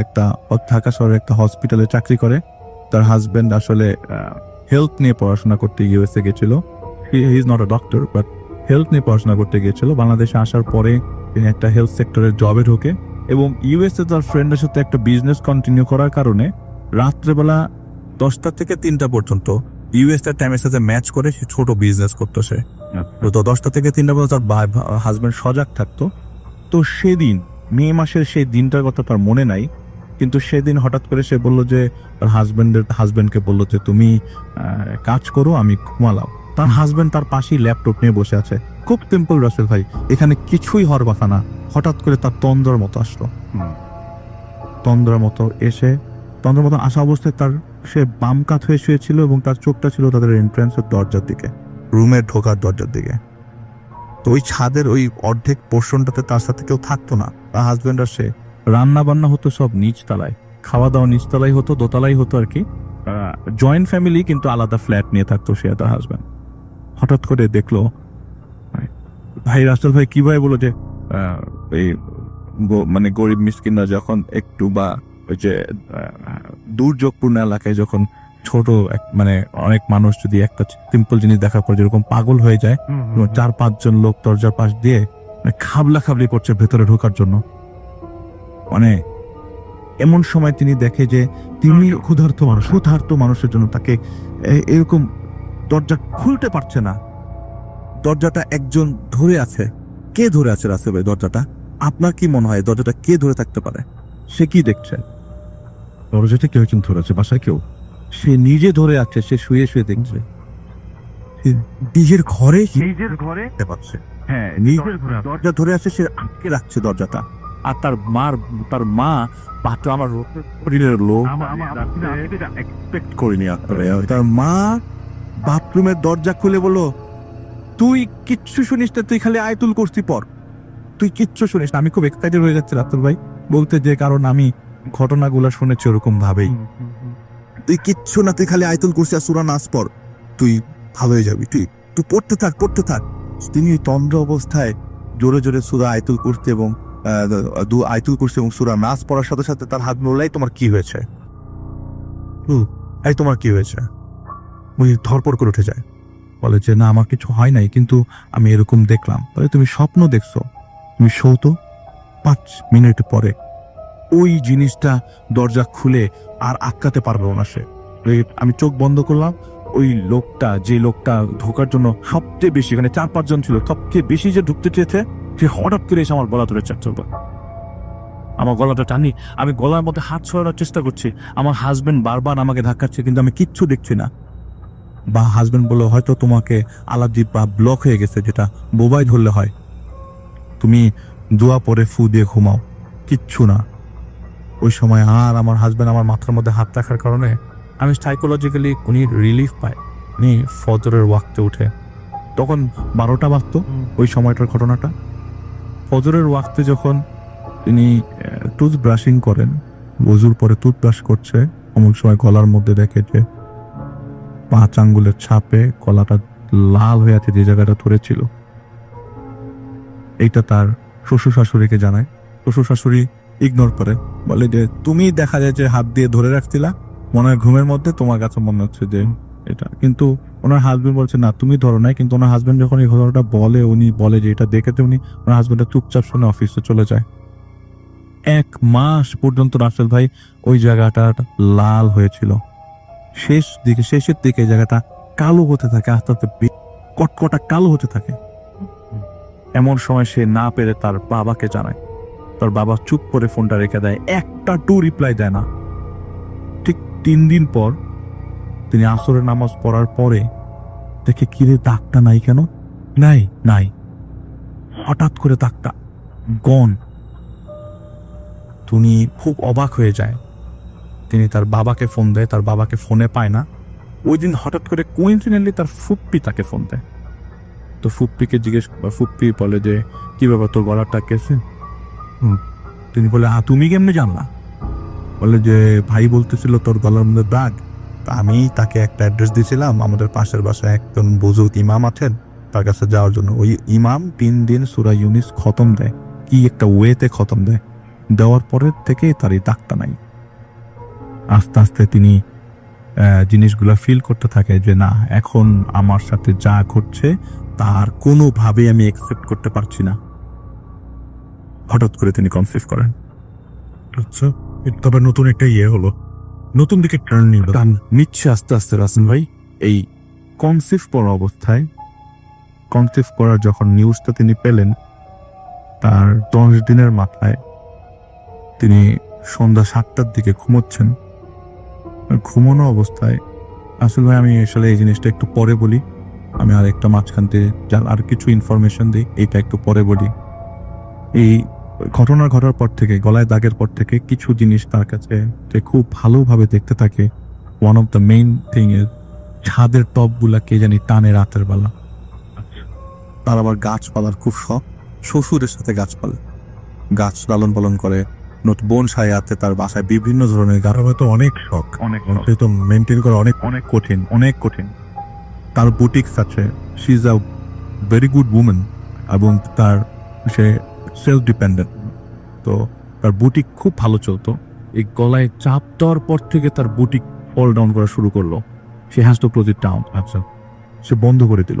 ঢাকা শহরে একটা হসপিটালে চাকরি করে। তার হাজবেন্ড আসলে হেলথ নিয়ে পড়াশোনা করতে ইউএসএ গেছিল। He is not a doctor, but health নিয়ে পড়াশোনা করতে গিয়েছিল। বাংলাদেশে আসার পরে তিনি একটা হেলথ সেক্টরের জবে ঢোকে এবং ইউএসএ তার ফ্রেন্ডের সাথে একটা বিজনেস কন্টিনিউ করার কারণে রাত্রেবেলা 10টা থেকে 3টা পর্যন্ত ইউএসএ টাইমের সাথে ম্যাচ করে সে ছোট বিজনেস করতো। সে তো 10টা থেকে 3টা পর্যন্ত তার হাজবেন্ড সজাগ থাকতো। তো সেদিন মে মাসের সেই দিনটার কথা তার মনে নাই, কিন্তু সেদিন হঠাৎ করে সে বললো যে তার হাজবেন্ডকে বললো যে তুমি কাজ করো, আমি ঘুমালাম। তার হাজবেন্ড তার পাশেই ল্যাপটপ নিয়ে বসে আছে। খুব সিম্পল রাসেল ভাই, এখানে কিছুই হওয়ার কথা না। হঠাৎ করে তার তন্দ্রার মতো আসলো। তন্দ্রার মতো আসা অবস্থায় সে বাম কাত হয়ে শুয়েছিল এবং তার চোখটা ছিল তাদের এন্ট্রান্সের দরজার দিকে, রুমের ঢোকার দরজার দিকে। তো ওই ছাদের ওই অর্ধেক পোর্শনটাতে তার সাথে কেউ থাকতো না। তার হাজবেন্ড আর সে রান্না বান্না হতো সব নিচতলায়, খাওয়া দাওয়া নিচতলায় হতো, দোতলাই হতো আর কি। জয়েন্ট ফ্যামিলি, কিন্তু আলাদা ফ্ল্যাট নিয়ে থাকতো সে তার হাজবেন্ড। হঠাৎ করে দেখলো ভাই রাসেল ভাই কিভাবে বলো যে এই গরিব মিসকিনরা যখন একটু বা ওই যে দুর্যোগপূর্ণ এলাকায় যখন ছোট অনেক মানুষ যদি একটা সিম্পল জিনিস দেখার পর যেরকম পাগল হয়ে যায়, 4-5 জন লোক দরজার পাশ দিয়ে খাবলা খাবলি করছে ভেতরে ঢোকার জন্য। এমন সময় তিনি দেখে যে তিনি ক্ষুধার্ত মানুষের জন্য তাকে এরকম দরজা খুলতে পারছে না। দরজাটা একজন ধরে আছে। কে ধরে আছে রাসেল ভাই দরজাটা? আপনার কি মনে হয় দরজাটা কে ধরে থাকতে পারে? সে কি দেখছে? দরজাটা কেউ একজন ধরে আছে, বাসায় কেউ? সে নিজে ধরে আছে, সে শুয়ে শুয়ে দেখছে। নিজের ঘরে দেখতে পাচ্ছে। হ্যাঁ, নিজের ঘরে দরজা ধরে আছে, সে আটকে রাখছে দরজাটা। আর তার মা আমার লোক এক্সপেক্ট করিনি। তার মা বাথরুমের দরজা খুলে বললো, তুই কিচ্ছু শুনিস না, তুই খালি আয়াতুল কুরসি পড়, তুই কিচ্ছু শুনিস না। আমি খুব এক্সাইটেড হয়ে যাচ্ছি রাতুল ভাই বলতে, যে কারণ আমি ঘটনাগুলো শুনেছি ওরকম ভাবেই। তুই কিচ্ছু না, তুই খালি আয়াতুল কুরসি আর সূরা নাস পড়, তুই ভালো হয়ে যাবি, তুই পড়তে থাক। তিনি তন্দ্র অবস্থায় জোরে জোরে সূরা আয়াতুল কুরসি এবং আয়াতুল কুরসি এবং সূরা নাস পড়ার সাথে সাথে তার হাত বললাই, তোমার কি হয়েছে? তোমার কি হয়েছে? ওই ধরপড় করে উঠে যায়, বলে যে না আমার কিছু হয় নাই, কিন্তু আমি এরকম দেখলাম। বলে তুমি স্বপ্ন দেখছো? তুমি শোতো। 5 মিনিট পরে ওই জিনিসটা দরজা খুলে আর আটকাতে পারবে না সে। আমি চোখ বন্ধ করলাম। ওই যে লোকটা ঢোকার জন্য সবচেয়ে বেশি, এখানে 4-5 জন ছিল, সবচেয়ে বেশি যে ঢুকতে চেয়েছে, সে হঠাৎ করে এসে আমার গলা ধরে চাচ্ছিল। আমার গলাটা টানি, আমি গলার মধ্যে হাত ছড়ানোর চেষ্টা করছি। আমার হাজবেন্ড বারবার আমাকে ধাক্কাচ্ছে, কিন্তু আমি কিচ্ছু দেখছি না। বা হাজবেন্ড বললো হয়তো তোমাকে আলাদি বা ব্লক হয়ে গেছে, যেটা বোবাই ধরলে হয়, তুমি দোয়া পরে ফু দিয়ে ঘুমাও, কিচ্ছু না। ওই সময় আর আমার হাজবেন্ড আমার মাথার মধ্যে হাত রাখার কারণে আমি সাইকোলজিক্যালি উনি রিলিফ পায়। উনি ফজরের ওয়াক্তে উঠে, তখন 12টা বাজতো ওই সময়টার ঘটনাটা। ফজরের ওয়াক্তে যখন তিনি টুথ ব্রাশিং করেন, ওজুর পরে টুথব্রাশ করছে, অমুক সময় গলার মধ্যে দেখে যে 5 আঙ্গুলের ছাপে গলাটা লাল হয়ে আছে যে জায়গাটা ধরেছিল। এইটা তার শ্বশুর শাশুড়িকে জানায়। শ্বশুর শাশুড়ি ইগনোর করে, বলে যে তুমি দেখা যায় যে হাত দিয়ে ধরে রাখছিলা, মনে হয় ঘুমের মধ্যে তোমার কাছে মনে হচ্ছে যে এটা, কিন্তু ওনার হাজবেন্ড বলছে না তুমি ধরো নাই। কিন্তু ওনার হাজবেন্ড যখন এই ঘটনাটা বলে, উনি বলে যে এটা দেখেতে উনি, ওনার হাজবেন্ডটা চুপচাপ শুনে অফিসে চলে যায়। 1 মাস পর্যন্ত রাসেল ভাই ওই জায়গাটা লাল হয়েছিল। শেষের দিকে এই জায়গাটা কালো হতে থাকে, আস্তে আস্তে কটকটা কালো হতে থাকে। এমন সময় সে না পেরে তার বাবাকে জানায়। তার বাবা চুপ করে ফোনটা রেখে দেয়, একটা রিপ্লাই দেয় না। ঠিক 3 দিন পর তিনি আসরের নামাজ পড়ার পরে দেখে কিরে দাগটা নাই কেন, নাই হঠাৎ করে দাগটা গন। তিনি খুব অবাক হয়ে যায়। তিনি তার বাবাকে ফোন দেয়, তার বাবাকে ফোনে পায় না। ওই দিন হঠাৎ করে কোইন্সিডেন্টলি তার ফুপ্পি তাকে ফোন দেয়। তো ফুপ্পিকে ফুপ্পি বলে যে কি ব্যাপার, তোর গলাটা কেসে? তিনি বলে তুমি কেমনে জানলা? বলে যে ভাই বলতেছিল তোর গলার মধ্যে দাগ। আমি তাকে একটা অ্যাড্রেস দিয়েছিলাম, আমাদের পাশের বাসায় একজন বুজুর্গ ইমাম আছেন, তার কাছে যাওয়ার জন্য। ওই ইমাম 3 দিন সূরা ইউনিস খতম দেয়, কি একটা ওয়েতে খতম দেয়। দেওয়ার পরের থেকে তার এই দাগটা নাই। আস্তে আস্তে তিনি জিনিসগুলো ফিল করতে থাকে যে না, এখন আমার সাথে যা ঘটছে তার কোনোভাবেই আমি একসেপ্ট করতে পারছি না। হঠাৎ করে তিনি কনসিভ করেন। আচ্ছা, তবে নতুন একটা হলো, নতুন দিকে টার্ন নিচ্ছে আস্তে আস্তে রাসেল ভাই। এই কনসিভ করার যখন নিউজটা তিনি পেলেন, তার 10 দিনের মাথায় তিনি সন্ধ্যা 7টার দিকে ঘুমোচ্ছেন। ঘুমানো অবস্থায় আসলে ভাই, আমি আসলে এই জিনিসটা একটু পরে বলি, আমি আর একটা মাঝখান থেকে আর কিছু ইনফরমেশন দিই, এইটা একটু পরে বলি। এই ঘটনা ঘটার পর থেকে, গলায় দাগের পর থেকে কিছু জিনিস তার কাছে খুব ভালোভাবে দেখতে থাকে। One of the main thing এর ছাদের টপগুলা কে জানি টানে রাতের বেলা। তার আবার গাছপালার খুব শখ, শ্বশুরের সাথে গাছ লালন পালন করে। বোন সায়াতে তার বাসায় বিভিন্ন ধরনের গাছ, তো অনেক শখ, সে তো মেনটেন করা অনেক কঠিন। তার বুটিক্স আছে, she is a very good women, এবং সে সেলফ ডিপেন্ডেন্ট। তো তার বুটিক খুব ভালো চলতো। এই গলায় চাপ দেওয়ার পর থেকে তার বুটিক ফল ডাউন করা শুরু করলো। She has to close it down. আচ্ছা, সে বন্ধ করে দিল,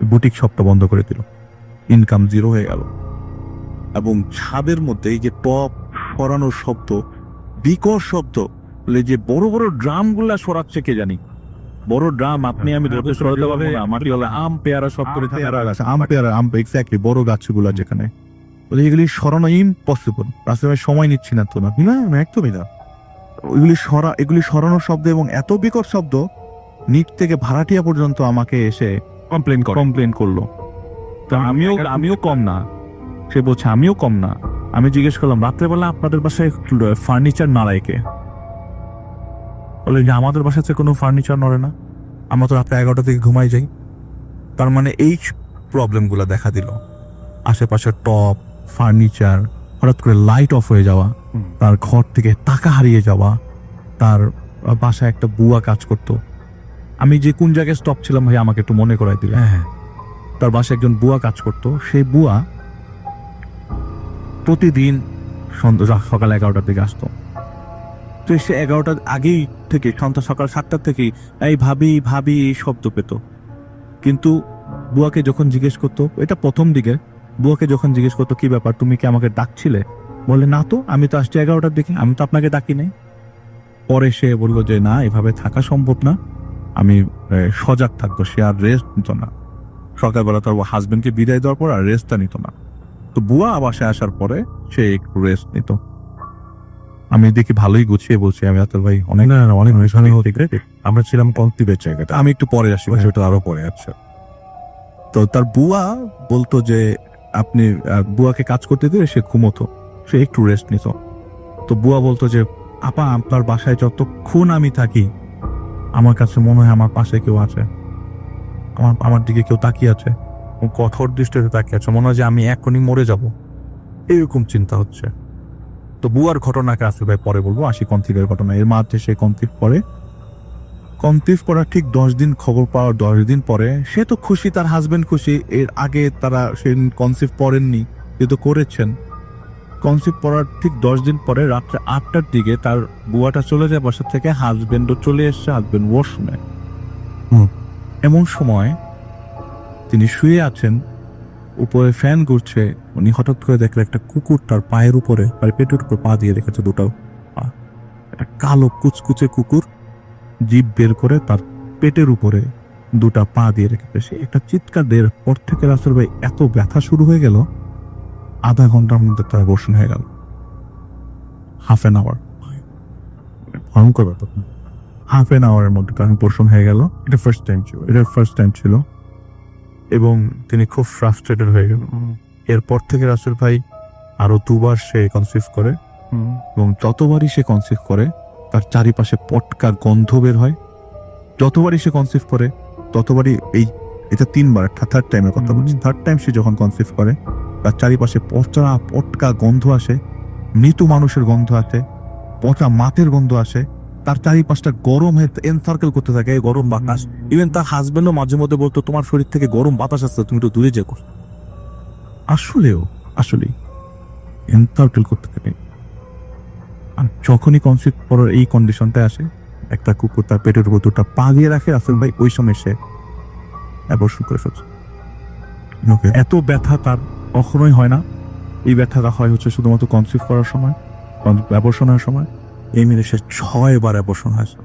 বুটিক শপটা বন্ধ করে দিল। ইনকাম 0 হয়ে গেল। এবং ছাদের মধ্যে এই যে টপ সরানোর শব্দ, বিকট শব্দ, যে বড় বড় ড্রাম গুলা সরাচ্ছে কে জানি। বড় ড্রাম আপনি আমি ধরতে সরাতে পারবো না, মাটি হলে আম পেয়ারা সব করে আম এক্স্যাক্টলি বড় গাছগুলা যেখানে, এগুলি সরানো ইম্পসিবল। রাস্তায় সময় নিচ্ছি না তো, না একদমই না। এগুলি সরানোর শব্দ, এবং এত বিকট শব্দ, নিচ থেকে ভাড়াটিয়া পর্যন্ত আমাকে এসে কমপ্লেন করলো। তো আমিও কম না, সে বলছে আমিও কম না। আমি জিজ্ঞেস করলাম রাত্রেবেলা আপনাদের বাসায় ফার্নিচার নাড়ায় কে? বলে যে আমাদের বাসাতে কোনো ফার্নিচার নড়ে না, আমরা তো রাত্রে 11টা থেকে ঘুমাই যাই। তার মানে এই প্রবলেমগুলো দেখা দিল। আশেপাশের টপ, ফার্নিচার, হঠাৎ করে লাইট অফ হয়ে যাওয়া, তার ঘর থেকে টাকা হারিয়ে যাওয়া, তার বাসায় একটা বুয়া কাজ করতো। আমি যে কোন জায়গায় স্টপ ছিলাম ভাই, আমাকে একটু মনে করাই দিলে। তার বাসায় একজন বুয়া কাজ করতো। সেই বুয়া প্রতিদিন সকাল 11টার দিকে আসতো। তো সে 11টার আগেই থেকে সকাল 7টার থেকেই এই ভাবি এই শব্দ পেত। কিন্তু বুয়াকে যখন জিজ্ঞেস করতো, এটা প্রথম দিকে, বুয়াকে যখন জিজ্ঞেস করতো কি ব্যাপার, তুমি কি আমাকে ডাকছিলে? বলে না তো, আমি তো আসছি 11টার দিকে, আমি তো আপনাকে ডাকি নাই। পরে সে বললো যে না, এভাবে থাকা সম্ভব না, আমি সজাগ থাকবো। সে আর রেস্ট নিত না। সকালবেলা তার হাজবেন্ডকে বিদায় দেওয়ার পর আর রেস্টটা নিত না। তো বুয়া বাসে আসার পরে সে একটু রেস্ট নিত। আমি দেখি ভালোই গুছিয়ে বলছি, আমি আতর ভাই অনেক আমরা ছিলাম কন্তিবের জায়গাটা, আমি একটু পরে আসি, সেটা আরো পরে। আচ্ছা, তো তার বুয়া বলতো যে আপনি বুয়াকে কাজ করতে দিয়ে সে ঘুমোতো, সে একটু রেস্ট নিত। তো বুয়া বলতো যে আপা, আপনার বাসায় যতক্ষণ আমি থাকি আমার কাছে মনে হয় আমার পাশে কেউ আছে, আমার দিকে কেউ তাকিয়ে আছে, কঠোর দৃষ্টিতে তাকিয়ে আছে, মনে হয় যে আমি এখনই মরে যাব। এরকম চিন্তা হচ্ছে। তো বুয়ার ঘটনাকে আসলে ভাই পরে বলবো, আসি কনসিভের ঘটনা। এর মাঝে সে কনসিভ করে, কনসিভ করার ঠিক 10 দিন, খবর পাওয়ার 10 দিন পরে সে তো খুশি, তার হাজবেন্ড খুশি। এর আগে তারা সে কনসিভ করেননি, কিন্তু করেছেন। কনসিভ করার ঠিক 10 দিন পরে রাত্রে 8টার দিকে তার বুয়াটা চলে যায় বাসা থেকে, হাজবেন্ডও চলে এসছে, হাজবেন্ড ওয়াশরুমে। এমন সময় তিনি শুয়ে আছেন, উপরে ফ্যান ঘুরছে, উনি হঠাৎ করে দেখলেন একটা কুকুর তার পায়ের উপরে, তার পেটের উপর পা দিয়ে রেখেছে দুটাও পা। একটা কালো কুচকুচে কুকুর জিভ বের করে তার পেটের উপরে দুটা পা দিয়ে রেখেছে। সে একটা চিৎকার দেওয়ার পর থেকে রাসেল ভাই এত ব্যথা শুরু হয়ে গেল, আধা ঘন্টার মধ্যে তার অবসান হয়ে গেল। হাফ এন আওয়ার, ভয়ঙ্কর ব্যাপার। হাফ এন আওয়ারের মধ্যে তার অবসান হয়ে গেল। এটা ফার্স্ট টাইম ছিল এবং তিনি খুব ফ্রাস্ট্রেটেড হয়ে গেল। এরপর থেকে রাসেল ভাই আরো 2বার সে কনসিভ করে, এবং যতবারই সে কনসিভ করে তার চারিপাশে পটকা গন্ধ বের হয়। যতবারই সে কনসিভ করে ততবারই এটা 3বার, থার্ড টাইমের কথা বলছি। থার্ড টাইম সে যখন কনসিভ করে তার চারিপাশে পটকা গন্ধ আসে, মৃত মানুষের গন্ধ আসে, পচা মাছের গন্ধ আসে। তার চারিপাশটা গরম হয়ে এনসার্কেল করতে থাকে, গরম বাতাস। ইভেন তার হাজবেন্ডও মাঝে মধ্যে বলতো, তোমার শরীর থেকে গরম বাতাস আসছে, তুমি একটু দূরে যেও। আসলেই এনসার্কেল করতে থাকে। আর যখনই কনসিভ করার এই কন্ডিশনটা আসে, একটা কুকুর তার পেটের উপর দুটা পা দিয়ে রাখে, রাসেল ভাই ওই সময় সে অ্যাবর্শন করে ফেলছে। এত ব্যথা তার কখনোই হয় না। এই ব্যথাটা হয় হচ্ছে শুধুমাত্র কনসিভ করার সময়, অ্যাবর্শনের সময়। এই মিলে সে 6বার অ্যাবর্শন হয়েছে।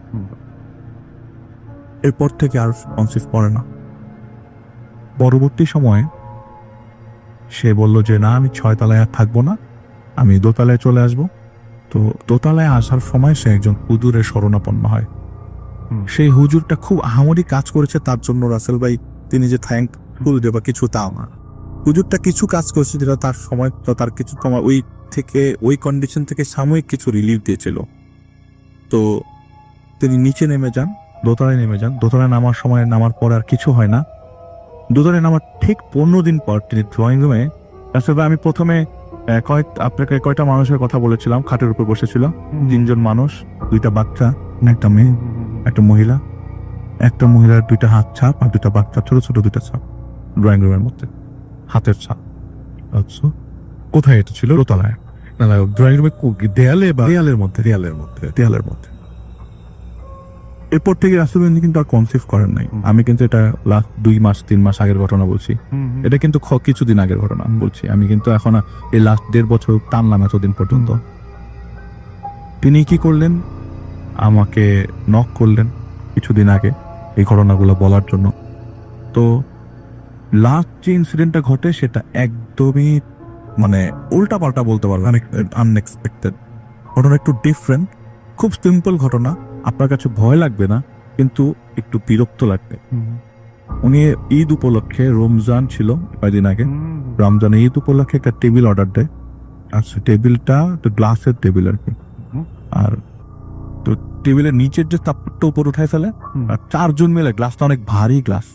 এরপর থেকে আর কনসিভ করে না। পরবর্তী সময়ে সে বলল যে না, আমি 6 তলায় আর থাকবো না, আমি দোতলায় চলে আসব। তো দোতলায় আসার সময় সে একজন হুজুরের শরণাপন্ন হয়। সেই হুজুরটা খুব আহামরি কাজ করেছে তার জন্য রাসেল ভাই, তিনি যে থ্যাঙ্কফুল যে বা কিছু, তাও না। হুজুরটা কিছু কাজ করেছে যেটা তার সময়, তার কিছু সময় ওই কন্ডিশন থেকে সাময়িক কিছু রিলিফ দিয়েছিল। তো তিনি নিচে নেমে যান, দোতলায় নেমে যান। দোতলায় নামার পর আর কিছু হয় না। দোতলায় নামার ঠিক 15 দিন পর তিনি ড্রয়িং রুমে, আসলে আমি প্রথমে আপনাকে কয়টা মানুষের কথা বলেছিলাম, খাটের উপর বসেছিল 3জন মানুষ, 2টা বাচ্চা, একটা মেয়ে, একটা মহিলা। একটা মহিলার 2টা হাত ছাপ আর 2টা বাচ্চা, ছোট ছোট 2টা ছাপ ড্রয়িং রুমের মধ্যে, হাতের ছাপ। আচ্ছা, কোথায় এটা ছিল? দোতলায়। না, ড্রয়িং রুমে দেয়ালের মধ্যে। এরপর থেকে রাসেল কিন্তু আর কনসিভ করেন নাই। আমি কিন্তু এটা লাস্ট 2-3 মাস আগের ঘটনা বলছি। এটা কিন্তু কিছুদিন আগের ঘটনা বলছি। আমি কিন্তু এখন এই লাস্ট 1.5 বছর টানলাম এতদিন পর্যন্ত। তিনি কি করলেন, আমাকে নক করলেন কিছুদিন আগে এই ঘটনাগুলো বলার জন্য। তো লাস্ট যে ইনসিডেন্টটা ঘটে সেটা একদমই উল্টা পাল্টা বলতে পারবো, আনএক্সপেক্টেড ঘটনা, একটু ডিফারেন্ট। খুব সিম্পল ঘটনা, আপনার কাছে ভয় লাগবে না, কিন্তু একটু বিরক্ত লাগবে। উনি ঈদ উপলক্ষে, রমজান ছিল কয়েকদিন আগে, রমজানে ঈদ উপলক্ষে একটা টেবিল অর্ডার দেয়। আচ্ছা, টেবিলটা তো গ্লাসের টেবিল আর কি। আর তো টেবিলের নিচের যে তাপটা উপর উঠায় ফেলে, আর 4 জন মিলে, গ্লাসটা অনেক ভারী গ্লাস।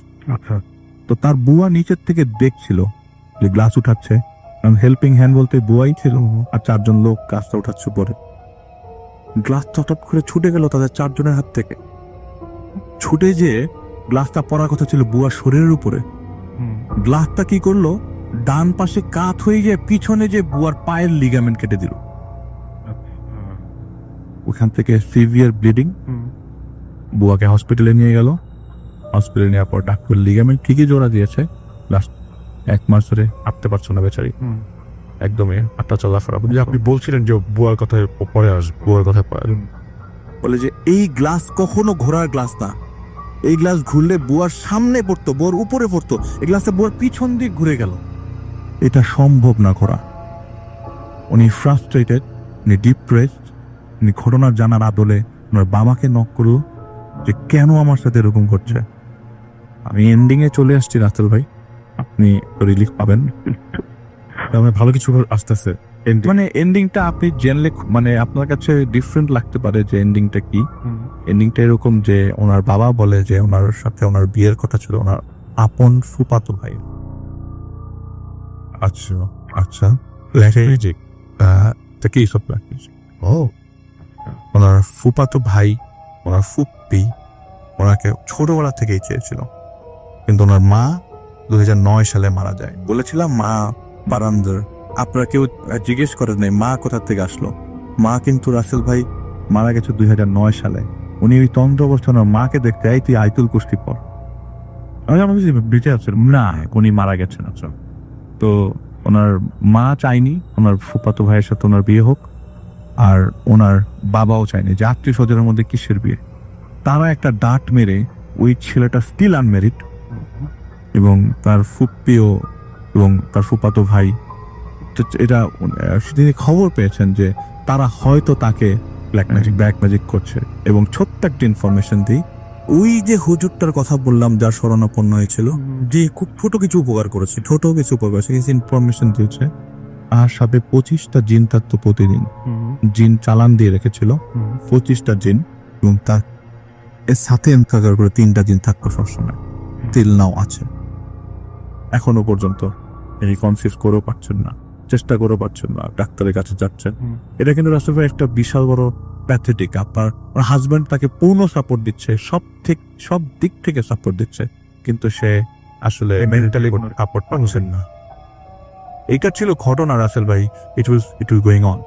তো তার বুয়া নিচের থেকে দেখছিল যে গ্লাস উঠাচ্ছে, হেল্পিং হ্যান্ড বলতে বুয়াই ছিল, আর 4 জন লোক গ্লাসটা উঠাচ্ছে উপরে। গ্লাস চটপ করে ছুটে গেল তাদের 4 জনের হাত থেকে। ছুটে যেয়ে গ্লাসটা পড়ার কথা ছিল বুয়ার শরীরের উপরে। গ্লাসটা কি করলো, ডান পাশে কাত হয়ে গিয়ে পিছনে যে বুয়ার পায়ের লিগামেন্ট কেটে দিল। ওখান থেকে সিভিয়ার ব্লিডিং। বুয়াকে হসপিটালে নিয়ে গেল। হসপিটালে নেওয়ার পর ডাক্তার লিগামেন্ট ঠিকই জোড়া দিয়েছে, লাস্ট 1 মাস ধরে হাঁটতে পারছো না বেচারি, একদমই হাঁটা চলাফেরা। আপনি বলছিলেন যে বুয়ার কথায় পরে আসবে, বুয়ার কথায় বলে যে এই গ্লাস কখনো ঘোরার গ্লাস না, এই গ্লাস ঘুরলে বুয়ার সামনে পড়তো, বুয়ার উপরে পড়তো, এই গ্লাসটা বুয়ার পিছন দিক ঘুরে গেল। এটা সম্ভব না ঘোরা। উনি ফ্রাস্ট্রেটেড, উনি ডিপ্রেসড। উনি ঘটনার জানার আদলে ওনার বাবাকে নক করলো যে কেন আমার সাথে এরকম ঘটছে। আমি এন্ডিং এ চলে আসছি রাসেল ভাই, আপনি রিলিফ পাবেন। ভালো কিছু আসতেছে। এন্ডিংটা আপনি জানলে আপনার কাছে ডিফারেন্ট লাগতে পারে যে এন্ডিংটা কি। এন্ডিংটা এরকম যে ওনার বাবা বলে যে ওনার সাথে ওনার বিয়ের কথা ছিল ওনার আপন ফুফাতো ভাই। আচ্ছা, magic. The case of black magic. ও, ওনার ফুপাতো ভাই, ওনার ফুপ্পি ওনাকে ছোটবেলা থেকেই চেয়েছিল, কিন্তু ওনার মা 2009 সালে মারা যায়। বলেছিলাম মা বারান্দার, আপনারা কেউ জিজ্ঞেস করেন নাই মা কোথা থেকে আসলো। মা কিন্তু রাসেল ভাই মারা গেছে 2009 সালে। উনি ওই তন্দ্র অবস্থায় ওনার মাকে দেখতে, এই তুই আইতুল কুস্তি পর, আমি বেঁচে আছেন না, উনি মারা গেছেন। আচ্ছা, তো ওনার মা চাইনি ওনার ফুফাতো ভাইয়ের সাথে ওনার বিয়ে হোক, আর ওনার বাবাও চাইনি যে আত্মীয় স্বজনের মধ্যে কিসের বিয়ে। তারা একটা ডাট মেরে ওই ছেলেটা স্টিল আনমেরিড, এবং তার ফুপ্পিও এবং তার ফুফাতো ভাই এটা তিনি খবর পেয়েছেন যে তারা হয়তো তাকে ব্ল্যাক ম্যাজিক করছে। এবং ছোট্ট একটা ইনফরমেশন দিই, ওই যে হুজুরটার কথা বললাম যার শরণাপন্ন হয়েছিল, যে খুব ছোট কিছু উপকার করেছে, ছোট কিছু উপকার করেছে, কিছু ইনফরমেশন দিয়েছে, আর সাথে 25টা জিন থাকতো প্রতিদিন, জিন চালান দিয়ে রেখেছিল 25টা জিন, এবং তার এর সাথে এনকাউন্টার করে 3টা জিন থাকতো সবসময়, তিল নাও আছে এখনো পর্যন্ত। তিনি কনসিভ করেও পারছেন না, চেষ্টা করেও পারছেন না, ডাক্তারের কাছে যাচ্ছেন। এটা কিন্তু রাসেল ভাই একটা বিশাল বড় প্যাথেটিক। আপনার হাজব্যান্ড তাকে পূর্ণ সাপোর্ট দিচ্ছে, সব দিক থেকে সাপোর্ট দিচ্ছে, কিন্তু সে আসলে মেন্টালি সাপোর্ট পাচ্ছেন না। এইটা ছিল ঘটনা রাসেল ভাই, ইট ওয়াজ গোয়িং অন।